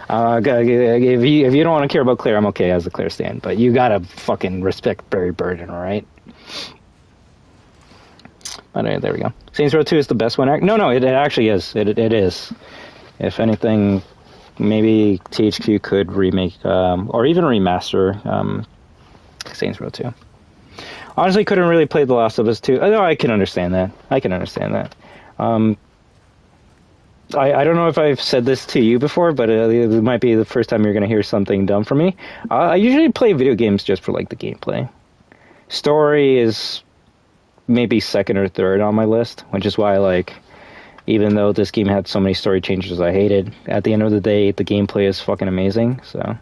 If you don't want to care about Claire, I'm okay as a Claire stand. But you gotta fucking respect Barry Burden, alright? Anyway, there we go. Saints Row 2 is the best one. No, it actually is. It is. If anything, maybe THQ could remake, or even remaster, Saints Row 2. Honestly, couldn't really play The Last of Us 2. No, I can understand that. I don't know if I've said this to you before, but it might be the first time you're going to hear something dumb from me. I usually play video games just for, like, the gameplay. Story is maybe second or third on my list, which is why, like, even though this game had so many story changes I hated, at the end of the day, the gameplay is fucking amazing, so...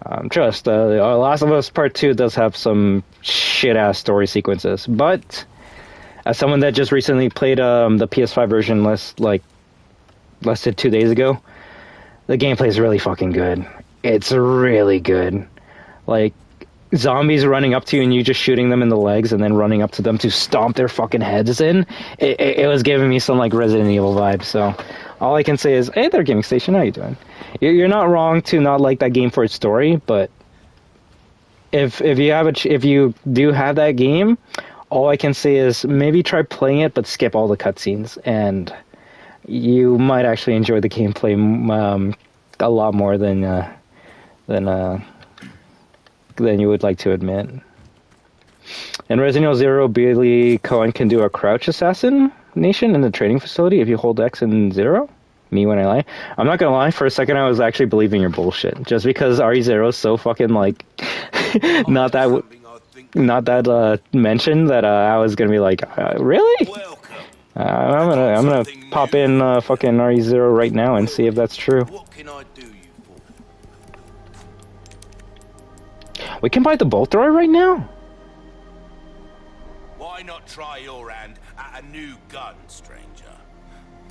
Last of Us Part 2 does have some shit-ass story sequences, but as someone that just recently played the PS5 version less than 2 days ago, the gameplay is really fucking good. It's really good. Like, zombies running up to you and you just shooting them in the legs and then running up to them to stomp their fucking heads in, it was giving me some, like, Resident Evil vibes, so... All I can say is, hey there, Gaming Station, how you doing? You're not wrong to not like that game for its story, but if you do have that game, all I can say is maybe try playing it, but skip all the cutscenes, and you might actually enjoy the gameplay a lot more than you would like to admit. In Resident Evil 0, Billy Cohen can do a crouch assassination in the training facility if you hold X and 0? Me when I lie? I'm not gonna lie, for a second I was actually believing your bullshit. Just because RE0 is so fucking, like, not that mentioned that I was gonna be like, really? I'm gonna pop in fucking RE0 right now and see if that's true. What can I do you for? We can buy the bolt thrower right now? Why not try your hand at a new gun, stranger?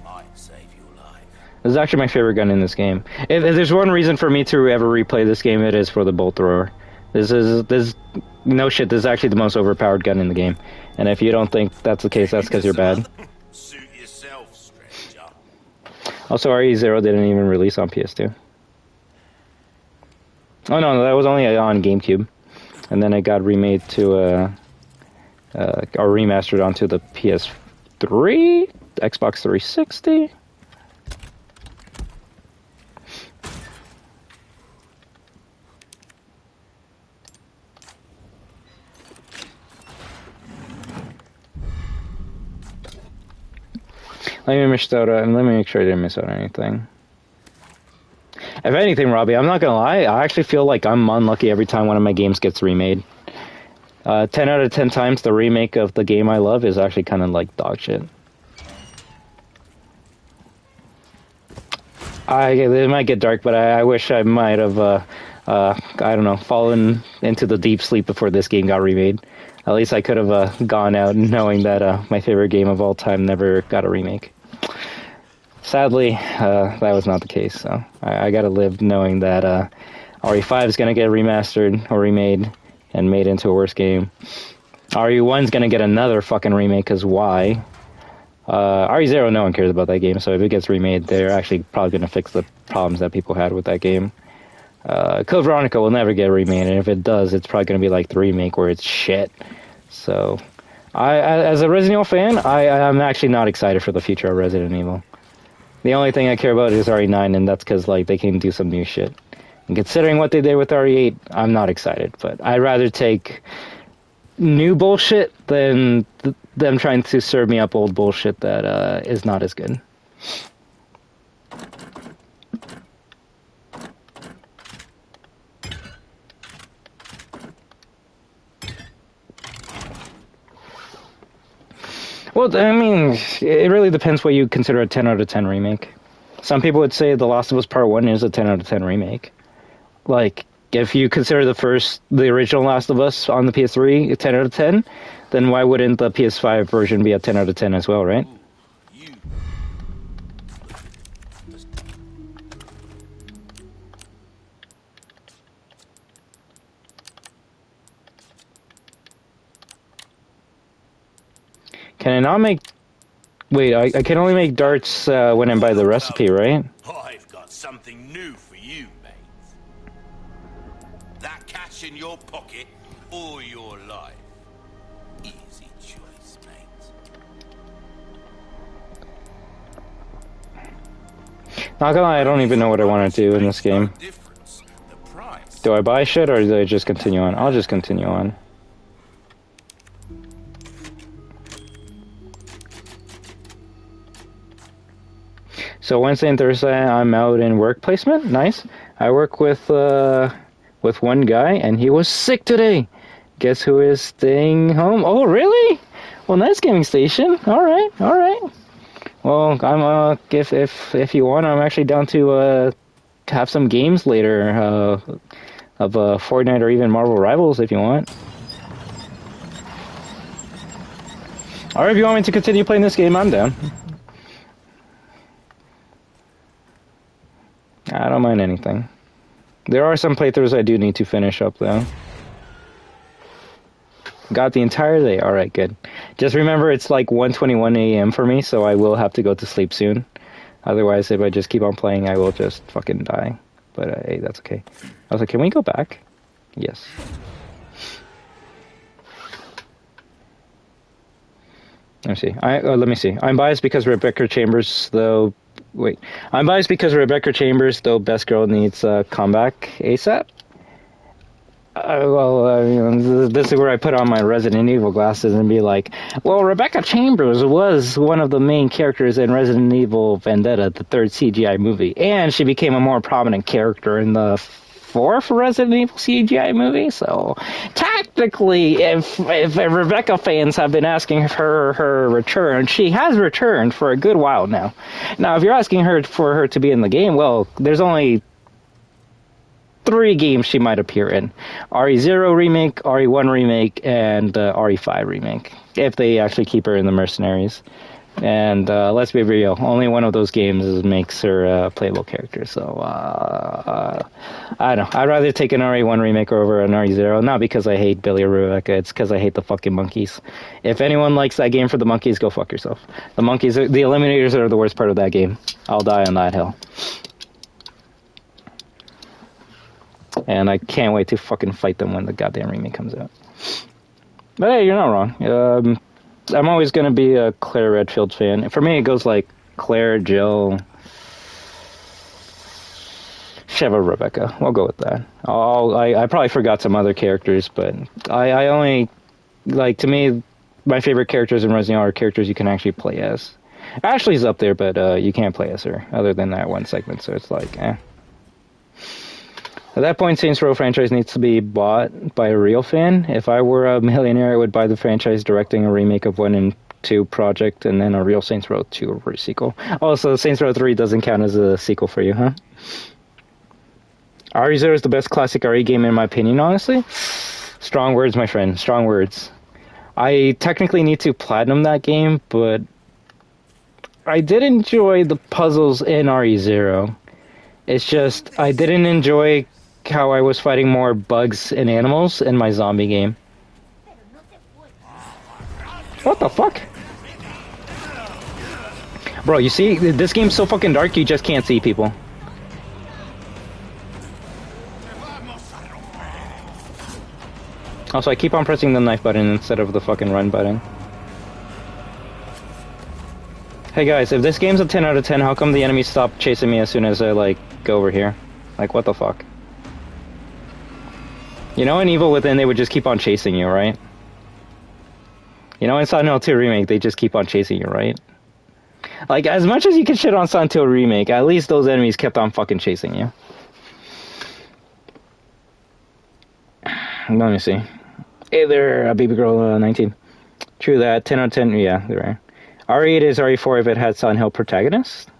Might save your life. This is actually my favorite gun in this game. If there's one reason for me to ever replay this game, it is for the bolt thrower. This is no shit. This is actually the most overpowered gun in the game. And if you don't think that's the case, that's because you're bad. Suit yourself, stranger. Also, RE0 didn't even release on PS2. Oh no, that was only on GameCube, and then it got remade to or remastered onto the PS3, Xbox 360. Let me make sure I didn't miss out on anything. If anything, Robbie, I'm not gonna lie, I actually feel like I'm unlucky every time one of my games gets remade. 10 out of 10 times the remake of the game I love is actually kind of like dog shit. It might get dark, but I wish I might have, I don't know, fallen into the deep sleep before this game got remade. At least I could have gone out knowing that my favorite game of all time never got a remake. Sadly, that was not the case, so I gotta live knowing that RE5 is gonna get remastered or remade and made into a worse game. RE1's gonna get another fucking remake, because why? RE0, no one cares about that game, so if it gets remade, they're actually probably gonna fix the problems that people had with that game. Code Veronica will never get remade, and if it does, it's probably gonna be like the remake where it's shit. So, as a Resident Evil fan, I'm actually not excited for the future of Resident Evil. The only thing I care about is RE9, and that's because like they can do some new shit. And considering what they did with RE8, I'm not excited. But I'd rather take new bullshit than them trying to serve me up old bullshit that is not as good. Well, I mean, it really depends what you consider a 10 out of 10 remake. Some people would say The Last of Us Part 1 is a 10 out of 10 remake. Like, if you consider the original Last of Us on the PS3 a 10 out of 10, then why wouldn't the PS5 version be a 10 out of 10 as well, right? Can I not make... Wait, I can only make darts when I buy the recipe, right? I've got something new for you, mate. That cash in your pocket or your life. Easy choice, mate. Not gonna lie, I don't even know what I want to do in this game. Do I buy shit or do I just continue on? I'll just continue on. So Wednesday and Thursday, I'm out in work placement. Nice. I work with one guy, and he was sick today. Guess who is staying home? Oh, really? Well, nice gaming station. All right, all right. Well, I'm if you want, I'm actually down to have some games later of Fortnite or even Marvel Rivals if you want. Or if you want me to continue playing this game, I'm down. I don't mind anything. There are some playthroughs I do need to finish up, though. Got the entire day. Alright, good. Just remember, it's like 1:21 a.m. for me, so I will have to go to sleep soon. Otherwise, if I just keep on playing, I will just fucking die. But, hey, that's okay. I was like, can we go back? Yes. Let me see. I'm biased because Rebecca Chambers, though... Wait. I'm biased because Rebecca Chambers, though Best Girl, needs a comeback ASAP. This is where I put on my Resident Evil glasses and be like, well, Rebecca Chambers was one of the main characters in Resident Evil Vendetta, the third CGI movie, and she became a more prominent character in the fourth Resident Evil CGI movie, so technically, if Rebecca fans have been asking for her return, she has returned for a good while now. Now, if you're asking for her to be in the game, well, there's only 3 games she might appear in. RE0 Remake, RE1 Remake, and RE5 Remake, if they actually keep her in the Mercenaries. And let's be real, only one of those games makes her a playable character. So I don't know. I'd rather take an RE1 remake over an RE0. Not because I hate Billy or Rebecca. It's because I hate the fucking monkeys. If anyone likes that game for the monkeys, go fuck yourself. The monkeys, the Eliminators are the worst part of that game. I'll die on that hill. And I can't wait to fucking fight them when the goddamn remake comes out. But hey, you're not wrong. I'm always going to be a Claire Redfield fan. For me, it goes like Claire, Jill, Sheva, Rebecca. We'll go with that. I probably forgot some other characters, but I only, like, to me, my favorite characters in Resident Evil are characters you can actually play as. Ashley's up there, but you can't play as her, other than that one segment, so it's like, eh. At that point, Saints Row franchise needs to be bought by a real fan. If I were a millionaire, I would buy the franchise directing a remake of 1 and 2 project, and then a real Saints Row 2 sequel. Also, Saints Row 3 doesn't count as a sequel for you, huh? RE0 is the best classic RE game in my opinion, honestly. Strong words, my friend. Strong words. I technically need to platinum that game, but I did enjoy the puzzles in RE0. It's just, I didn't enjoy how I was fighting more bugs and animals in my zombie game. What the fuck? Bro, you see, this game's so fucking dark you just can't see people. Also, I keep on pressing the knife button instead of the fucking run button. Hey guys, if this game's a 10 out of 10, how come the enemies stop chasing me as soon as I, like, go over here? Like, what the fuck? You know, in Evil Within, they would just keep on chasing you, right? You know, in Silent Hill 2 Remake, they just keep on chasing you, right? Like, as much as you can shit on Silent Hill Remake, at least those enemies kept on fucking chasing you. Let me see. Hey there, baby girl 19. True that, 10 out of 10, yeah, there are. RE8 is RE4 if it had Silent Hill protagonist.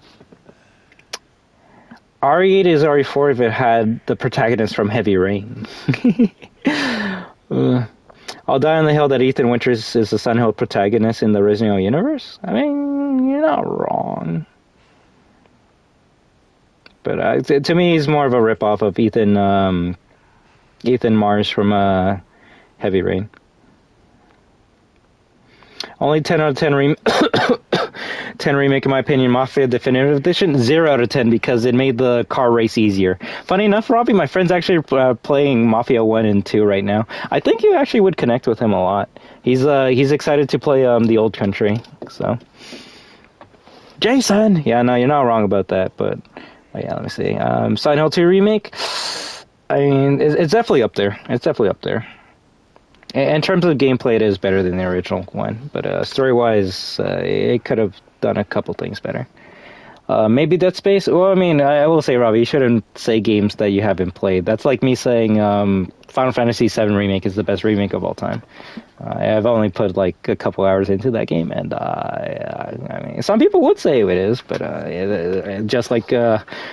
RE8 is RE4 if it had the protagonist from Heavy Rain. I'll die on the hill that Ethan Winters is the Silent Hill protagonist in the Resident Evil universe. I mean, you're not wrong. But to me, he's more of a ripoff of Ethan Mars from Heavy Rain. Only 10 out of 10 10 remake in my opinion. Mafia Definitive Edition 0 out of 10 because it made the car race easier. Funny enough, Robbie, my friend's actually playing Mafia 1 and 2 right now. I think you actually would connect with him a lot. He's excited to play the Old Country. So Jason, yeah, no, you're not wrong about that. But yeah, let me see. Silent Hill 2 remake. I mean, it's definitely up there. It's definitely up there. In terms of gameplay, it is better than the original one, but story-wise, it could have done a couple things better. Maybe Dead Space? Well, I mean, I will say, Robbie, you shouldn't say games that you haven't played. That's like me saying Final Fantasy VII Remake is the best remake of all time. I've only put like a couple hours into that game, and I mean, some people would say it is, but just like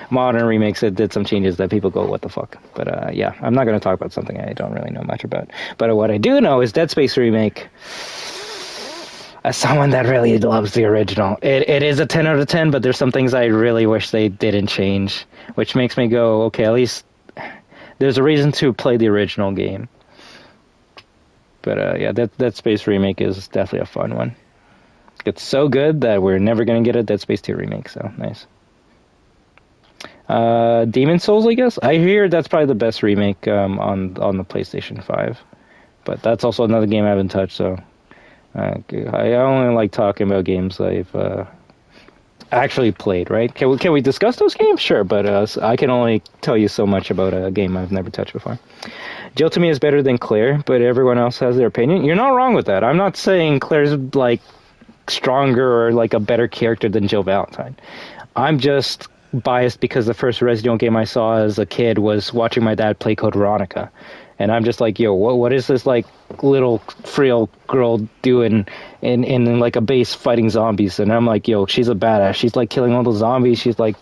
modern remakes, it did some changes that people go, what the fuck? But yeah, I'm not going to talk about something I don't really know much about. But what I do know is Dead Space Remake. As someone that really loves the original, it is a 10 out of 10, but there's some things I really wish they didn't change, which makes me go, okay, at least there's a reason to play the original game. But yeah, Dead Space Remake is definitely a fun one. It's so good that we're never going to get a Dead Space 2 remake, so nice. Demon Souls, I guess? I hear that's probably the best remake on the PlayStation 5. But that's also another game I haven't touched, so I only like talking about games I've actually played, right? Can we discuss those games? Sure, but I can only tell you so much about a game I've never touched before. Jill to me is better than Claire, but everyone else has their opinion. You're not wrong with that. I'm not saying Claire's like stronger or like a better character than Jill Valentine. I'm just biased because the first Resident Evil game I saw as a kid was watching my dad play Code Veronica. And I'm just like, yo, what is this like little frail girl doing in like a base fighting zombies? And I'm like, yo, she's a badass. She's like killing all the zombies. She's like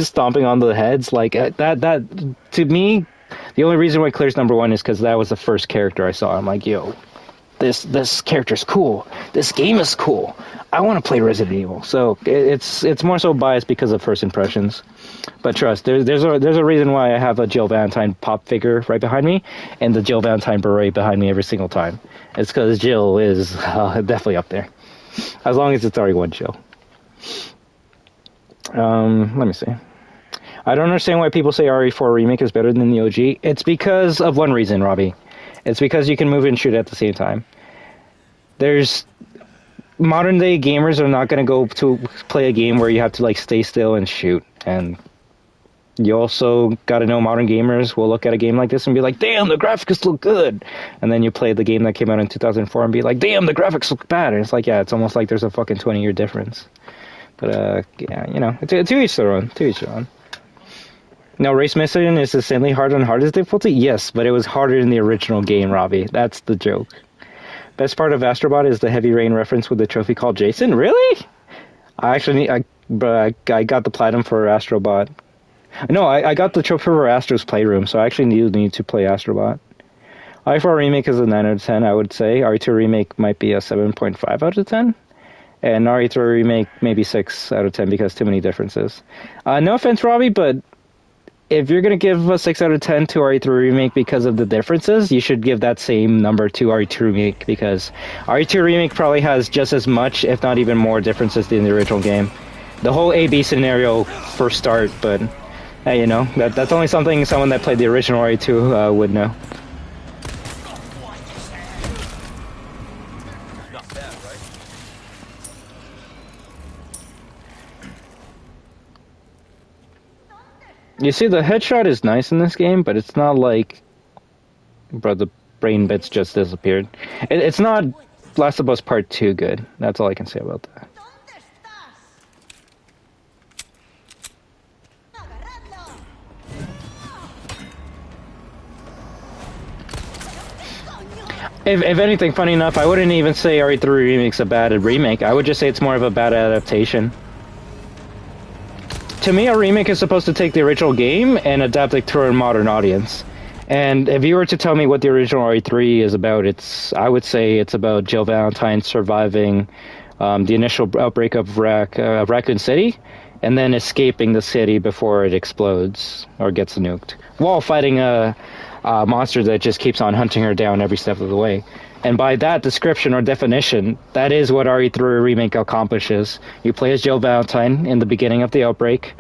stomping on the heads. Like that to me, the only reason why Claire's number one is because that was the first character I saw. I'm like, yo, this character's cool. This game is cool. I want to play Resident Evil, so it's more so biased because of first impressions. But trust, there's a reason why I have a Jill Valentine pop figure right behind me, and the Jill Valentine beret behind me every single time. It's because Jill is definitely up there, as long as it's RE1 Jill. Let me see. I don't understand why people say RE4 Remake is better than the OG. It's because of one reason, Robbie. It's because you can move and shoot at the same time. There's modern day gamers are not going to go to play a game where you have to like stay still and shoot. And you also got to know modern gamers will look at a game like this and be like, damn, the graphics look good. And then you play the game that came out in 2004 and be like, damn, the graphics look bad. And it's like, yeah, it's almost like there's a fucking 20-year difference. But, yeah, you know, to each their own. To each their own. Now, Race Mission is insanely hard on hardest difficulty? Yes, but it was harder in the original game, Robbie. That's the joke. Best part of Astrobot is the Heavy Rain reference with the trophy called Jason? Really? I got the platinum for Astrobot. No, I got the trophy for Astro's Playroom, so I actually need to play Astrobot. RE4R Remake is a 9 out of 10, I would say. RE2 Remake might be a 7.5 out of 10. And RE3 Remake maybe 6 out of 10 because too many differences. No offense, Robbie, but if you're going to give a 6 out of 10 to RE3 Remake because of the differences, you should give that same number to RE2 Remake because RE2 Remake probably has just as much, if not even more, differences than the original game. The whole A-B scenario for start, but hey, you know, that's only something someone that played the original RE2 would know. Not bad, right? You see, the headshot is nice in this game, but it's not like, bro, the brain bits just disappeared. It's not Last of Us Part 2 good. That's all I can say about that. If anything, funny enough, I wouldn't even say RE3 Remake's a bad remake. I would just say it's more of a bad adaptation. To me, a remake is supposed to take the original game and adapt it to a modern audience. And if you were to tell me what the original RE3 is about, I would say it's about Jill Valentine surviving the initial outbreak of Raccoon City, and then escaping the city before it explodes or gets nuked, while fighting a monster that just keeps on hunting her down every step of the way. And by that description or definition, that is what RE3 Remake accomplishes. You play as Jill Valentine in the beginning of the outbreak,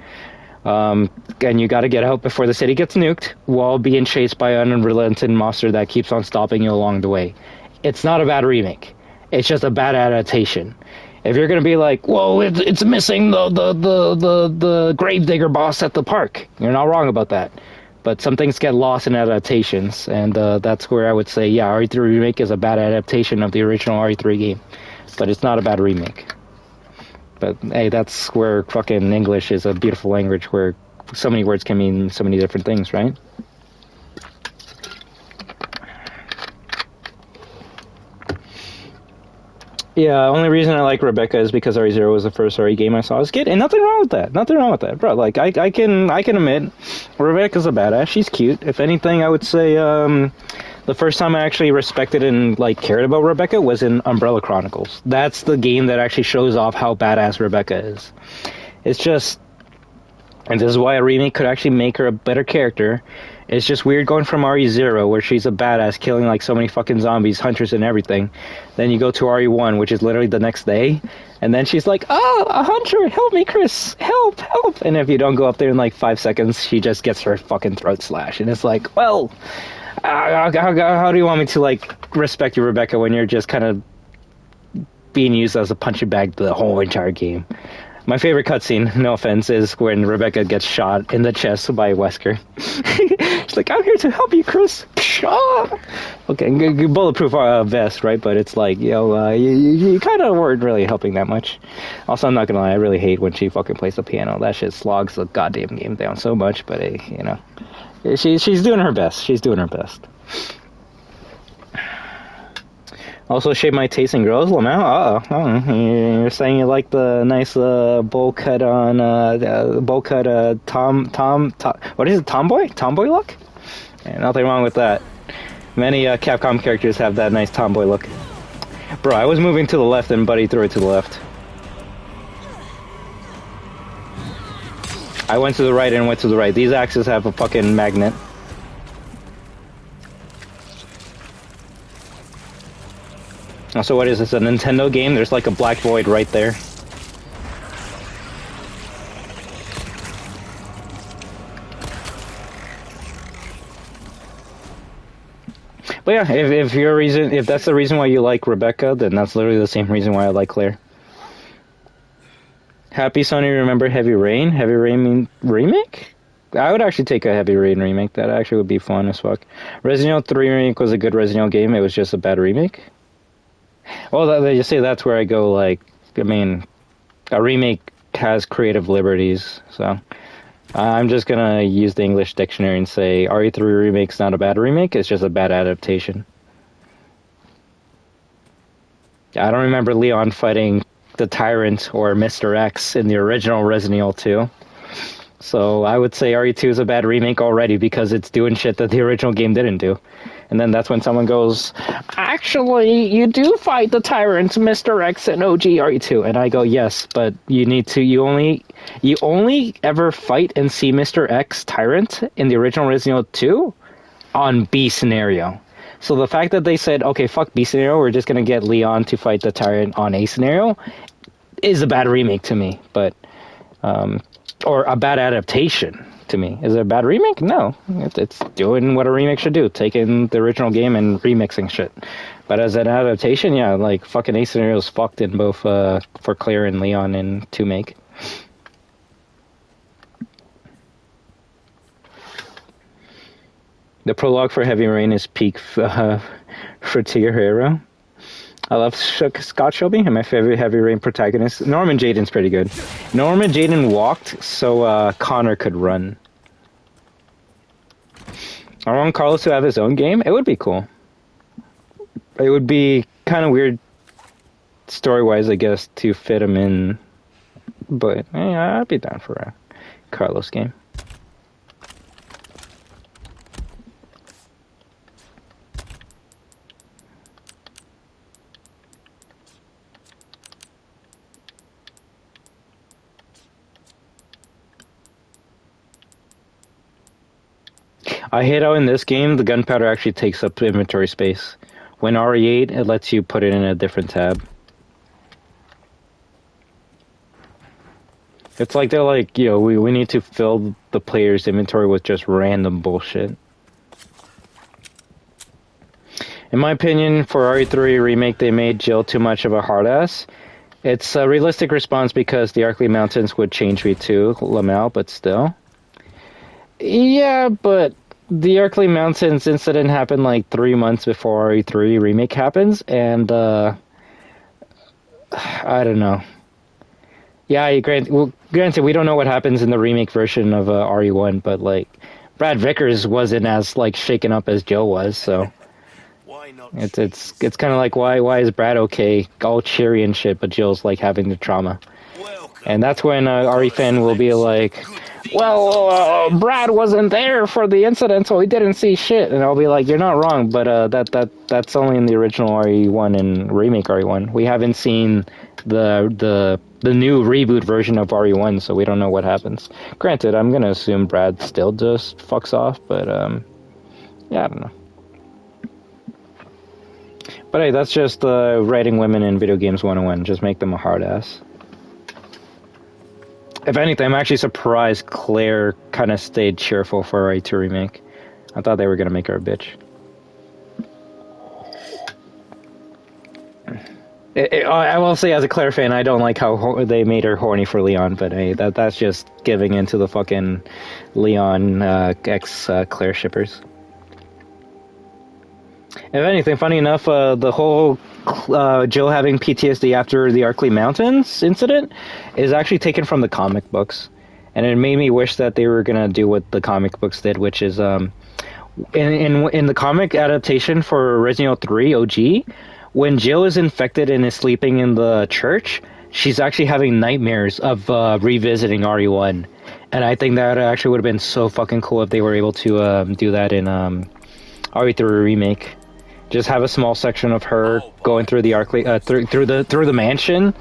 and you gotta get out before the city gets nuked, while being chased by an unrelenting monster that keeps on stopping you along the way. It's not a bad remake. It's just a bad adaptation. If you're gonna be like, whoa, it's missing the gravedigger boss at the park, you're not wrong about that. But some things get lost in adaptations, and that's where I would say, yeah, RE3 Remake is a bad adaptation of the original RE3 game. But it's not a bad remake. But, hey, that's where fucking English is a beautiful language where so many words can mean so many different things, right? Yeah, only reason I like Rebecca is because RE0 was the first RE game I saw as a kid, and nothing wrong with that. Nothing wrong with that, bro. Like, I can admit, Rebecca's a badass. She's cute. If anything, I would say the first time I actually respected and like cared about Rebecca was in Umbrella Chronicles. That's the game that actually shows off how badass Rebecca is. It's just, and this is why a remake could actually make her a better character. It's just weird going from RE0, where she's a badass, killing like so many fucking zombies, hunters and everything. Then you go to RE1, which is literally the next day, and then she's like, oh, a hunter, help me, Chris, help. And if you don't go up there in like 5 seconds, she just gets her fucking throat slashed. And it's like, well, how do you want me to like respect you, Rebecca, when you're just kind of being used as a punching bag the whole entire game? My favorite cutscene, no offense, is when Rebecca gets shot in the chest by Wesker. She's like, I'm here to help you, Chris. Okay, bulletproof vest, right? But it's like, yo, you kind of weren't really helping that much. Also, I'm not gonna lie, I really hate when she fucking plays the piano. That shit slogs the goddamn game down so much, but hey, you know. She's doing her best. She's doing her best. Also, shape my taste in girls, Lamau. You're saying you like the nice bowl cut on what is it? Tomboy look? Yeah, nothing wrong with that. Many Capcom characters have that nice tomboy look. Bro, I was moving to the left and Buddy threw it to the left. I went to the right and went to the right. These axes have a fucking magnet. Oh, so what is this, a Nintendo game? There's like a black void right there. But yeah, if that's the reason why you like Rebecca, then that's literally the same reason why I like Claire. Happy Sonny, remember Heavy Rain? Heavy Rain remake? I would actually take a Heavy Rain remake. That actually would be fun as fuck. Resident Evil 3 remake was a good Resident Evil game. It was just a bad remake. Well, you say that's where I go, like, I mean, a remake has creative liberties, so I'm just gonna use the English dictionary and say RE3 remake's not a bad remake, it's just a bad adaptation. I don't remember Leon fighting the Tyrant or Mr. X in the original Resident Evil 2. So I would say RE2 is a bad remake already because it's doing shit that the original game didn't do. And then that's when someone goes, actually, you do fight the Tyrant, Mr. X, and OG RE2. And I go, yes, but you only ever fight and see Mr. X Tyrant in the original Resident Evil 2 on B scenario. So the fact that they said, okay, fuck B scenario, we're just going to get Leon to fight the Tyrant on A scenario is a bad remake to me. But, or a bad adaptation to me. Is it a bad remake? No. It's doing what a remake should do, taking the original game and remixing shit. But as an adaptation, yeah, like, fucking A scenario's fucked in both, for Claire and Leon in 2 make. The prologue for Heavy Rain is peak for Hero. I love Scott Shelby, and my favorite Heavy Rain protagonist. Norman Jaden's pretty good. Norman Jaden walked so Connor could run. I want Carlos to have his own game. It would be cool. It would be kind of weird story-wise, I guess, to fit him in. But yeah, I'd be down for a Carlos game. I hate how in this game the gunpowder actually takes up inventory space. When RE8, it lets you put it in a different tab. It's like they're like, we need to fill the player's inventory with just random bullshit. In my opinion, for RE3 Remake, they made Jill too much of a hard ass. It's a realistic response because the Arklay Mountains would change me to Lamel, but still. Yeah, but the Arklay Mountains incident happened like 3 months before RE3 Remake happens, and I don't know. Yeah, granted, we don't know what happens in the remake version of RE1, but like Brad Vickers wasn't as like shaken up as Jill was, so it's kind of like why is Brad okay, all cheery and shit, but Jill's like having the trauma, and that's when RE fan will be like, well, Brad wasn't there for the incident, so he didn't see shit. And I'll be like, you're not wrong, but that's only in the original RE1 and remake RE1. We haven't seen the new reboot version of RE1, so we don't know what happens. Granted, I'm gonna assume Brad still just fucks off, but yeah, I don't know. But hey, that's just writing women in video games 101. Just make them a hard ass. If anything, I'm actually surprised Claire kind of stayed cheerful for RE2 Remake. I thought they were going to make her a bitch. I will say, as a Claire fan, I don't like how they made her horny for Leon, but hey, that's just giving into the fucking Leon ex-Claire shippers. If anything, funny enough, the whole Jill having PTSD after the Arklay Mountains incident is actually taken from the comic books. And it made me wish that they were going to do what the comic books did, which is in the comic adaptation for Resident Evil 3 OG, when Jill is infected and is sleeping in the church, she's actually having nightmares of revisiting RE1. And I think that actually would have been so fucking cool if they were able to do that in RE3 Remake. Just have a small section of her going through the Arklay, through the mansion.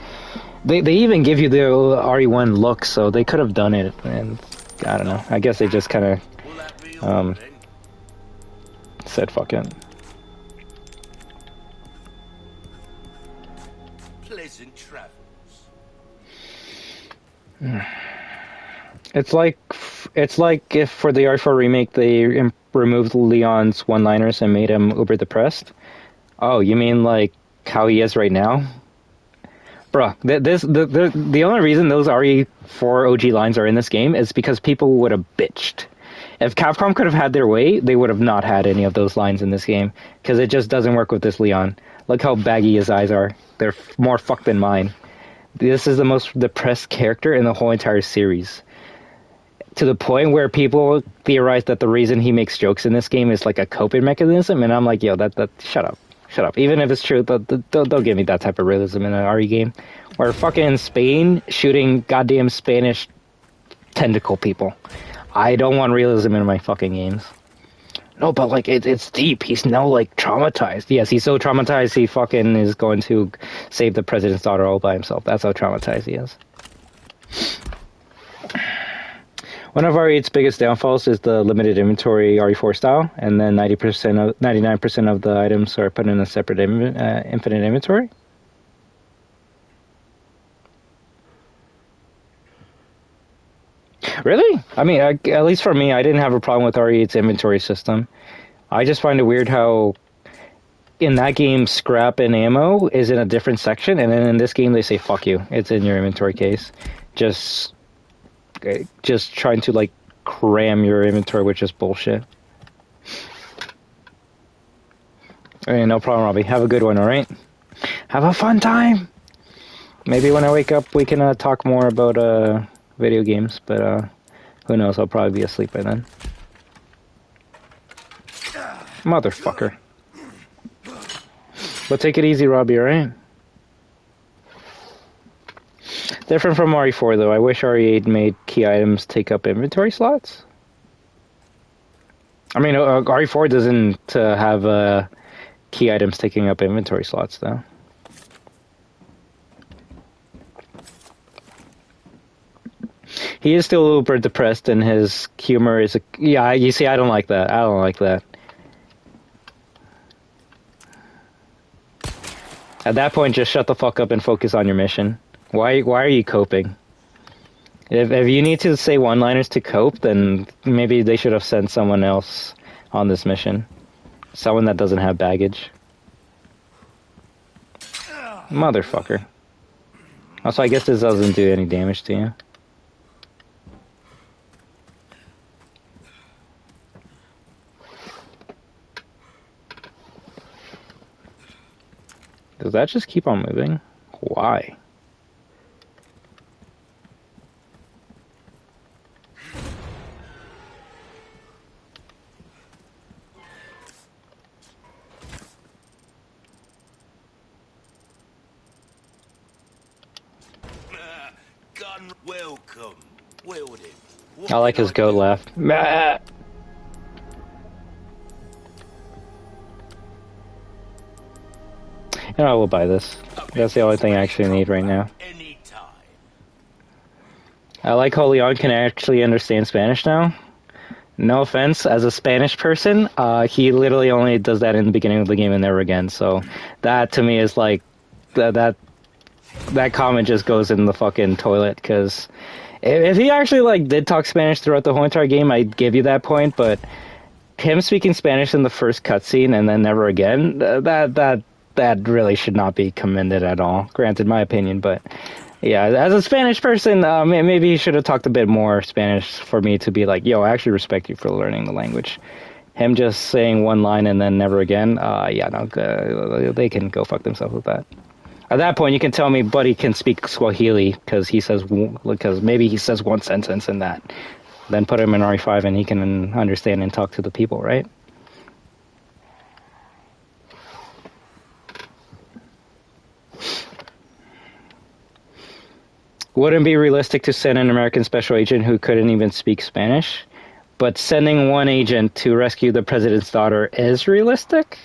They even give you the RE1 look, so they could have done it, and I don't know. I guess they just kind of Will that be all then? said fuck it. Pleasant travels. It's like if for the RE4R remake they removed Leon's one-liners and made him uber depressed. Oh, you mean like how he is right now? Bruh, the only reason those RE4 OG lines are in this game is because people would have bitched. If Capcom could have had their way, they would have not had any of those lines in this game, because it just doesn't work with this Leon. Look how baggy his eyes are. They're more fucked than mine. This is the most depressed character in the whole entire series. To the point where people theorize that the reason he makes jokes in this game is like a coping mechanism, and I'm like, yo, that shut up. Shut up. Even if it's true, don't give me that type of realism in an RE game. Where fucking Spain shooting goddamn Spanish tentacle people. I don't want realism in my fucking games. No, but like it's deep. He's now like traumatized. Yes, he's so traumatized he fucking is going to save the president's daughter all by himself. That's how traumatized he is. One of RE8's biggest downfalls is the limited inventory RE4 style, and then 99% of the items are put in a separate infinite inventory. Really? I mean, at least for me, I didn't have a problem with RE8's inventory system. I just find it weird how in that game, scrap and ammo is in a different section, and then in this game they say, fuck you, it's in your inventory case. Just trying to, like, cram your inventory, which is bullshit. Alright, no problem, Robbie. Have a good one, alright? Have a fun time! Maybe when I wake up we can talk more about video games, but who knows, I'll probably be asleep by then. Motherfucker. But take it easy, Robbie, alright? Different from RE4, though. I wish RE8 made key items take up inventory slots. I mean, RE4 doesn't have key items taking up inventory slots, though. He is still a little bit depressed, and his humor is... Yeah, you see, I don't like that. I don't like that. At that point, just shut the fuck up and focus on your mission. Why are you coping? If you need to say one-liners to cope, then maybe they should have sent someone else on this mission. Someone that doesn't have baggage. Motherfucker. Also, I guess this doesn't do any damage to you. Does that just keep on moving? Why? Gun welcome. Well then. I like his goat laugh. Meh. You know, I will buy this. That's the only thing I actually need right now. I like how Leon can actually understand Spanish now. No offense, as a Spanish person, he literally only does that in the beginning of the game and never again. So that to me is like that comment just goes in the fucking toilet. Because if he actually like did talk Spanish throughout the whole entire game, I'd give you that point. But him speaking Spanish in the first cutscene and then never again, that really should not be commended at all. Granted, my opinion, but yeah, as a Spanish person, maybe he should have talked a bit more Spanish for me to be like, yo, I actually respect you for learning the language. Him just saying one line and then never again, yeah, no, they can go fuck themselves with that. At that point, you can tell me Buddy can speak Swahili because maybe he says one sentence in that. Then put him in RE5 and he can understand and talk to the people, right? Wouldn't be realistic to send an American special agent who couldn't even speak Spanish, but sending one agent to rescue the president's daughter is realistic?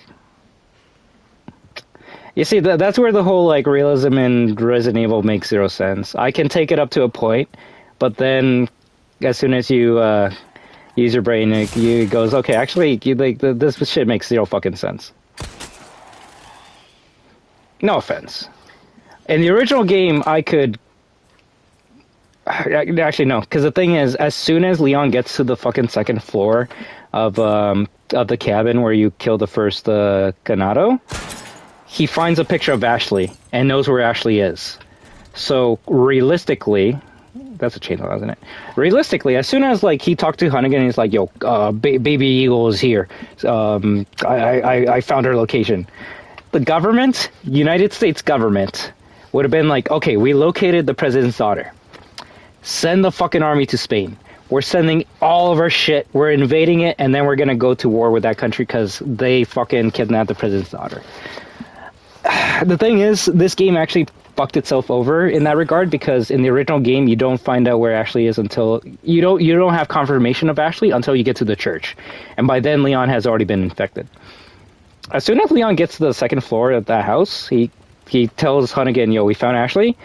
You see, that's where the whole like realism in Resident Evil makes zero sense. I can take it up to a point, but then as soon as you use your brain, it goes, okay, actually, this shit makes zero fucking sense. No offense. In the original game, I could... Actually, no, because the thing is, as soon as Leon gets to the fucking second floor of the cabin where you kill the first Ganado, he finds a picture of Ashley and knows where Ashley is. So, realistically... That's a chainsaw, isn't it? Realistically, as soon as like he talked to Hunnigan, he's like, "Yo, Baby Eagle is here. I found her location." The government, United States government, would have been like, "Okay, we located the president's daughter. Send the fucking army to Spain. We're sending all of our shit. We're invading it, and then we're gonna go to war with that country because they fucking kidnapped the president's daughter." The thing is, this game actually fucked itself over in that regard, because in the original game you don't find out where Ashley is until you don't have confirmation of Ashley until you get to the church, and by then Leon has already been infected. As soon as Leon gets to the second floor of that house, he tells Hunnigan, "Yo, we found Ashley."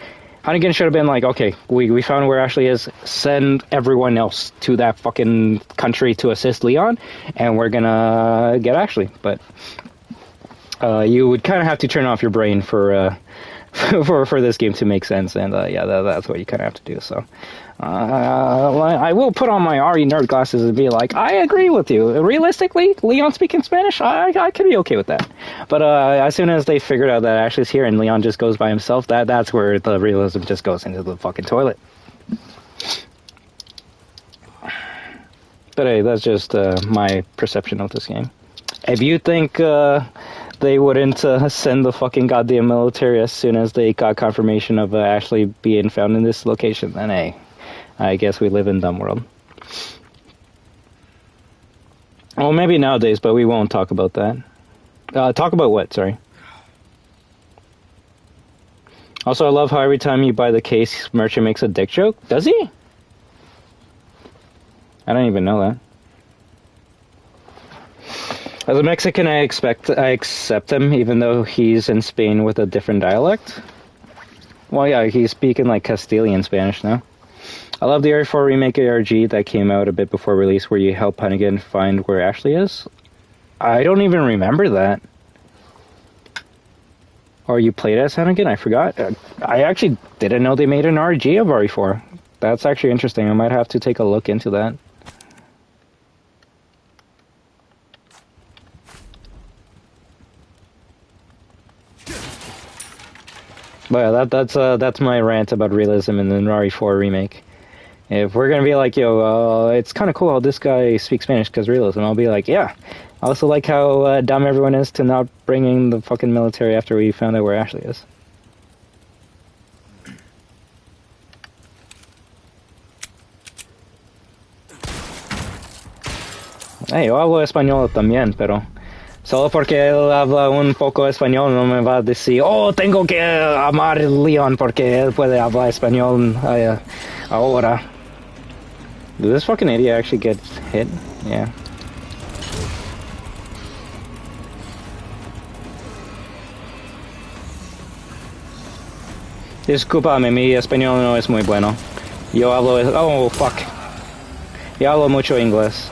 Hunnigan should have been like, "Okay, we found where Ashley is. Send everyone else to that fucking country to assist Leon, and we're gonna get Ashley." But you would kind of have to turn off your brain for this game to make sense, and yeah, that's what you kind of have to do. So I will put on my RE nerd glasses and be like, I agree with you. Realistically, Leon speaking Spanish, I could be okay with that. But as soon as they figured out that Ashley's here and Leon just goes by himself, that's where the realism just goes into the fucking toilet. But hey, that's just my perception of this game. If you think they wouldn't send the fucking goddamn military as soon as they got confirmation of Ashley being found in this location, then hey, I guess we live in dumb world. Well, maybe nowadays, but we won't talk about that. Talk about what? Sorry. Also, I love how every time you buy the case, merchant makes a dick joke. Does he? I don't even know that. As a Mexican, I accept him, even though he's in Spain with a different dialect. Well, yeah, he's speaking like Castilian Spanish now. I love the RE4R Remake ARG that came out a bit before release, where you help Hunnigan find where Ashley is. I don't even remember that. Or you played as Hunnigan? I forgot. I actually didn't know they made an RG of RE4. That's actually interesting. I might have to take a look into that. But yeah, that's my rant about realism in the RE4 remake. If we're gonna be like, yo, it's kind of cool how this guy speaks Spanish because realism, I'll be like, yeah. I also like how dumb everyone is to not bringing the fucking military after we found out where Ashley is. Hey, yo hablo español también, pero solo porque él habla un poco español no me va a decir, oh, tengo que amar a Leon porque él puede hablar español ahora. Did this fucking idiot actually get hit? Yeah. Discúlpame, mi español no es muy bueno. Yo hablo... Oh, fuck. Yo hablo mucho inglés.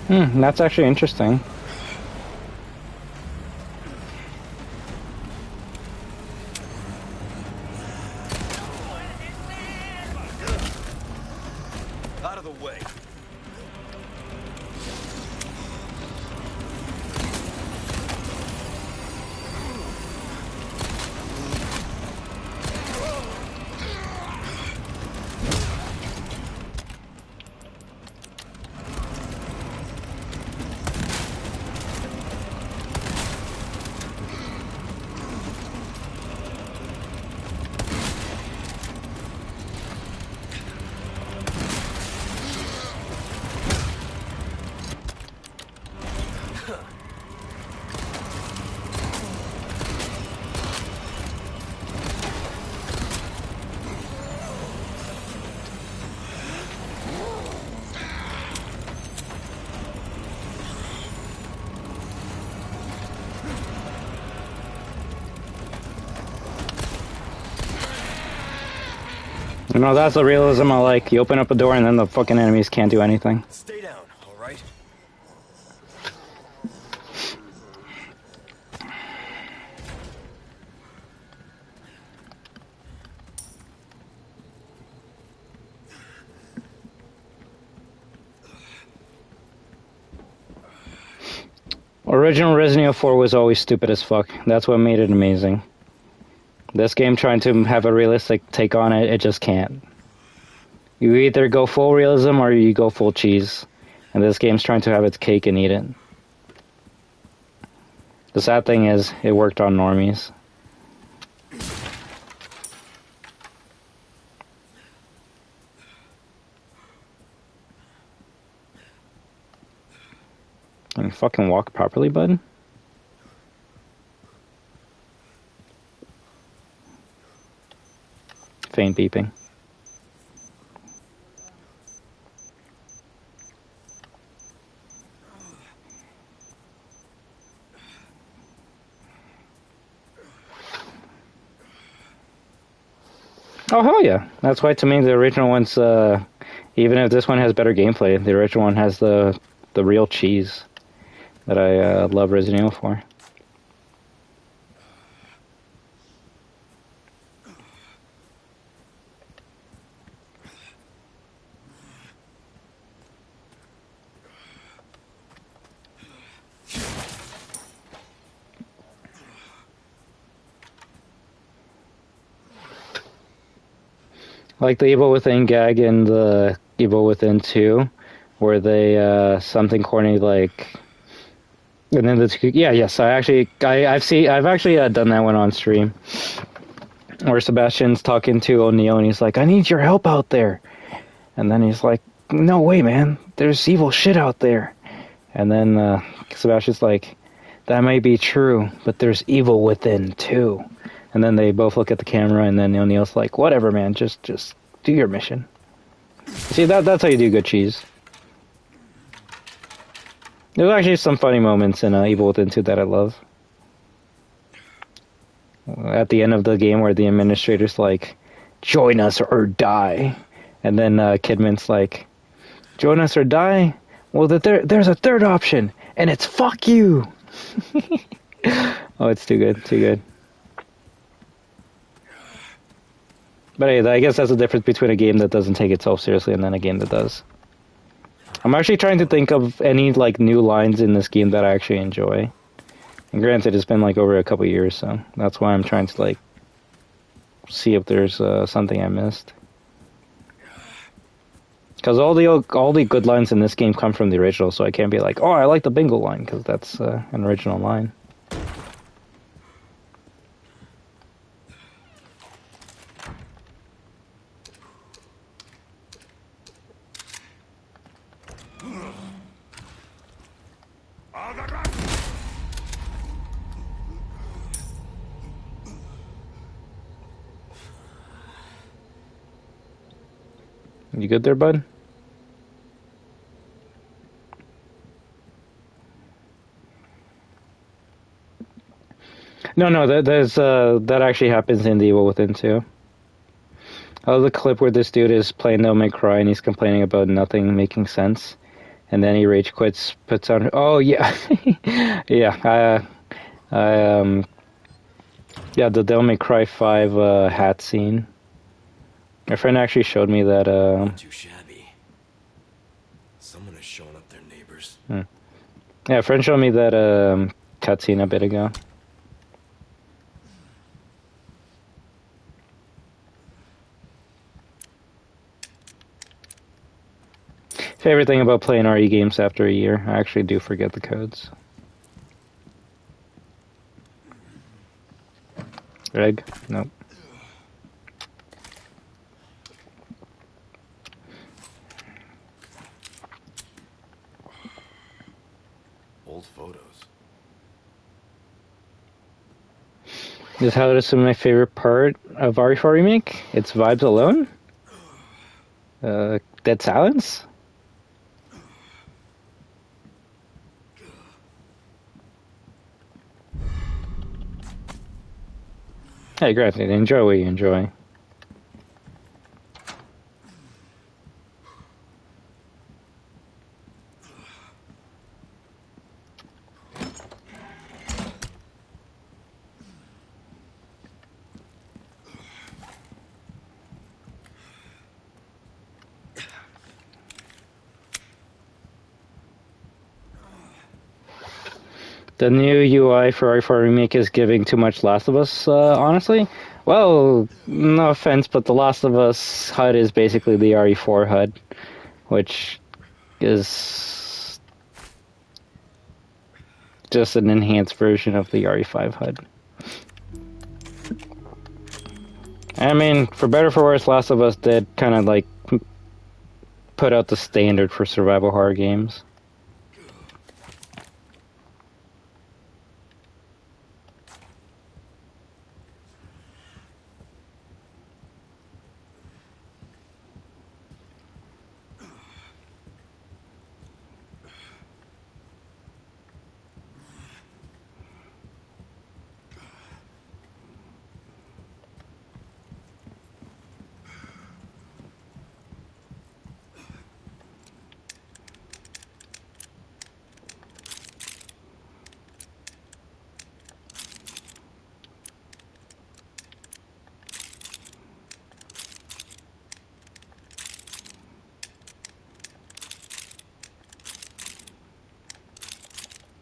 That's actually interesting. Out of the way. You know, that's the realism I like. You open up a door and then the fucking enemies can't do anything. Stay down, all right? Original Resident Evil 4 was always stupid as fuck. That's what made it amazing. This game trying to have a realistic take on it, it just can't. You either go full realism or you go full cheese. And this game's trying to have its cake and eat it. The sad thing is, it worked on normies. Can you fucking walk properly, bud? Faint beeping. Oh, hell yeah. That's why, to me, the original one's, even if this one has better gameplay, the original one has the real cheese that I love Resident Evil for. Like the Evil Within gag in the Evil Within 2, where they, something corny like... And then yes, I've actually done that one on stream. Where Sebastian's talking to O'Neill and he's like, I need your help out there. And then he's like, no way, man, there's evil shit out there. And then Sebastian's like, that may be true, but there's evil within too. And then they both look at the camera, and then O'Neill's like, whatever, man, just do your mission. See, that's how you do good cheese. There's actually some funny moments in Evil Within 2 that I love. At the end of the game where the administrator's like, join us or die. And then Kidman's like, join us or die? Well, there's a third option, and it's fuck you. Oh, it's too good, too good. But hey, I guess that's the difference between a game that doesn't take itself seriously and then a game that does. I'm actually trying to think of any like new lines in this game that I actually enjoy. And granted, it's been like over a couple years, so that's why I'm trying to like see if there's something I missed. Because all the good lines in this game come from the original, so I can't be like, oh, I like the bingo line, because that's an original line. You good there, bud? No, that actually happens in the Evil Within 2. I love the clip where this dude is playing Devil May Cry and he's complaining about nothing making sense, and then he rage quits, puts on. Oh yeah, yeah. Yeah, the Devil May Cry 5 hat scene. My friend actually showed me that. Not too shabby. Someone has shown up their neighbors. Yeah, a friend showed me that cutscene a bit ago. Favorite thing about playing RE games after a year, I actually do forget the codes. Egg? Nope. Old photos. This is how this is my favorite part of RE4R Remake. It's vibes alone. Dead silence. Hey, granted, enjoy what you enjoy. The new UI for RE4R Remake is giving too much Last of Us, honestly. Well, no offense, but the Last of Us HUD is basically the RE4 HUD, which is just an enhanced version of the RE5 HUD. I mean, for better or for worse, Last of Us did kind of like put out the standard for survival horror games.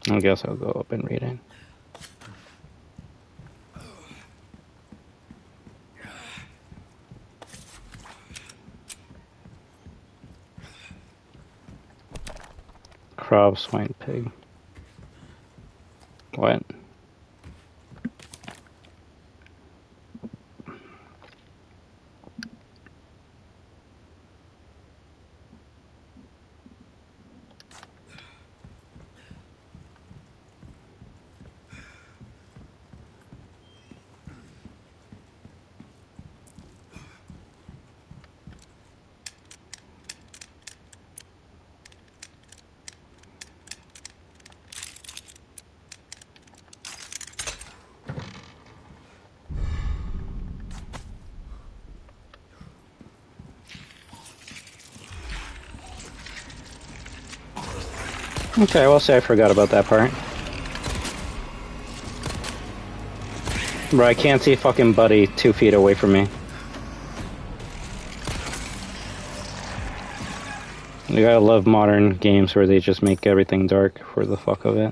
I guess I'll go up and read it. Crab, swine, pig. What? Okay, we'll say I forgot about that part. Bro, I can't see fucking Buddy 2 feet away from me. You gotta love modern games where they just make everything dark for the fuck of it.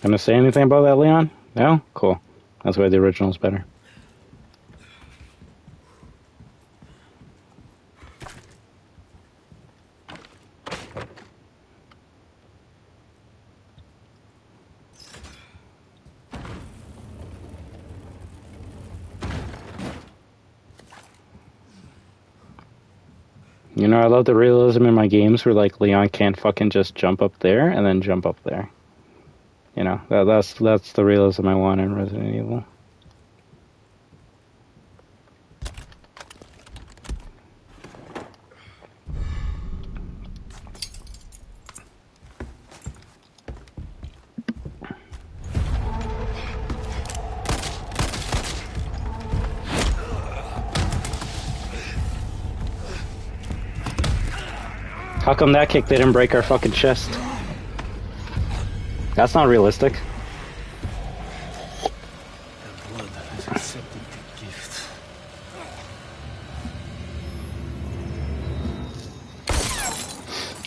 Gonna say anything about that, Leon? No? Cool. That's why the original's better. You know, I love the realism in my games where, like, Leon can't fucking just jump up there and then jump up there. You know, that's the realism I want in Resident Evil. How come that kick didn't break our fucking chest? That's not realistic. The blood has accepted the gift.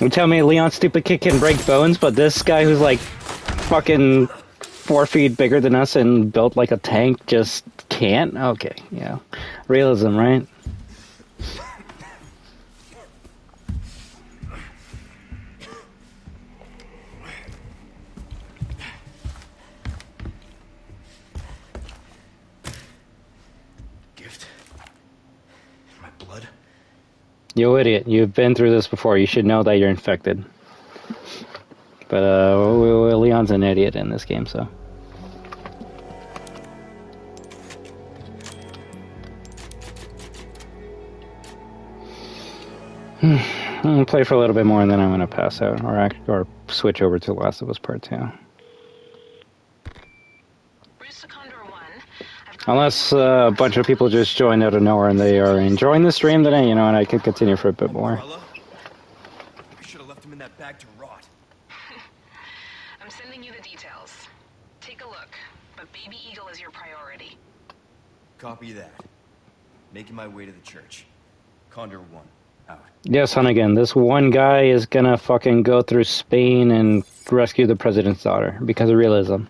You tell me Leon's stupid kick can break bones, but this guy who's like fucking 4 feet bigger than us and built like a tank just can't? Okay, yeah. Realism, right? You idiot. You've been through this before. You should know that you're infected. But Leon's an idiot in this game, so. I'm gonna play for a little bit more and then I'm gonna pass out or switch over to Last of Us Part 2. Unless a bunch of people just joined out of nowhere and they are enjoying the stream today, you know, and I could continue for a bit more. I should have left him in that bag to rot. I'm sending you the details. Take a look, but Baby Eagle is your priority. Copy that. Making my way to the church. Condor 1, out. Yes, Hunnigan, this one guy is gonna fucking go through Spain and rescue the president's daughter because of realism.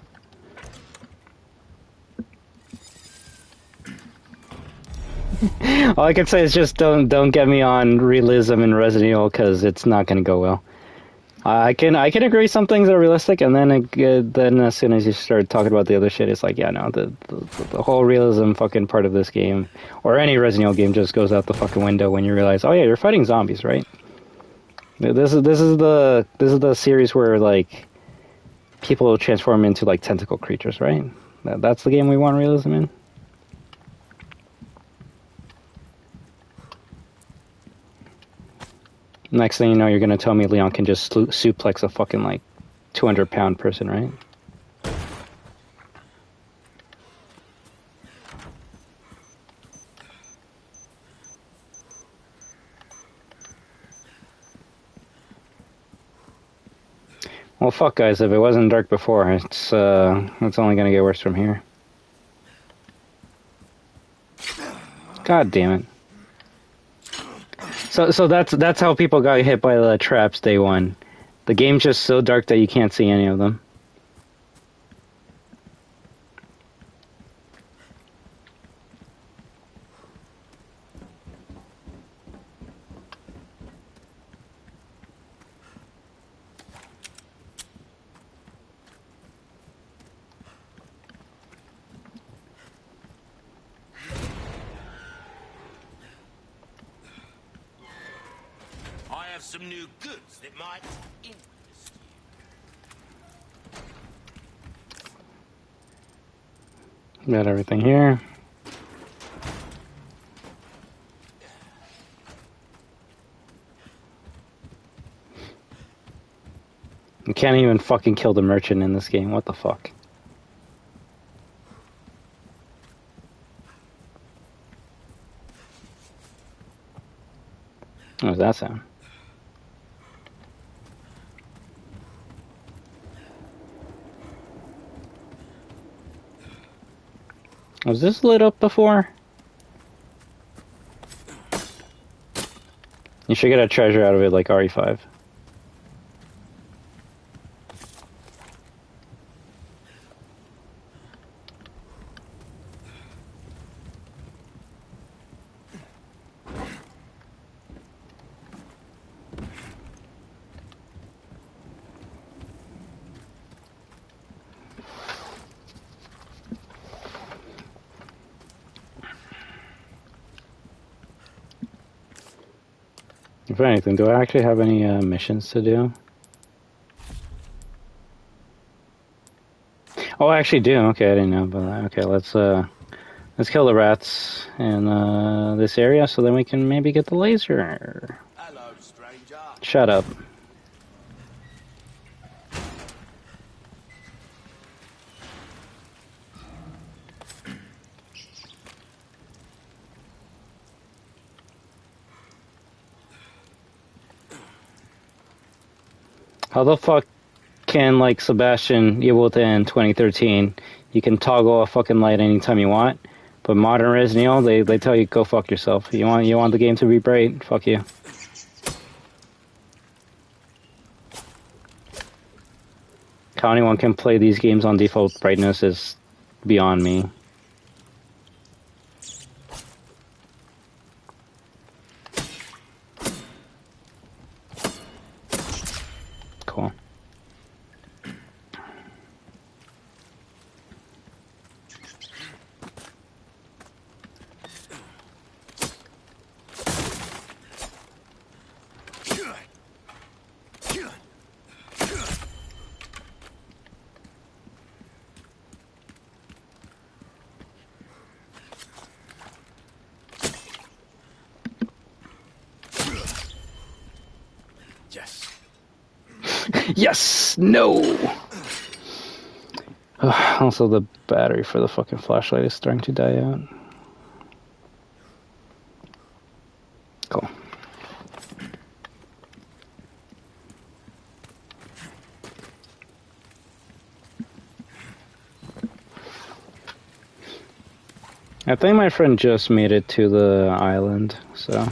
All I can say is just don't get me on realism in Resident Evil because it's not gonna go well. I can agree some things are realistic, and then as soon as you start talking about the other shit, it's like, yeah, no, the whole realism fucking part of this game or any Resident Evil game just goes out the fucking window when you realize, oh yeah, you're fighting zombies, right? This is the series where like people transform into like tentacle creatures, right? That's the game we want realism in. Next thing you know, you're gonna tell me Leon can just suplex a fucking like 200-pound person, right? Well, fuck, guys. If it wasn't dark before, it's only gonna get worse from here. God damn it. So that's how people got hit by the traps day one. The game's just so dark that you can't see any of them. Some new goods that might interest you. Got everything here. You can't even fucking kill the merchant in this game. What the fuck? What was that sound? Was this lit up before? You should get a treasure out of it like RE5. If anything, do I actually have any missions to do? Oh, I actually do. Okay, I didn't know about that. Okay, let's kill the rats in this area, so then we can maybe get the laser. Hello, stranger. Shut up. How the fuck can, like, Sebastian Evil in 2013, you can toggle a fucking light anytime you want, but modern Resident Evil, they tell you, go fuck yourself. You want the game to be bright? Fuck you. How anyone can play these games on default brightness is beyond me. Cool. Yes! No! Also, the battery for the fucking flashlight is starting to die out. Cool. I think my friend just made it to the island, so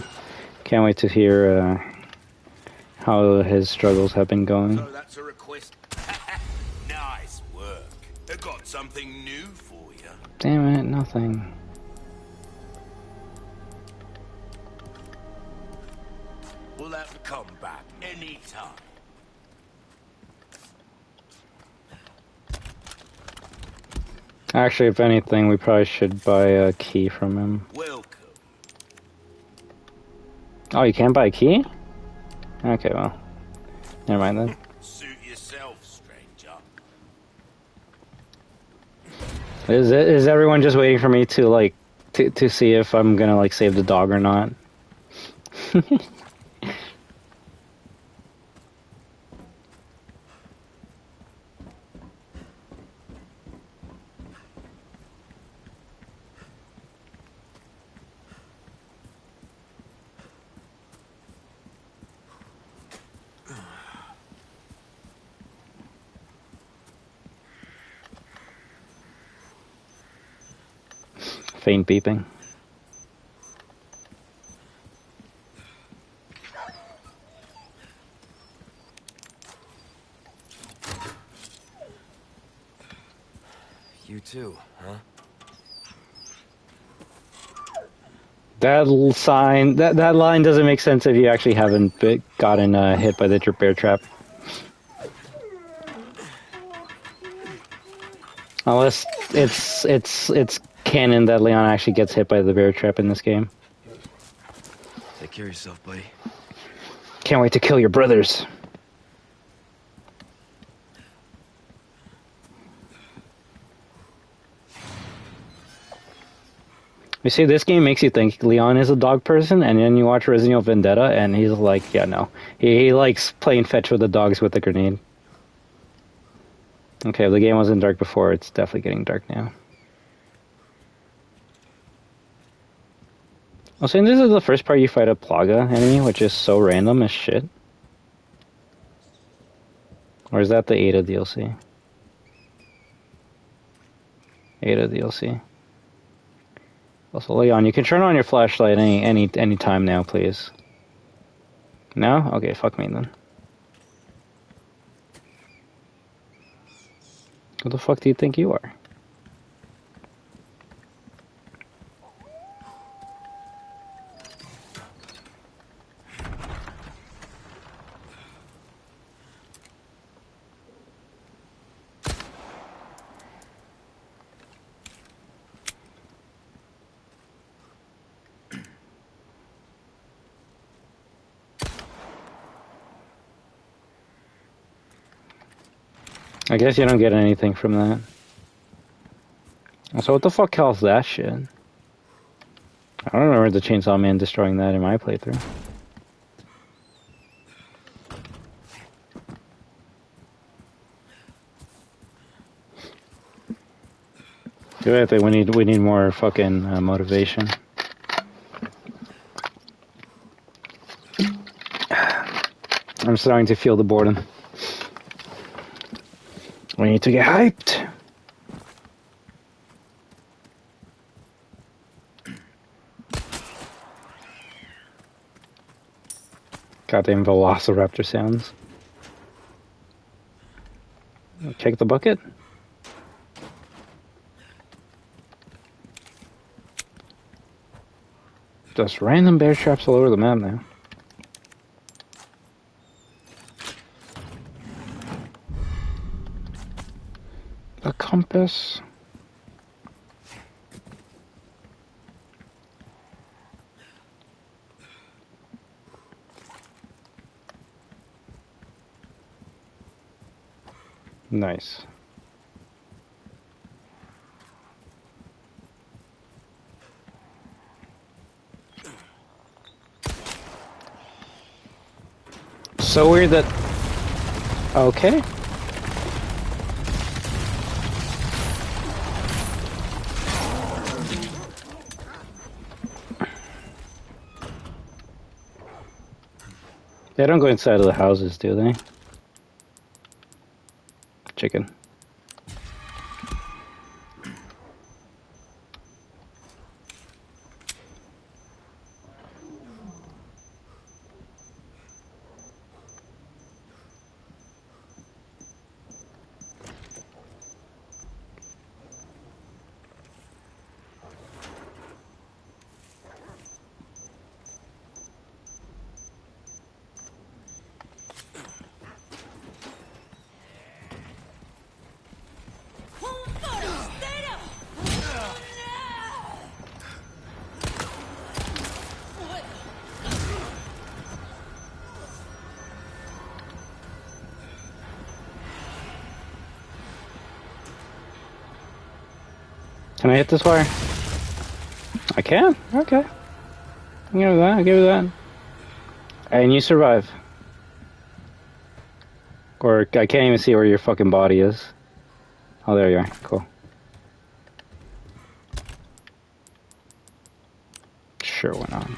can't wait to hear how his struggles have been going. So that's a request. Nice work. I got something new for you. Damn it, nothing. We'll have to come back anytime. Actually, if anything, we probably should buy a key from him. Welcome. Oh, you can't buy a key? Okay, well. Never mind then. Suit yourself, stranger. Is everyone just waiting for me to, like, to see if I'm gonna, like, save the dog or not? Faint beeping. You too, huh? That sign, that line doesn't make sense if you actually haven't gotten hit by the bear trap. Unless it's canon that Leon actually gets hit by the bear trap in this game. Take care of yourself, buddy. Can't wait to kill your brothers. You see, this game makes you think Leon is a dog person, and then you watch Resident Evil Vendetta, and he's like, yeah, no. He likes playing fetch with the dogs with a grenade. Okay, if the game wasn't dark before, it's definitely getting dark now. Also, this is the first part you fight a Plaga enemy, which is so random as shit. Or is that the Ada DLC? Ada DLC. Also, Leon, you can turn on your flashlight any time now, please. No? Okay, fuck me then. Who the fuck do you think you are? I guess you don't get anything from that. So what the fuck calls that shit? I don't remember the Chainsaw Man destroying that in my playthrough. I think we need more fucking motivation. I'm starting to feel the boredom. We need to get hyped. Goddamn velociraptor sounds. Check the bucket. Just random bear traps all over the map now. A compass. Nice. So weird that Okay. They don't go inside of the houses, do they? Chicken. Can I hit this wire? I can? Okay. I'll give it that, I'll give it that. And you survive. Or I can't even see where your fucking body is. Oh, there you are. Cool. Sure, why not?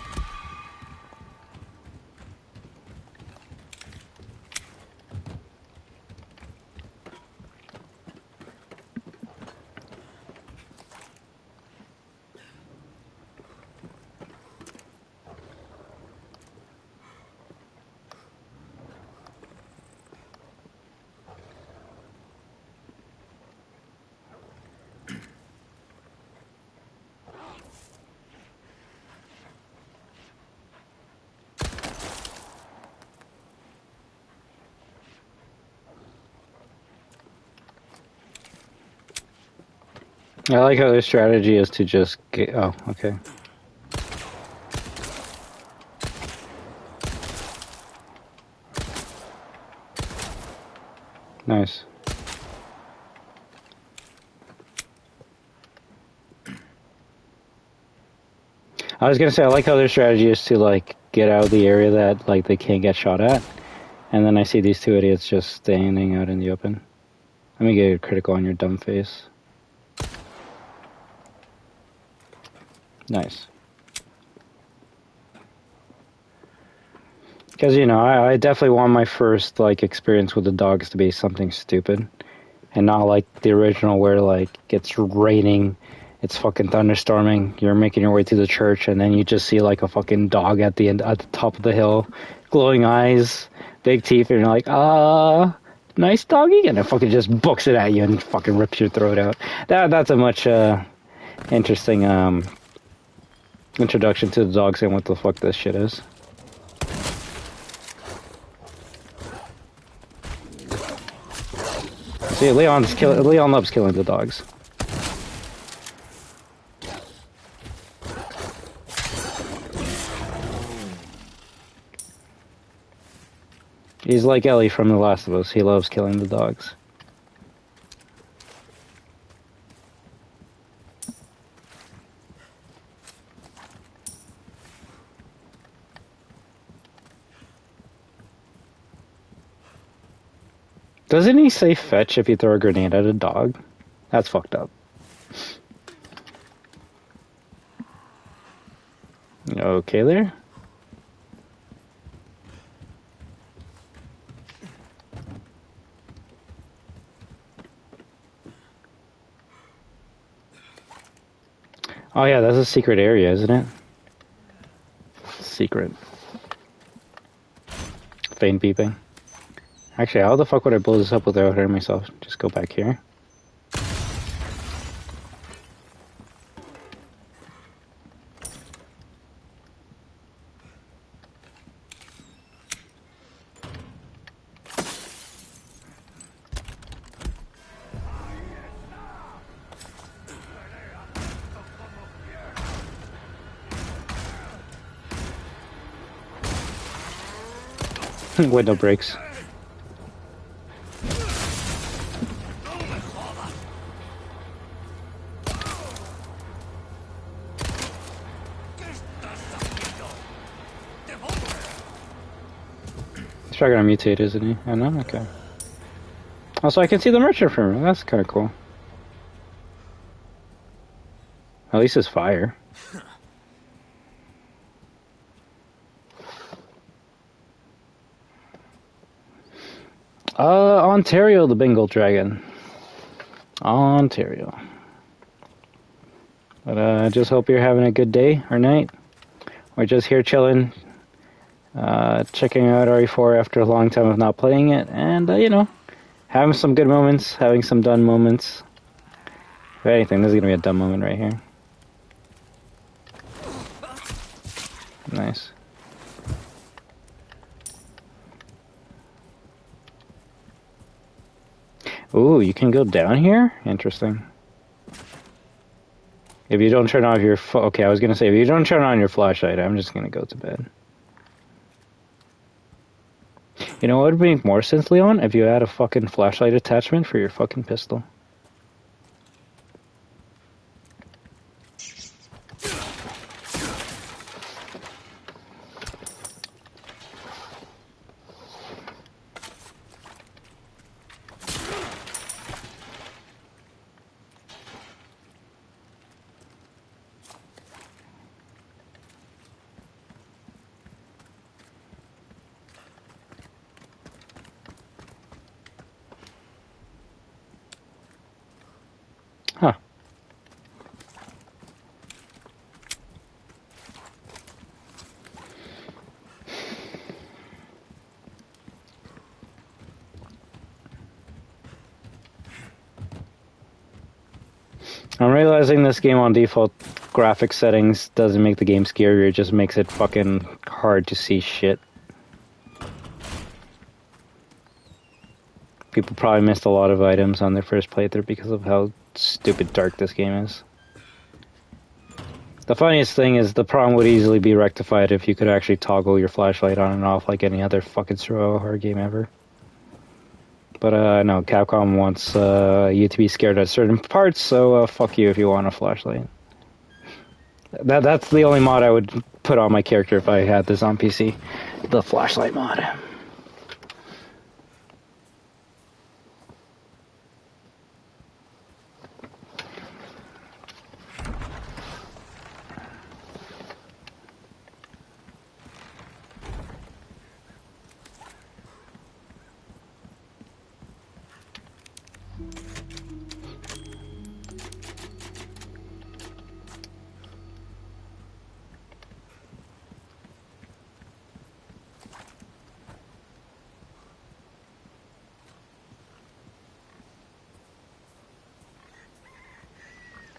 I like how their strategy is to just get... Oh, okay. Nice. I was gonna say, I like how their strategy is to, like, get out of the area that, like, they can't get shot at. And then I see these two idiots just standing out in the open. Let me get a critical on your dumb face. Nice. Because, you know, I definitely want my first, like, experience with the dogs to be something stupid. And not like the original where, like, it's raining, it's fucking thunderstorming, you're making your way to the church, and then you just see, like, a fucking dog at the end, at the top of the hill, glowing eyes, big teeth, and you're like, nice doggy, and it fucking just books it at you and fucking rips your throat out. That's a much, interesting, introduction to the dogs and what the fuck this shit is. See, Leon loves killing the dogs. He's like Ellie from The Last of Us. He loves killing the dogs. Doesn't he say fetch if you throw a grenade at a dog? That's fucked up. Okay there? Oh yeah, that's a secret area, isn't it? Secret. Feign peeping. Actually, how the fuck would I blow this up without hurting myself? Just go back here. Window breaks. He's probably gonna mutate, isn't he? I know? Okay. Also, I can see the merchant room. That's kind of cool. At least it's fire. Ontario, the Bengal Dragon. Ontario. But I just hope you're having a good day or night. We're just here chilling, checking out RE4 after a long time of not playing it, and, you know, having some good moments, having some done moments. If anything, this is going to be a dumb moment right here. Nice. Ooh, you can go down here? Interesting. If you don't turn off your... okay, I was going to say, if you don't turn on your flashlight, I'm just going to go to bed. You know what would make more sense, Leon? If you had a fucking flashlight attachment for your fucking pistol. Huh. I'm realizing this game on default graphic settings doesn't make the game scarier, it just makes it fucking hard to see shit. People probably missed a lot of items on their first playthrough because of how stupid dark this game is. The funniest thing is the problem would easily be rectified if you could actually toggle your flashlight on and off like any other fucking survival horror game ever. But no, Capcom wants you to be scared at certain parts, so fuck you if you want a flashlight. That's the only mod I would put on my character if I had this on PC. The flashlight mod.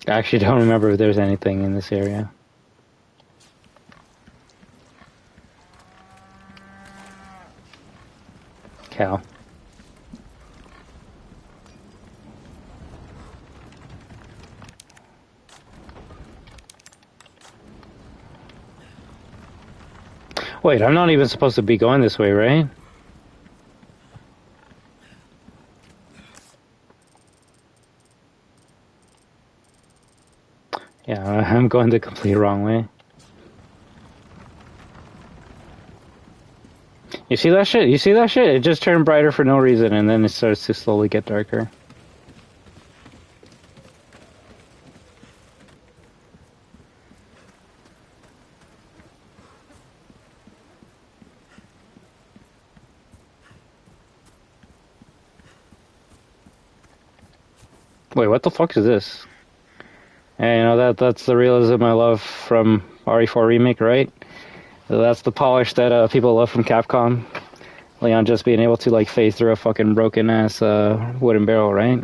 I actually don't remember if there's anything in this area. Cow. Wait, I'm not even supposed to be going this way, right? Yeah, I'm going the complete wrong way. You see that shit? You see that shit? It just turned brighter for no reason, and then it starts to slowly get darker. Wait, what the fuck is this? And you know, that's the realism I love from RE4 Remake, right? That's the polish that people love from Capcom. Leon just being able to like phase through a fucking broken ass wooden barrel, right?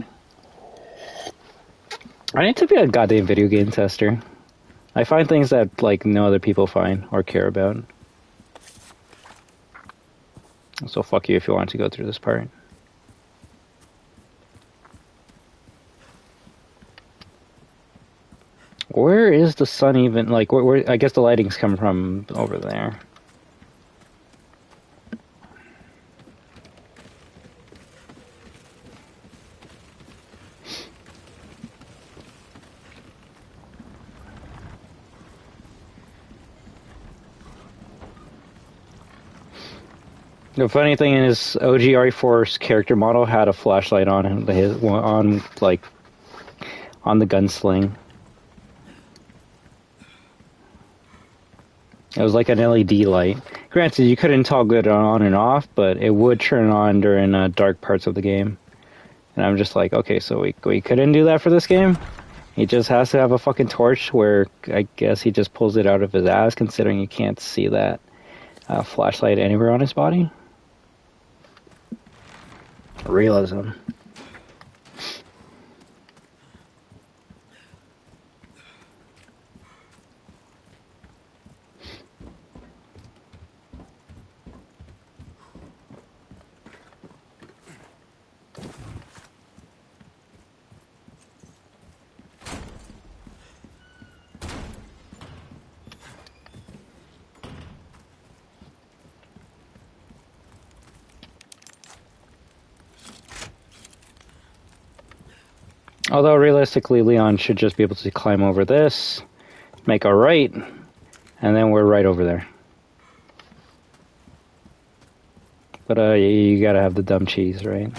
I need to be a goddamn video game tester. I find things that like no other people find or care about. So fuck you if you want to go through this part. Where is the sun even? Like, where I guess the lighting's coming from over there. The funny thing is, OG RE4's character model had a flashlight on him, on the gunsling. It was like an LED light. Granted, you couldn't toggle it on and off, but it would turn on during dark parts of the game. And I'm just like, okay, so we couldn't do that for this game? He just has to have a fucking torch where I guess he just pulls it out of his ass, considering you can't see that flashlight anywhere on his body. Realism. Although realistically, Leon should just be able to climb over this, make a right, and then we're right over there. But you gotta have the dumb cheese, right?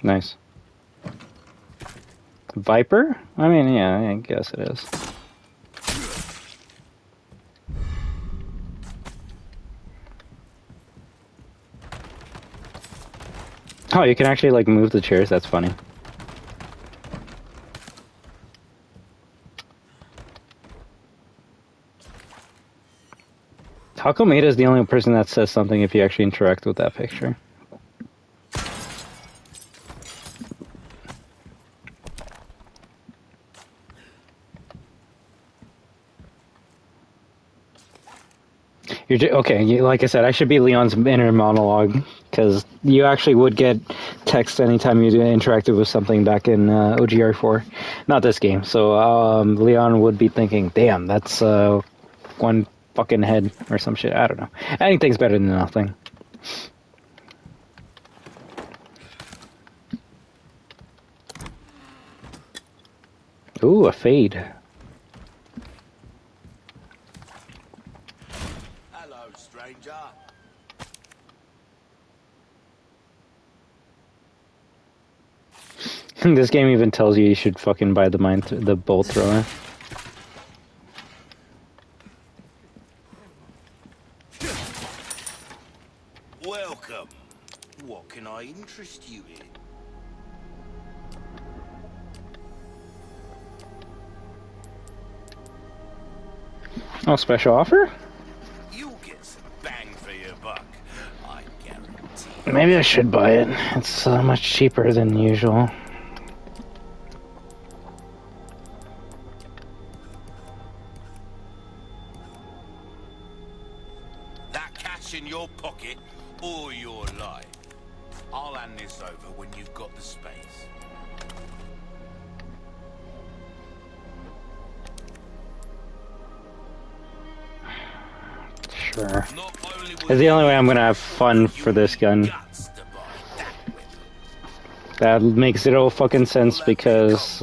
Nice. Viper? I mean, yeah, I guess it is. Oh, you can actually, like, move the chairs? That's funny. How come Ada's the only person that says something if you actually interact with that picture? Okay, like I said, I should be Leon's inner monologue, because you actually would get text anytime you interacted with something back in OG RE4. Not this game. So Leon would be thinking, damn, that's one fucking head or some shit. I don't know. Anything's better than nothing. Ooh, a fade. This game even tells you should fucking buy the bolt thrower. Welcome. What can I interest you in? Oh, special offer? You'll get some bang for your buck, I guarantee. Maybe I should buy it. It's much cheaper than usual. That cash in your pocket or your life. I'll hand this over when you've got the space. Sure. It's the only way I'm gonna have fun for this gun. That makes it all fucking sense because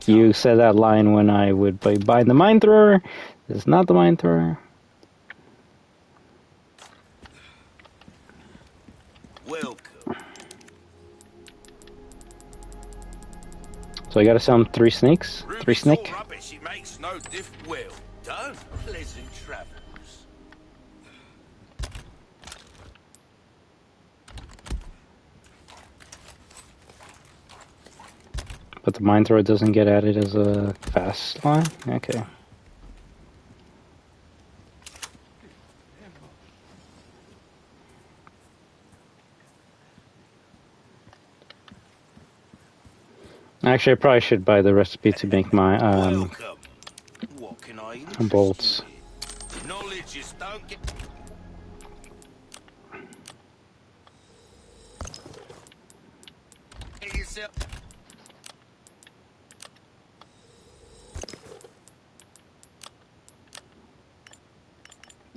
you said that line when I would buy the mine thrower. It's not the mine thrower. Welcome. So I gotta sell him 3 snakes? 3 snake? Rubbish, it makes no diff. Well done. Pleasant travels. But the mine thrower doesn't get added as a fast line? Okay. Actually, I probably should buy the recipe to make my bolts. Knowledge is don't get. Get yourself.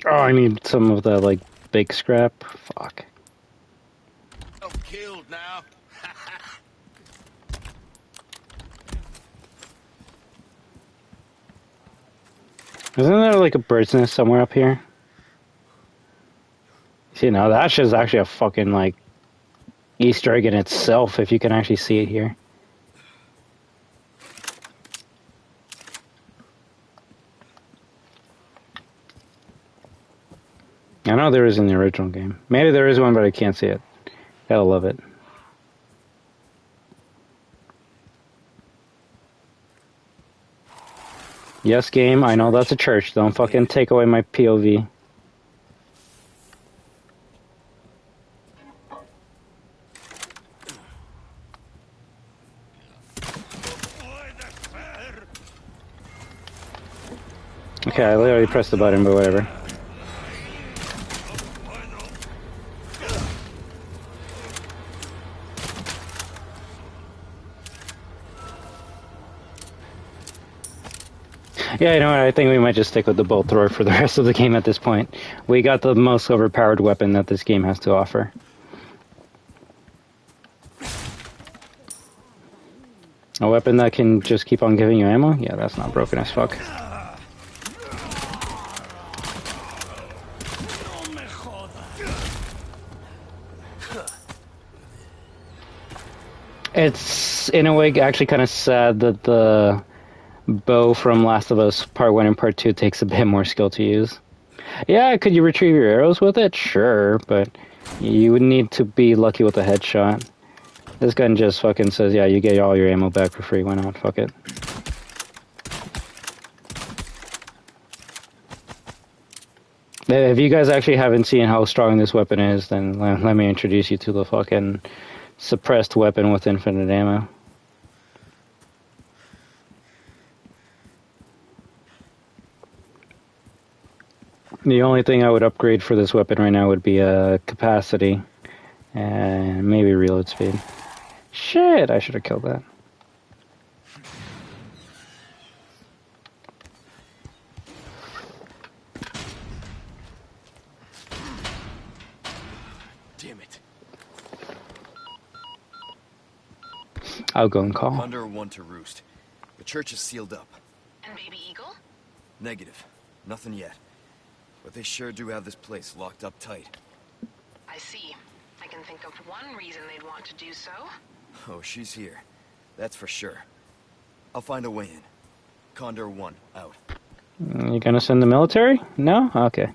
Oh, I need some of the, like, big scrap. Fuck. I'm killed now. Isn't there like a bird's nest somewhere up here? See, now that shit's actually a fucking like Easter egg in itself if you can actually see it here. I know there is in the original game. Maybe there is one, but I can't see it. Gotta love it. Yes, game, I know that's a church. Don't fucking take away my POV. Okay, I literally pressed the button, but whatever. Yeah, you know what, I think we might just stick with the bolt thrower for the rest of the game at this point. We got the most overpowered weapon that this game has to offer. A weapon that can just keep on giving you ammo? Yeah, that's not broken as fuck. It's, in a way, actually kind of sad that the bow from Last of Us Part 1 and Part 2 takes a bit more skill to use. Yeah, could you retrieve your arrows with it? Sure, but you would need to be lucky with a headshot. This gun just fucking says, yeah, you get all your ammo back for free. Why not? Fuck it. If you guys actually haven't seen how strong this weapon is, then let me introduce you to the fucking suppressed weapon with infinite ammo. The only thing I would upgrade for this weapon right now would be capacity and maybe reload speed. Shit, I should have killed that. Damn it. I'll go and call. Condor 1 to Roost. The church is sealed up. And Baby Eagle? Negative. Nothing yet. But they sure do have this place locked up tight. I see. I can think of one reason they'd want to do so. Oh, she's here. That's for sure. I'll find a way in. Condor 1, out. You gonna send the military? No? Okay.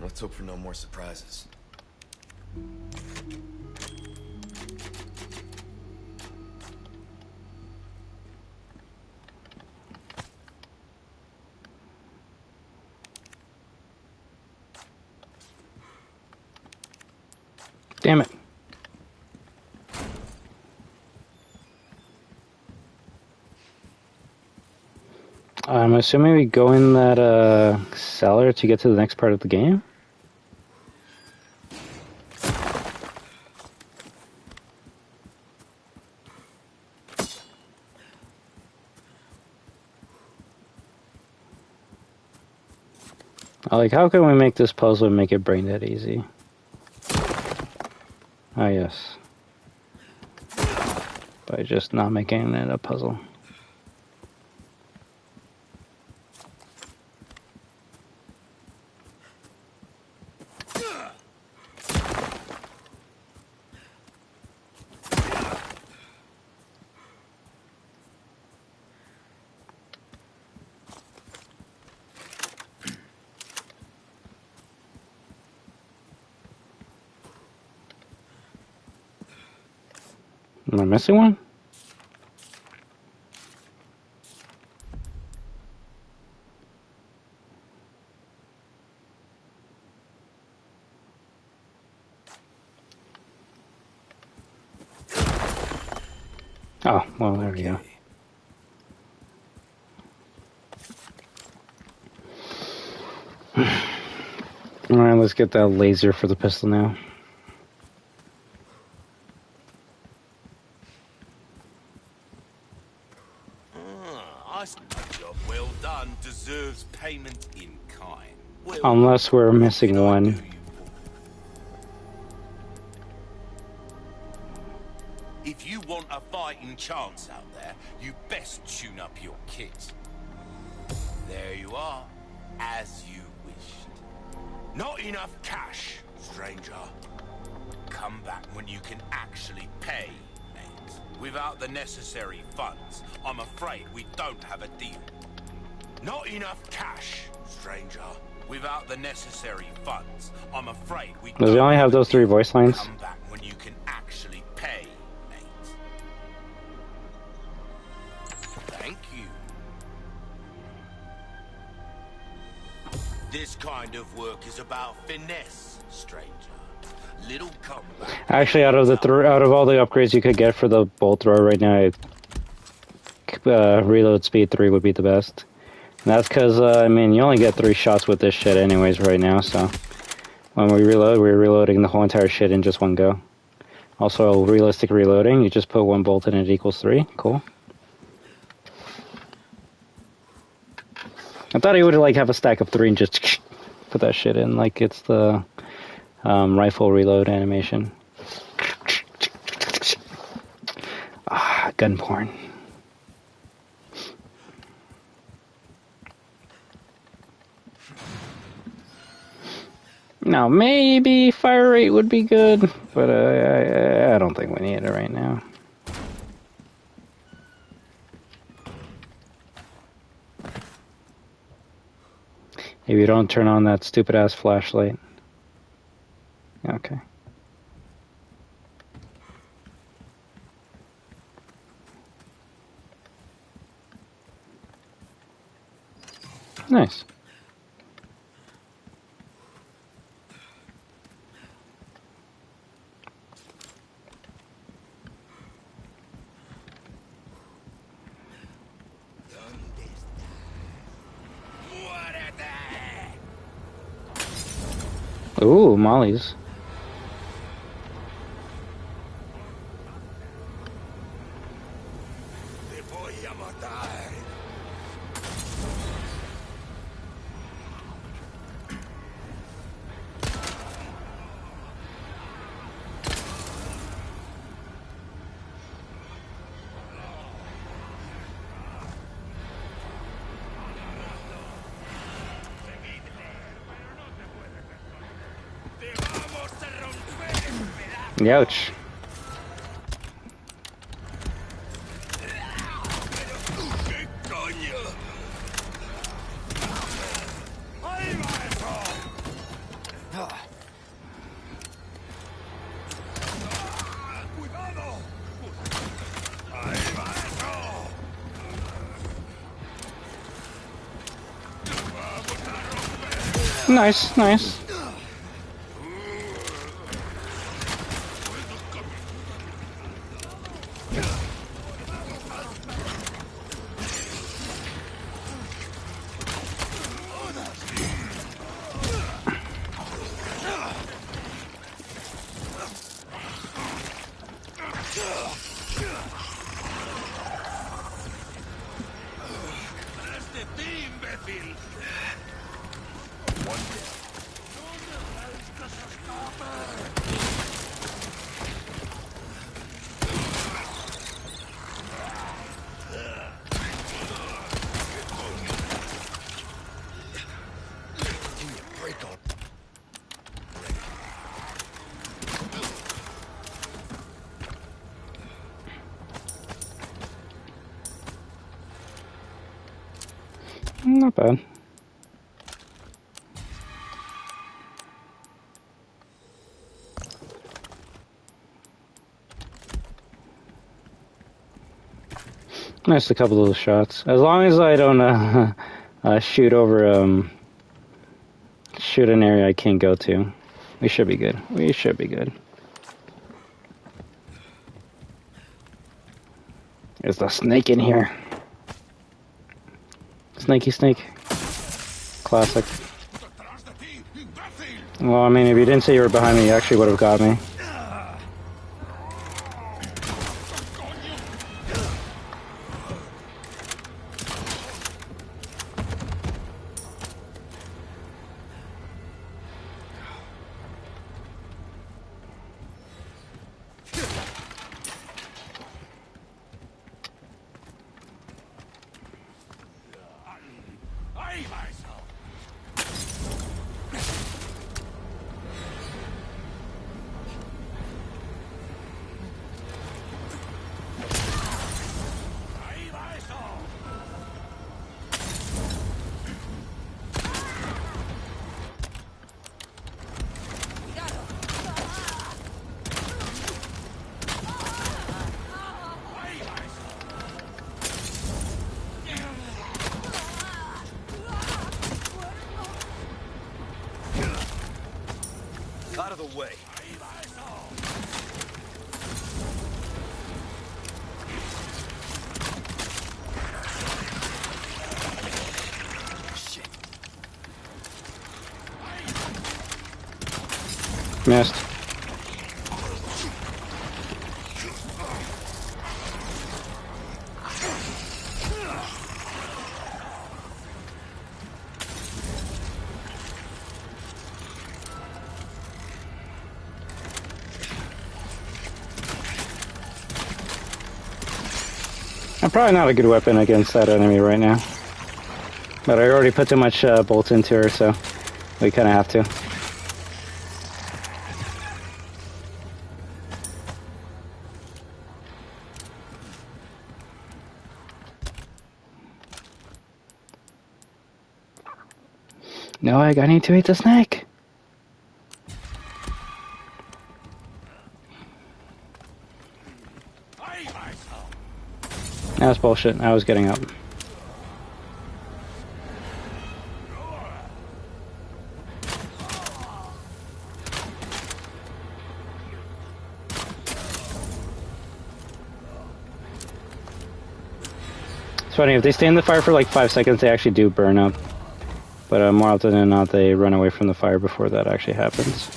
Let's hope for no more surprises. Damn it. I'm assuming we go in that cellar to get to the next part of the game? Like, how can we make this puzzle and make it brain dead easy? Ah, yes. By just not making it a puzzle. Am I missing one? Oh, well, there we go. Alright, let's get that laser for the pistol now. A job well done deserves payment in kind. Well, Unless we're missing one. If you want a fighting chance out there, you best tune up your kit. There you are, as you wished. Not enough cash, stranger. Come back when you can actually pay, mate. Without the necessary funds, I'm afraid we don't have a deal. Not enough cash, stranger. Without the necessary funds, I'm afraid we don't. Does he only have those 3 voice lines? Come back when you can actually pay, mate. Thank you. This kind of work is about finesse, stranger. Little combat. Actually, out of all the upgrades you could get for the bolt thrower right now, reload speed 3 would be the best. And that's because, I mean, you only get 3 shots with this shit anyways right now, so when we reload, we're reloading the whole entire shit in just one go. Also, realistic reloading, you just put 1 bolt in, it equals 3. Cool. I thought he would like have a stack of 3 and just put that shit in, like it's the rifle reload animation. Ah, gun porn. Now, maybe fire rate would be good, but I don't think we need it right now. Maybe you don't turn on that stupid-ass flashlight. Okay. Nice. Ooh, mollies. Ouch. Nice, nice. Not bad. Missed a couple of those shots. As long as I don't shoot over shoot an area I can't go to, we should be good. We should be good. There's the snake in here. Snakey snake. Classic. Well, I mean, if you didn't say you were behind me, you actually would have got me. Out of the way. Shit. Missed. I'm probably not a good weapon against that enemy right now. But I already put too much bolts into her, so we kind of have to. No, I need to eat the snack. That was bullshit. I was getting up. It's funny, if they stay in the fire for like 5 seconds, they actually do burn up. But more often than not, they run away from the fire before that actually happens.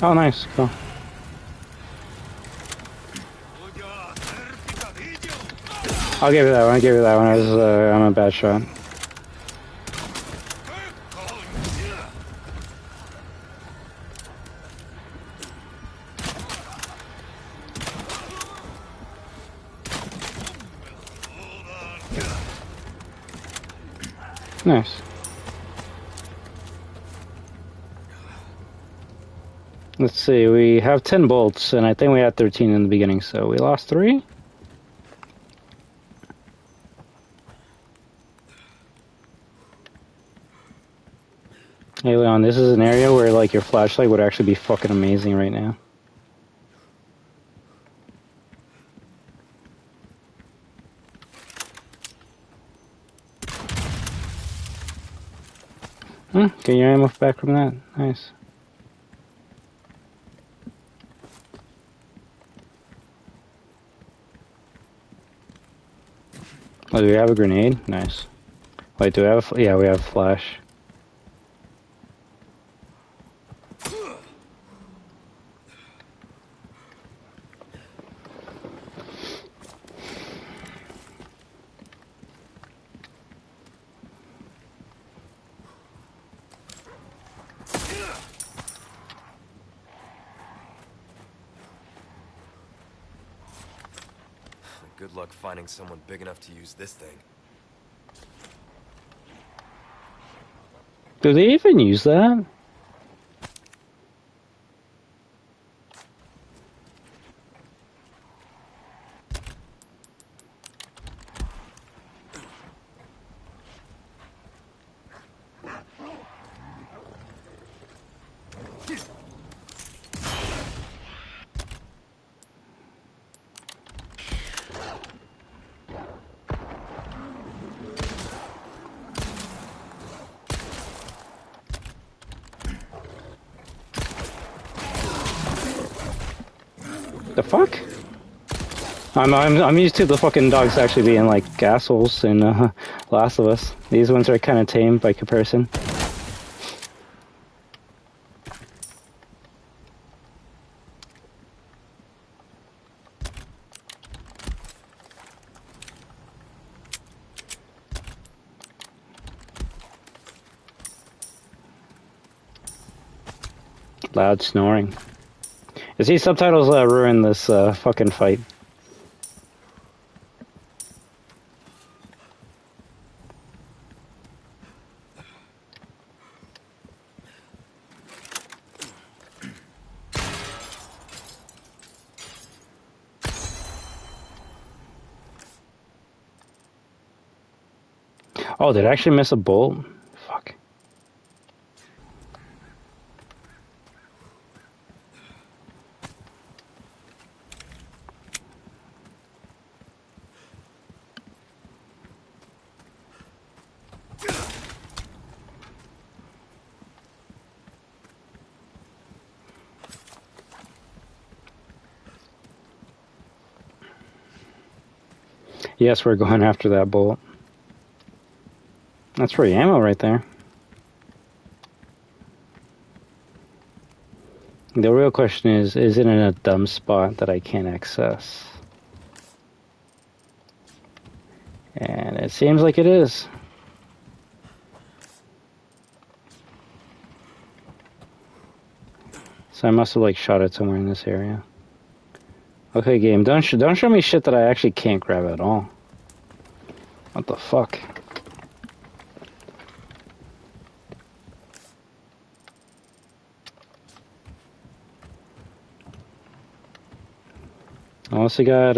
Oh, nice. Cool. I'll give you that one. I'll give you that one. I'm a bad shot. Nice. Let's see, we have 10 bolts, and I think we had 13 in the beginning, so we lost 3? Hey Leon, this is an area where like your flashlight would actually be fucking amazing right now. Get your ammo back from that. Nice. Oh, do we have a grenade? Nice. Wait, do we have a... Yeah, we have a flash. good luck finding someone big enough to use this thing. Do they even use that? The fuck? I'm used to the fucking dogs actually being like assholes in Last of Us. These ones are kind of tame by comparison. Loud snoring. You see, subtitles ruin this fucking fight. Oh, did I actually miss a bolt? Fuck. Yes, we're going after that bolt. That's free ammo right there. The real question is it in a dumb spot that I can't access? And it seems like it is. So I must have like shot it somewhere in this area. Okay, game, don't show me shit that I actually can't grab at all. What the fuck? I also got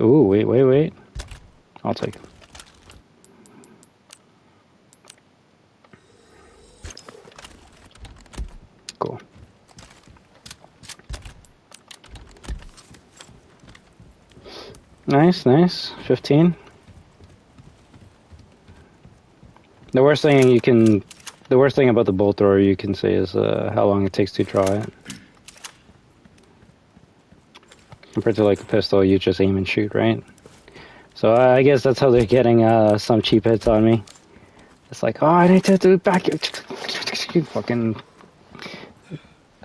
ooh, wait. I'll take it. Cool. Nice. 15. The worst thing about the bolt thrower you can say is how long it takes to draw it. Compared to like a pistol, you just aim and shoot, right? So I guess that's how they're getting some cheap hits on me. It's like, oh, I need to do back. Fucking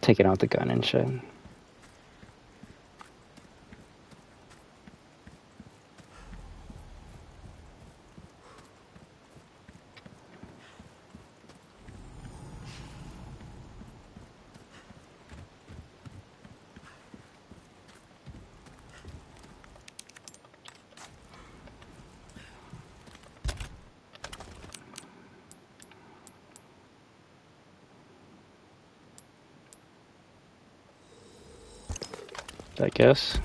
taking out the gun and shit. I guess.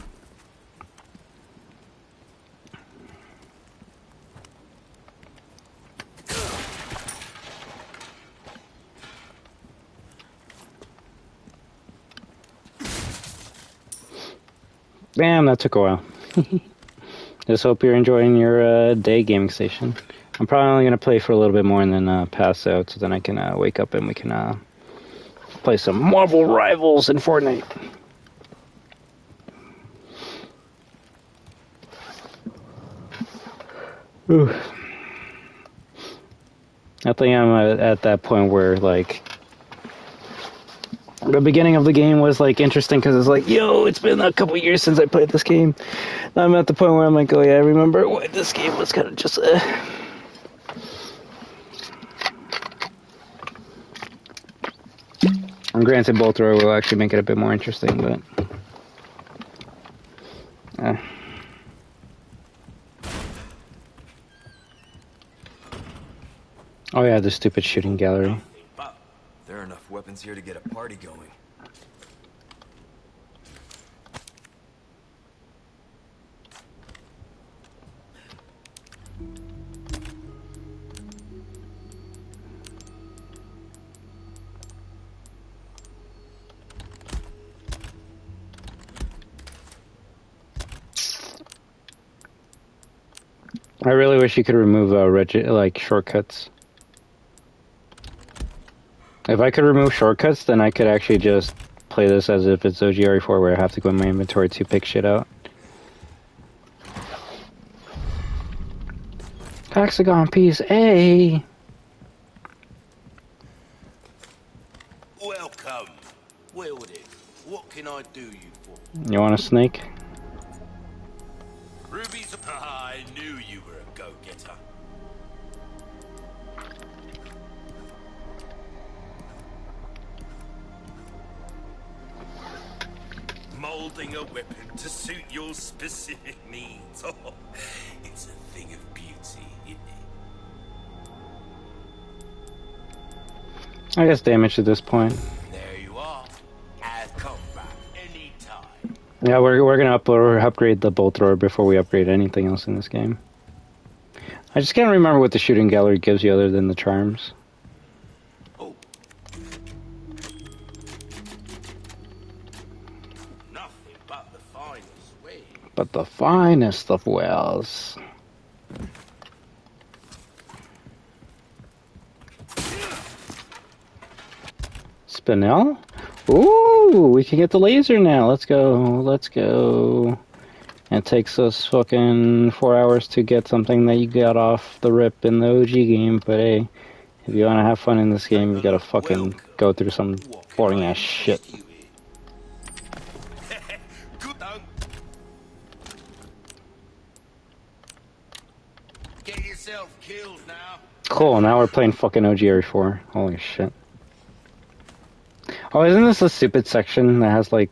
Damn, that took a while. Just hope you're enjoying your day gaming station. I'm probably only going to play for a little bit more and then pass out, so then I can wake up and we can play some Marvel Rivals in Fortnite. Ooh. I think I'm at that point where, like, the beginning of the game was, like, interesting because it's like, yo, it's been a couple years since I played this game. Now I'm at the point where I'm like, oh yeah, I remember when this game was kind of just, And granted, bolt thrower will actually make it a bit more interesting, but... Oh yeah, the stupid shooting gallery. There are enough weapons here to get a party going. I really wish you could remove like shortcuts. If I could remove shortcuts, then I could actually just play this as if it's OG RE4, where I have to go in my inventory to pick shit out. Hexagon piece A. Welcome. Well then, what can I do you for? You want a snake? Ruby's. I knew you were a go-getter. Molding a weapon to suit your specific needs. Oh, it's a thing of beauty, isn't it? I guess damage at this point. There you are. I've come back anytime. Yeah, we're gonna upgrade the bolt thrower before we upgrade anything else in this game. I just can't remember what the shooting gallery gives you other than the charms. Oh. Nothing but the finest way. But the finest of wells. Spinel? Ooh, we can get the laser now. Let's go. Let's go. It takes us fucking 4 hours to get something that you got off the rip in the OG game, but hey, if you want to have fun in this game, you gotta fucking go through some boring ass shit. Get yourself killed now. Cool, now we're playing fucking OG RE4. Holy shit. Oh, isn't this a stupid section that has like...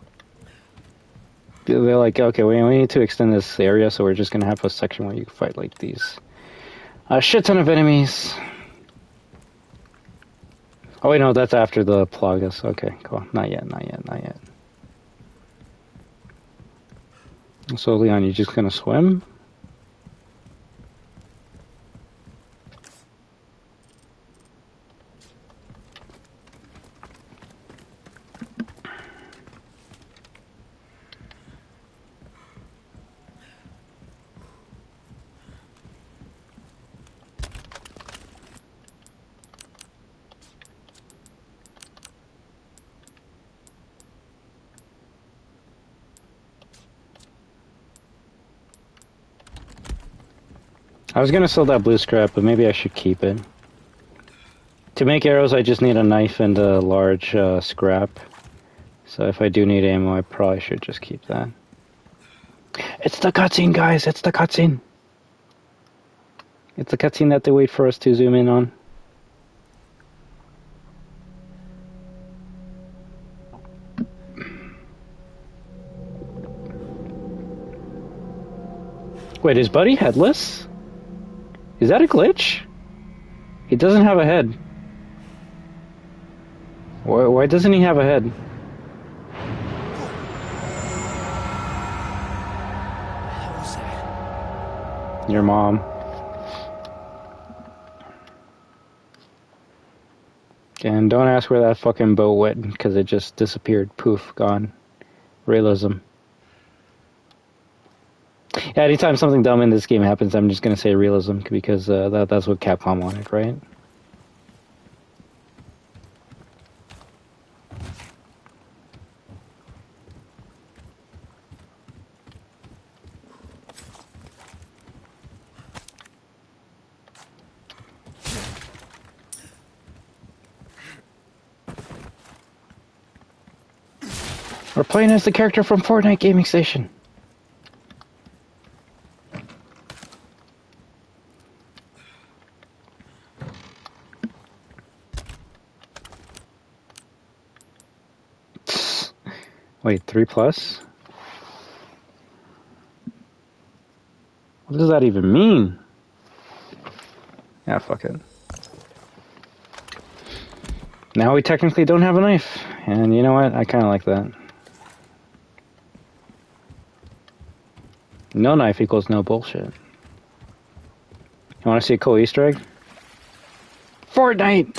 They're like, okay, we need to extend this area, so we're just gonna have a section where you fight like these. A shit ton of enemies. Oh wait, no, that's after the Plagas. Okay, cool. Not yet, not yet, not yet. So Leon, you just gonna swim? I was gonna sell that blue scrap, but maybe I should keep it. To make arrows, I just need a knife and a large scrap. So if I do need ammo, I probably should just keep that. It's the cutscene, guys! It's the cutscene! It's the cutscene that they wait for us to zoom in on. Wait, is Buddy headless? Is that a glitch? He doesn't have a head. Why doesn't he have a head? What was that? Your mom. And don't ask where that fucking boat went, because it just disappeared. Poof, gone. Realism. Yeah, anytime something dumb in this game happens, I'm just gonna say realism, because that's what Capcom wanted, right? We're playing as the character from Fortnite Gaming Station. Wait, 3+? What does that even mean? Yeah, fuck it. Now we technically don't have a knife. And you know what? I kind of like that. No knife equals no bullshit. You want to see a cool Easter egg? Fortnite!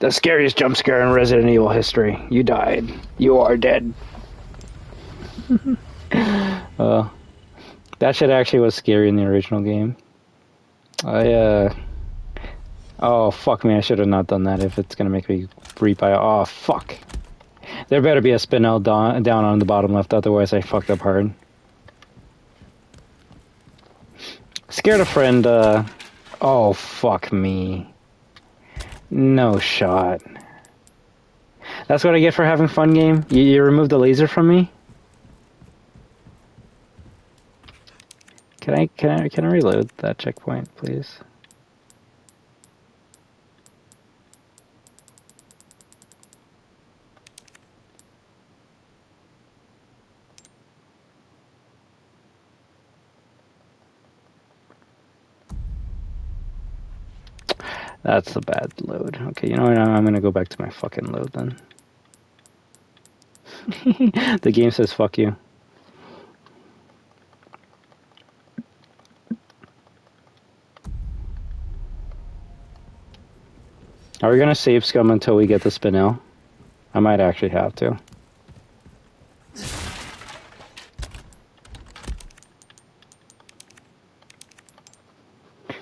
The scariest jump scare in Resident Evil history. You died. You are dead. That shit actually was scary in the original game. Oh, fuck me. I should have not done that if it's gonna make me rebuy. Oh, fuck. There better be a spinel down on the bottom left, otherwise I fucked up hard. Scared a friend, oh, fuck me. No shot. That's what I get for having fun, game? You removed the laser from me? Can I reload that checkpoint, please? That's a bad load. Okay, you know what? I'm gonna go back to my fucking load then. The game says fuck you. Are we gonna save scum until we get the spinel? I might actually have to.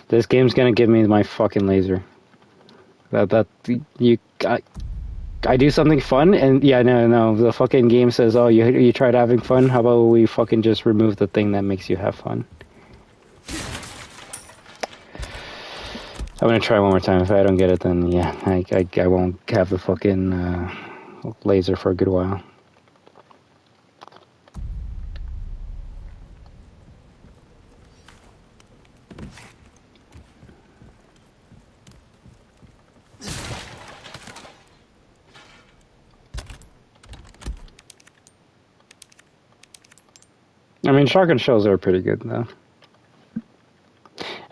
This game's gonna give me my fucking laser. I do something fun, and yeah, no, the fucking game says, oh, you tried having fun? How about we fucking just remove the thing that makes you have fun? I'm gonna try one more time. If I don't get it, then yeah, I won't have the fucking laser for a good while. I mean, shotgun shells are pretty good, though.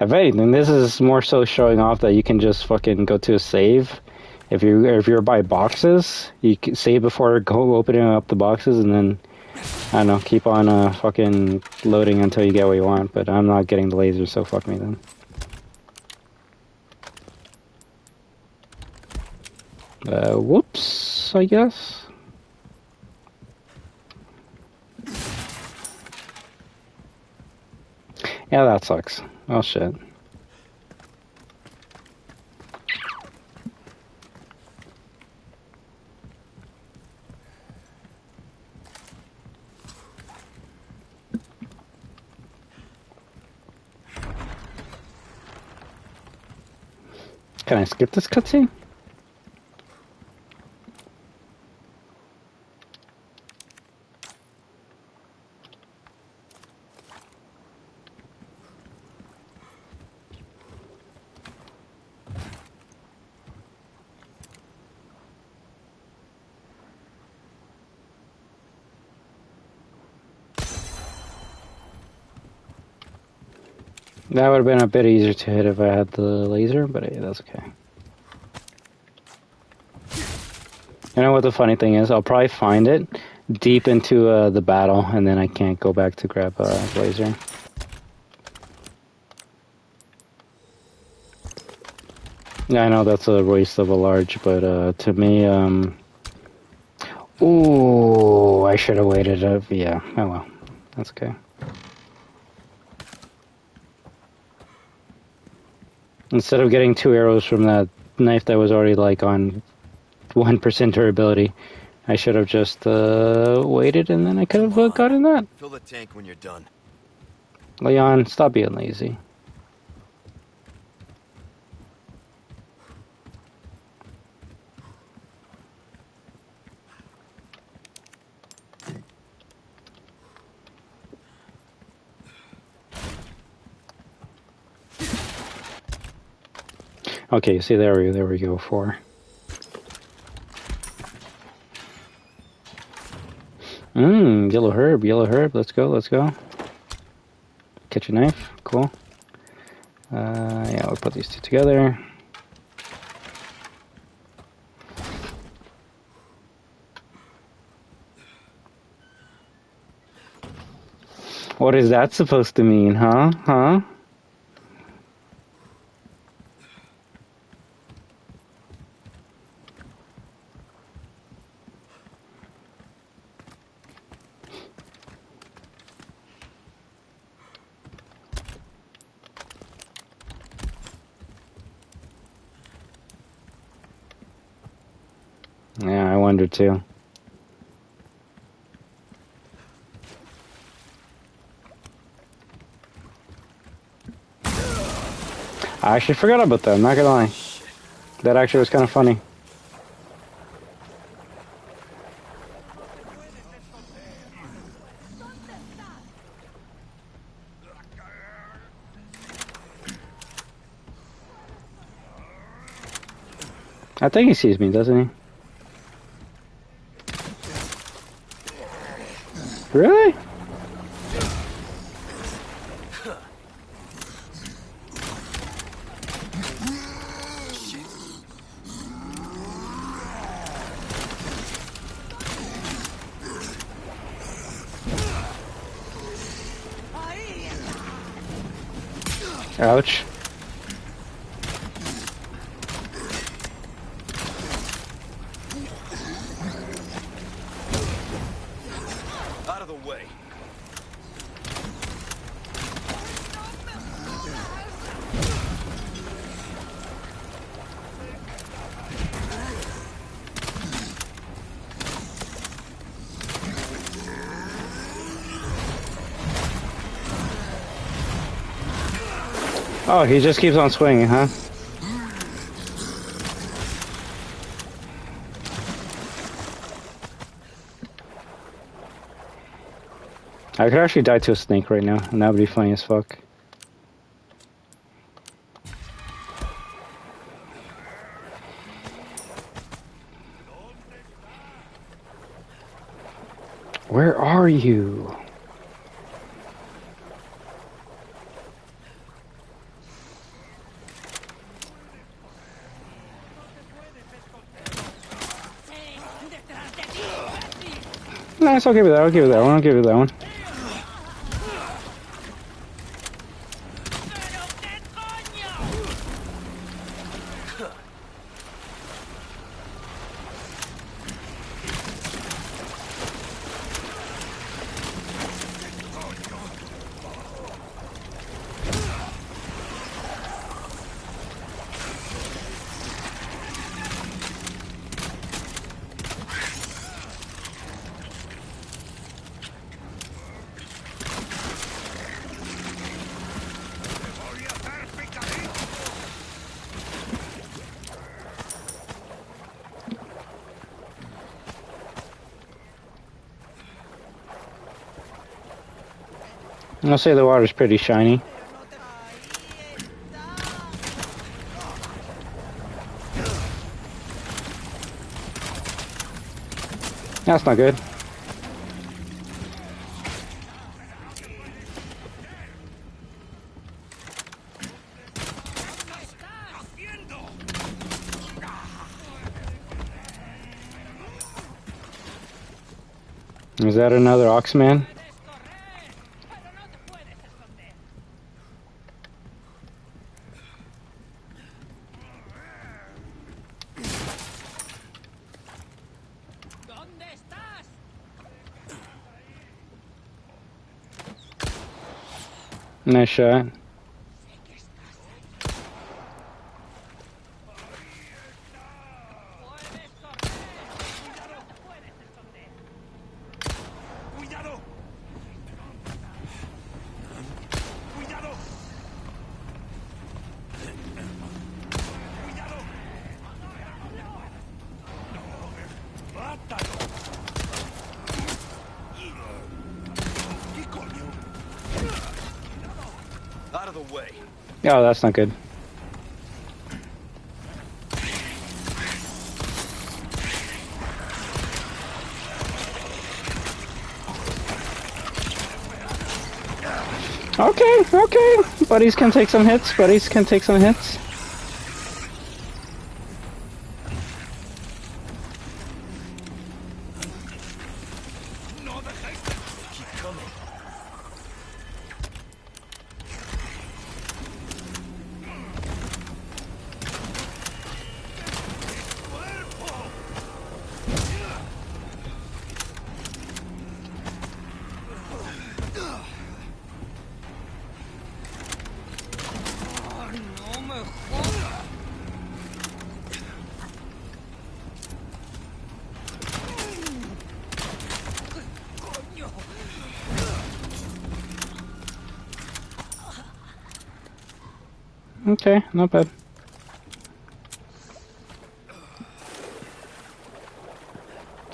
If anything, this is more so showing off that you can just fucking go to a save. If you're by boxes, you can save before opening up the boxes, and then, I don't know, keep on fucking loading until you get what you want. But I'm not getting the laser, so fuck me then. Whoops, I guess. Yeah, that sucks. Oh shit. Can I skip this cutscene? That would have been a bit easier to hit if I had the laser, but yeah, that's okay. You know what the funny thing is? I'll probably find it deep into the battle, and then I can't go back to grab a laser. Yeah, I know that's a waste of a large, but to me, ooh, I should have waited up. Yeah, oh well, that's okay. Instead of getting 2 arrows from that knife that was already like on 1% durability, I should have just waited, and then I could have gotten that. Fill the tank when you're done. Leon, stop being lazy. Okay, see, there we go, 4. Yellow herb, let's go. kitchen knife, cool. Yeah, we'll put these two together. What is that supposed to mean, huh? Huh? Yeah, I wonder too. I actually forgot about that, I'm not gonna lie. That actually was kind of funny. I think he sees me, doesn't he? Really? Ouch. Out of the way. Oh, he just keeps on swinging, huh? I could actually die to a snake right now, and that would be funny as fuck. Where are you? Nice, I'll give you that, I'll give you that one, I'll give you that one. I'll say the water's pretty shiny. That's not good. Is that another Oxman? Nice shot. Out of the way. Oh, that's not good. Okay, okay. Buddies can take some hits. Buddies can take some hits. Okay, not bad.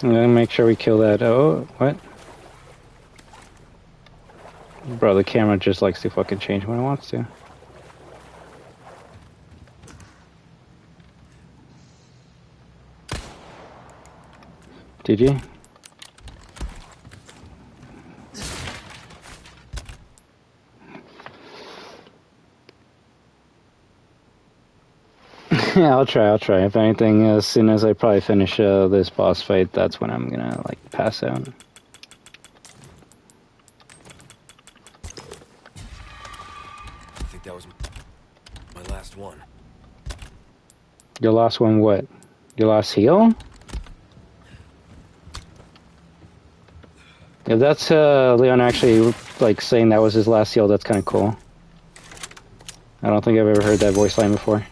I'm gonna make sure we kill that. Oh, what? Bro, the camera just likes to fucking change when it wants to. Did you? Yeah, I'll try. If anything, as soon as I probably finish this boss fight, that's when I'm gonna, like, pass out. I think that was my last one. Your last one what? Your last heal? If that's Leon actually, like, saying that was his last heal, that's kind of cool. I don't think I've ever heard that voice line before.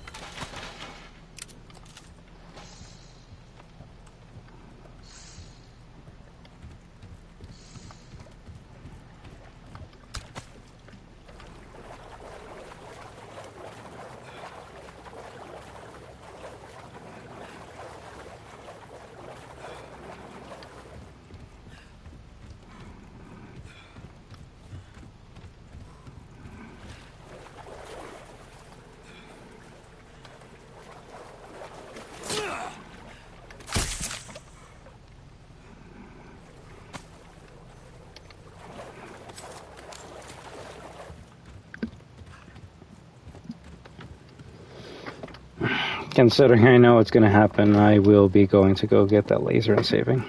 Considering I know what's going to happen, I will be going to go get that laser and saving.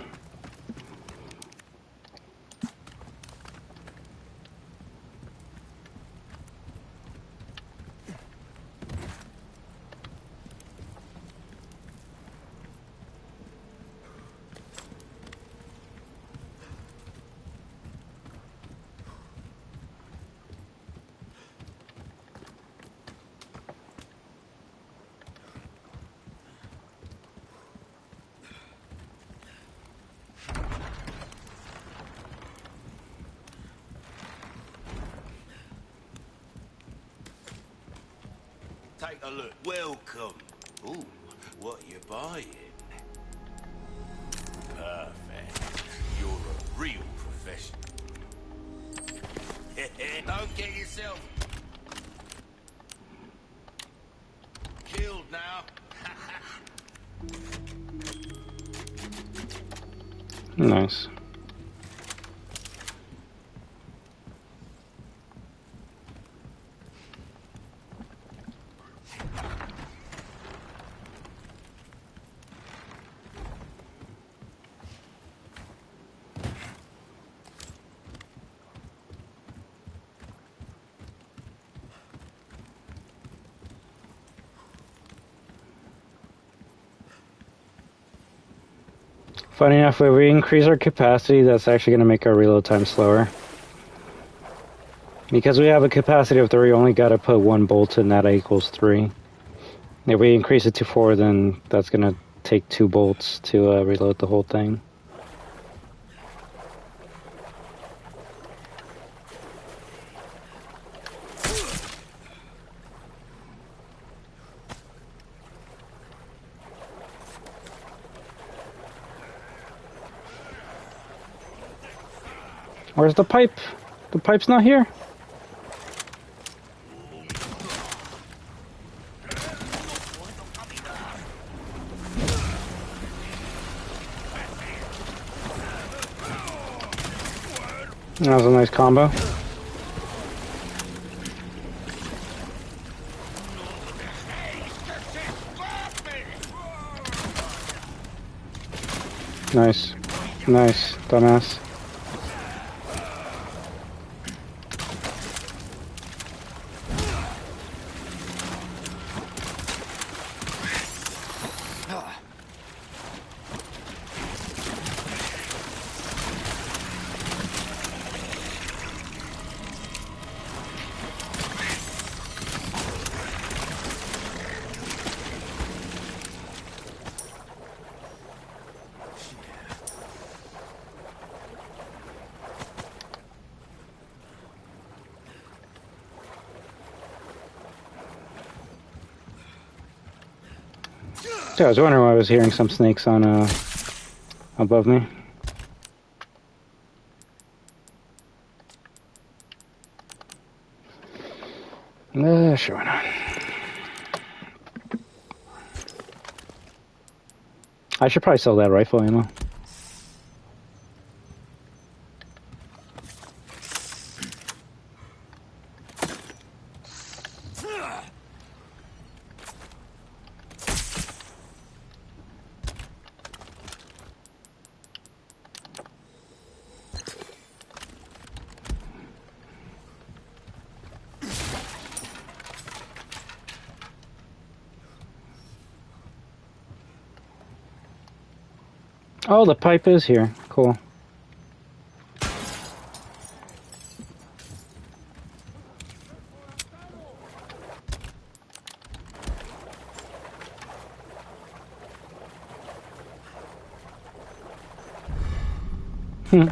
Take a look. Welcome. Ooh, what you buying? Perfect. You're a real professional. Don't get yourself killed now. Nice. Funny enough, if we increase our capacity, that's actually going to make our reload time slower. Because we have a capacity of 3, we only got to put 1 bolt in, that equals 3. If we increase it to 4, then that's going to take 2 bolts to reload the whole thing. Where's the pipe? The pipe's not here. That was a nice combo. Nice. Nice, dumbass. So I was wondering why I was hearing some snakes on above me. Sure, why not? I should probably sell that rifle ammo. Oh, the pipe is here. Cool. Hmm.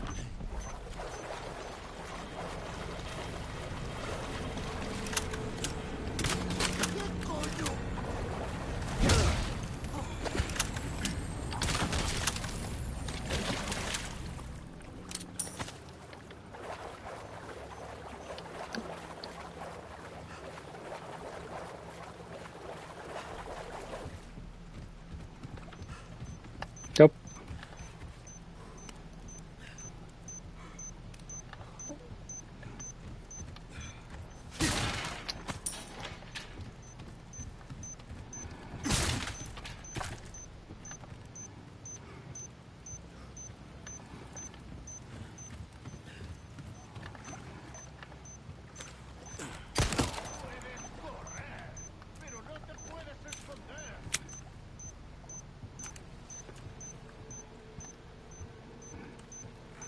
Yep.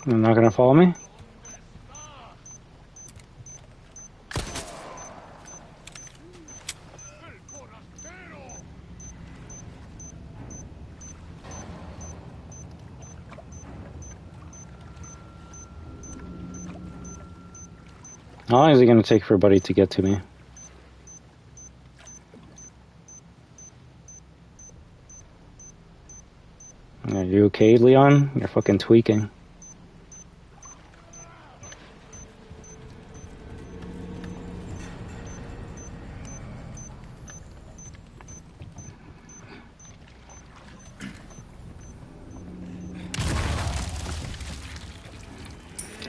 You're not gonna follow me? How long is it gonna take for a buddy to get to me? Are you okay, Leon? You're fucking tweaking.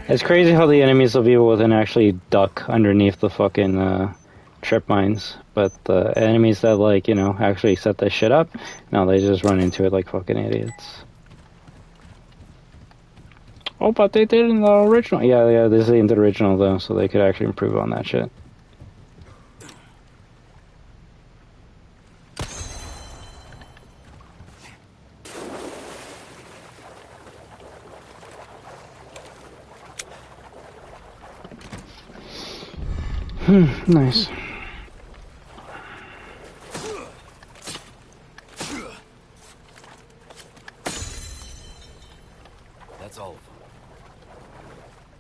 It's crazy how the enemies will be able to actually duck underneath the fucking trip mines, but the enemies that, like, you know, actually set this shit up, no, they just run into it like fucking idiots. Oh, but they did in the original. Yeah, this is in the original though, so they could actually improve on that shit. Nice. That's all of them.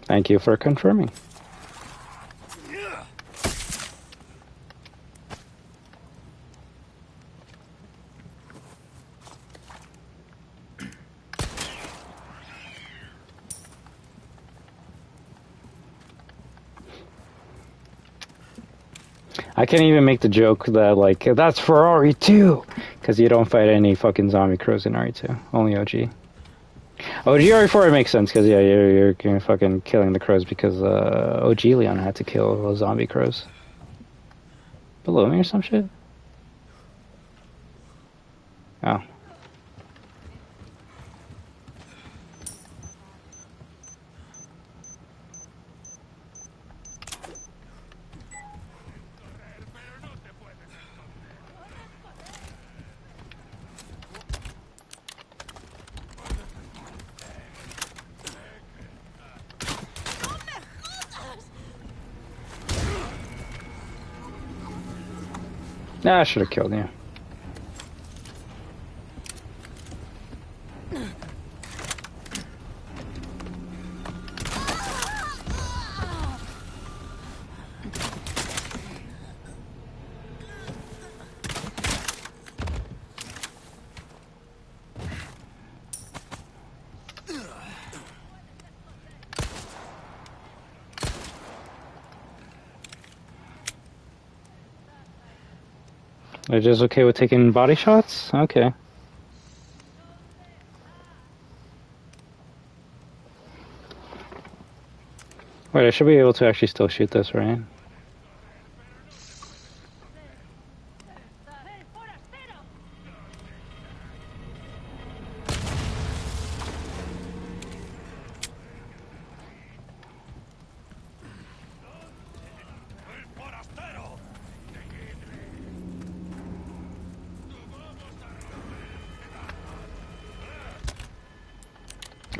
Thank you for confirming. I can't even make the joke that, like, that's for RE2, because you don't fight any fucking zombie crows in RE2, only OG. OG RE4 makes sense, because, yeah, you're fucking killing the crows because OG Leon had to kill those zombie crows. Below me or some shit? Oh. Nah, I should have killed you. They're just okay with taking body shots? Okay. Wait, I should be able to actually still shoot this, right?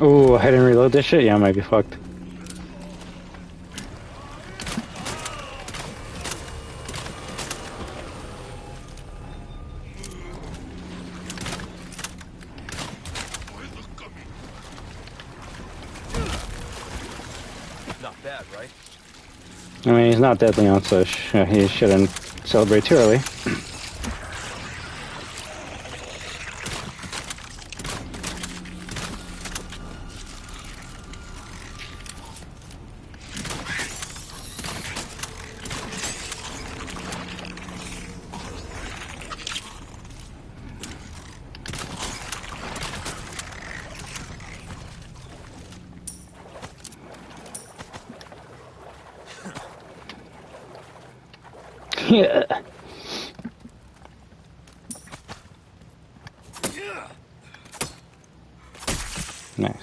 Oh, I didn't reload this shit? Yeah, I might be fucked. Not bad, right? I mean, he's not dead, Leon, so he shouldn't celebrate too early. Yeah. Nice.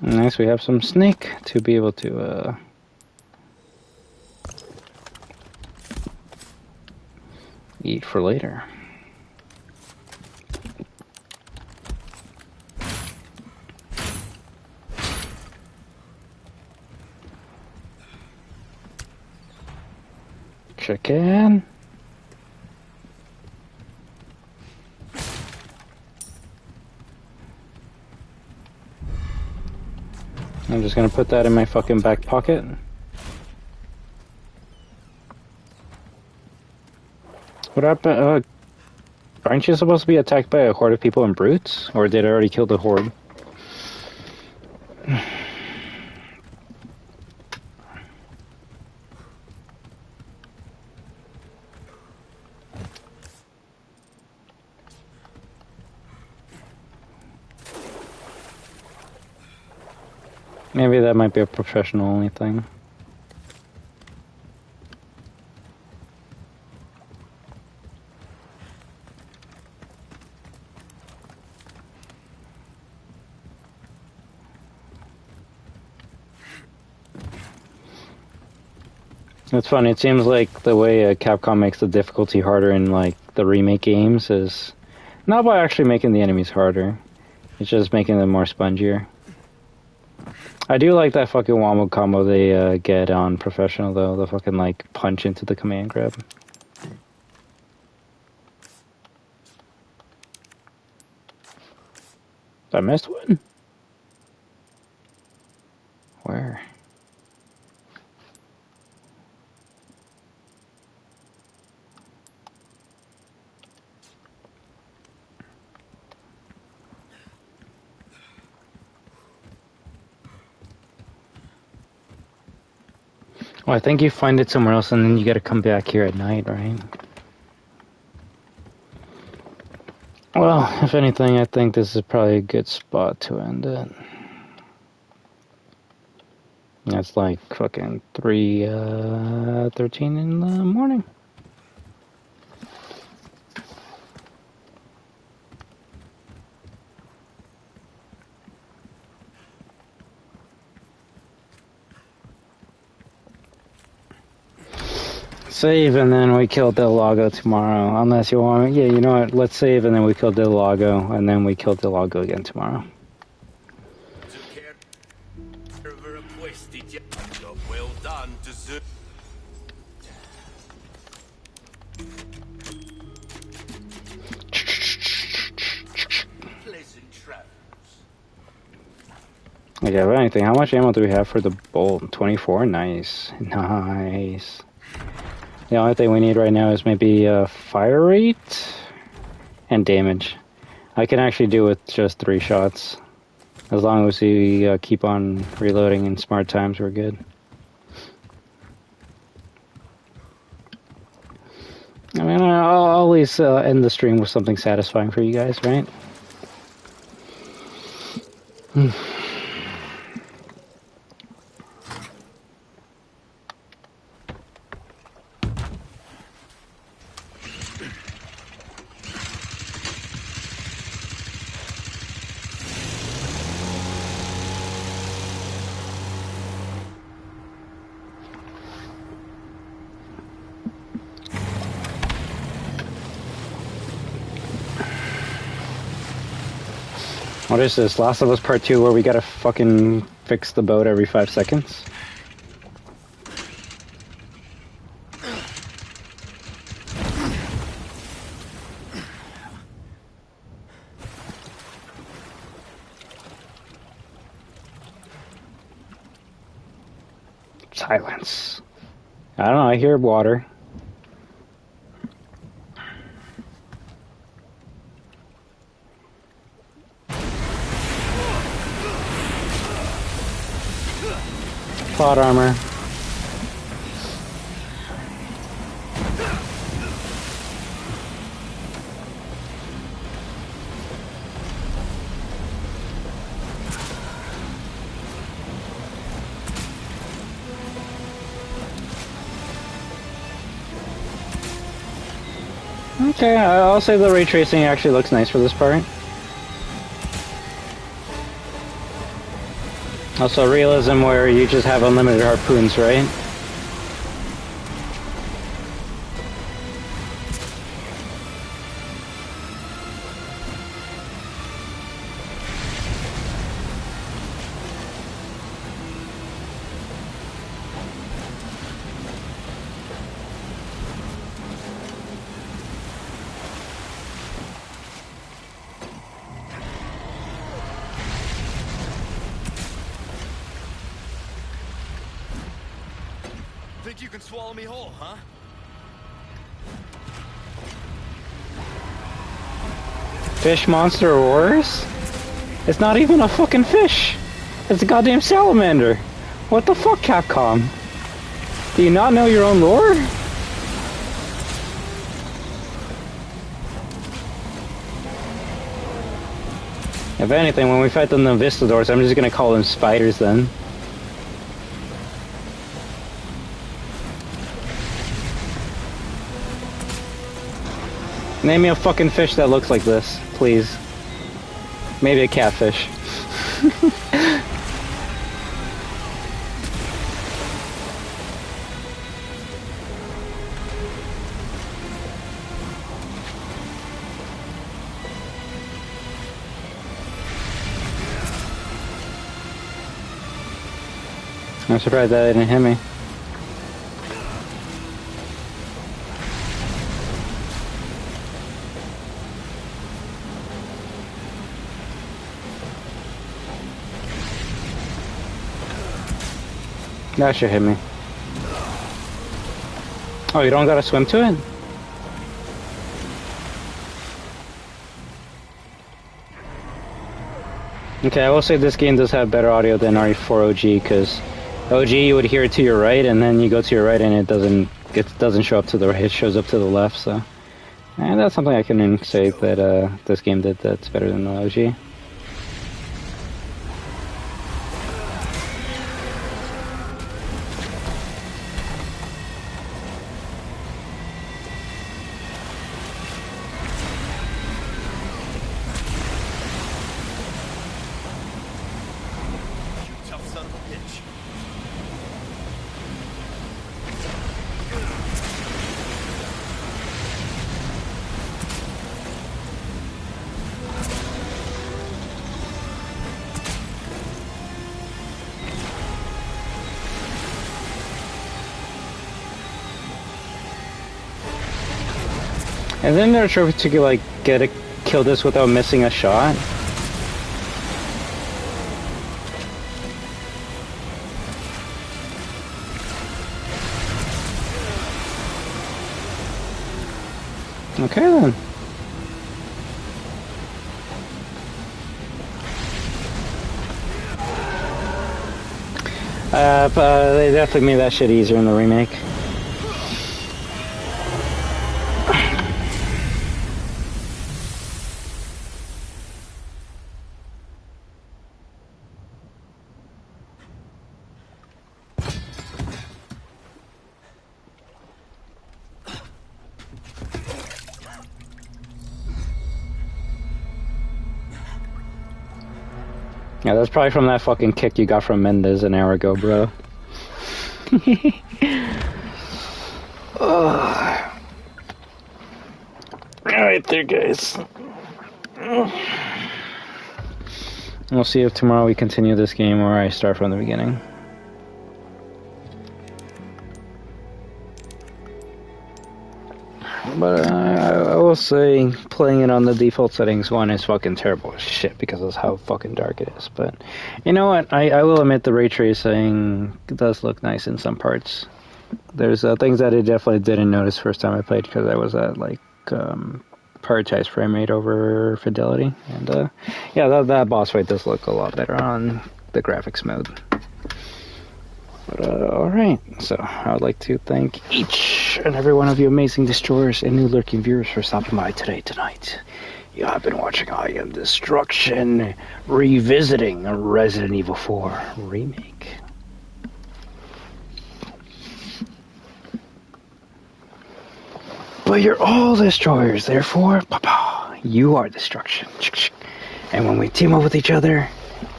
Nice, we have some snake to be able to, eat for later. Chicken. I'm just gonna put that in my fucking back pocket. What happened? Aren't you supposed to be attacked by a horde of people and brutes? Or did I already kill the horde? Maybe that might be a professional only thing. It's funny, it seems like the way Capcom makes the difficulty harder in like the remake games is not by actually making the enemies harder, it's just making them more spongier. I do like that fucking WAHOO combo they get on professional though, the fucking like punch into the command grab. I missed one? Where? Well, I think you find it somewhere else and then you gotta come back here at night, right? Well, if anything, I think this is probably a good spot to end it. It's like fucking 3:13 in the morning. save and then we kill Del Lago tomorrow. Unless you want... Yeah, you know what? Let's save and then we kill Del Lago. And then we kill Del Lago again tomorrow. Took care of a request, did you? Job well done, deserve. Pleasant travels. Okay, if anything, how much ammo do we have for the bolt? 24? Nice. Nice. The only thing we need right now is maybe fire rate and damage. I can actually do with just 3 shots. As long as we keep on reloading in smart times, we're good. I mean, I'll always end the stream with something satisfying for you guys, right? What is this? Last of Us Part 2 where we gotta fucking fix the boat every 5 seconds? Silence. I don't know, I hear water. Plot armor. Okay, I'll say the ray tracing actually looks nice for this part. Also, realism where you just have unlimited harpoons, right? Think you can swallow me whole, huh? Fish monster or worse? It's not even a fucking fish. It's a goddamn salamander. What the fuck, Capcom? Do you not know your own lore? If anything, when we fight the Novistadors, I'm just gonna call them spiders then. Name me a fucking fish that looks like this, please. Maybe a catfish. I'm surprised that didn't hit me. That should hit me. Oh, you don't gotta swim to it? Okay, I will say this game does have better audio than RE4 OG, because OG you would hear it to your right, and then you go to your right and it doesn't show up to the right, it shows up to the left, so... And that's something I can say that this game did that's better than the OG. And then there's a trophy to like kill this without missing a shot. Okay then. They definitely made that shit easier in the remake. Yeah, that's probably from that fucking kick you got from Mendez an hour ago, bro. Alright there, guys. We'll see if tomorrow we continue this game or I start from the beginning. But I will say, playing it on the default settings one is fucking terrible as shit because of how fucking dark it is. But you know what? I will admit the ray tracing does look nice in some parts. There's things that I definitely didn't notice first time I played because I was at like prioritized frame rate over fidelity. And yeah, that boss fight does look a lot better on the graphics mode. But alright, so I would like to thank each and every one of you amazing destroyers and new lurking viewers for stopping by tonight. You have been watching I Am Destruction, revisiting Resident Evil 4 Remake. But you're all destroyers, therefore, papa, you are destruction. And when we team up with each other,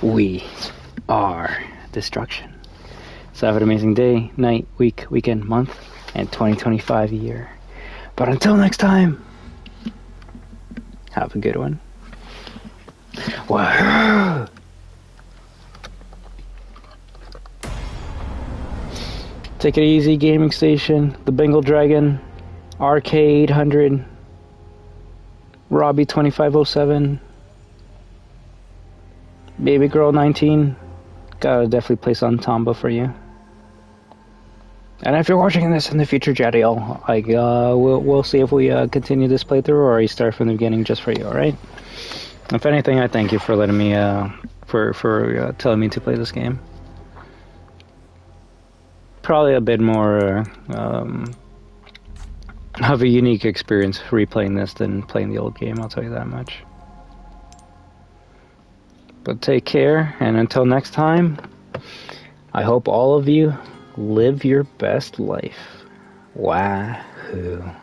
we are destruction. So have an amazing day, night, week, weekend, month, and 2025 year. But until next time, have a good one. WAHOO! Take it easy, Gaming Station, the Bengal Dragon, Arcade 100, Robbie 2507, Baby Girl 19. Gotta definitely play some Tomba for you. And if you're watching this in the future, Jadiel, like we'll see if we continue this playthrough or I start from the beginning just for you. All right. If anything, I thank you for letting me for telling me to play this game. Probably a bit more of a unique experience replaying this than playing the old game. I'll tell you that much. But take care, and until next time, I hope all of you live your best life. WAHOO.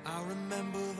I remember the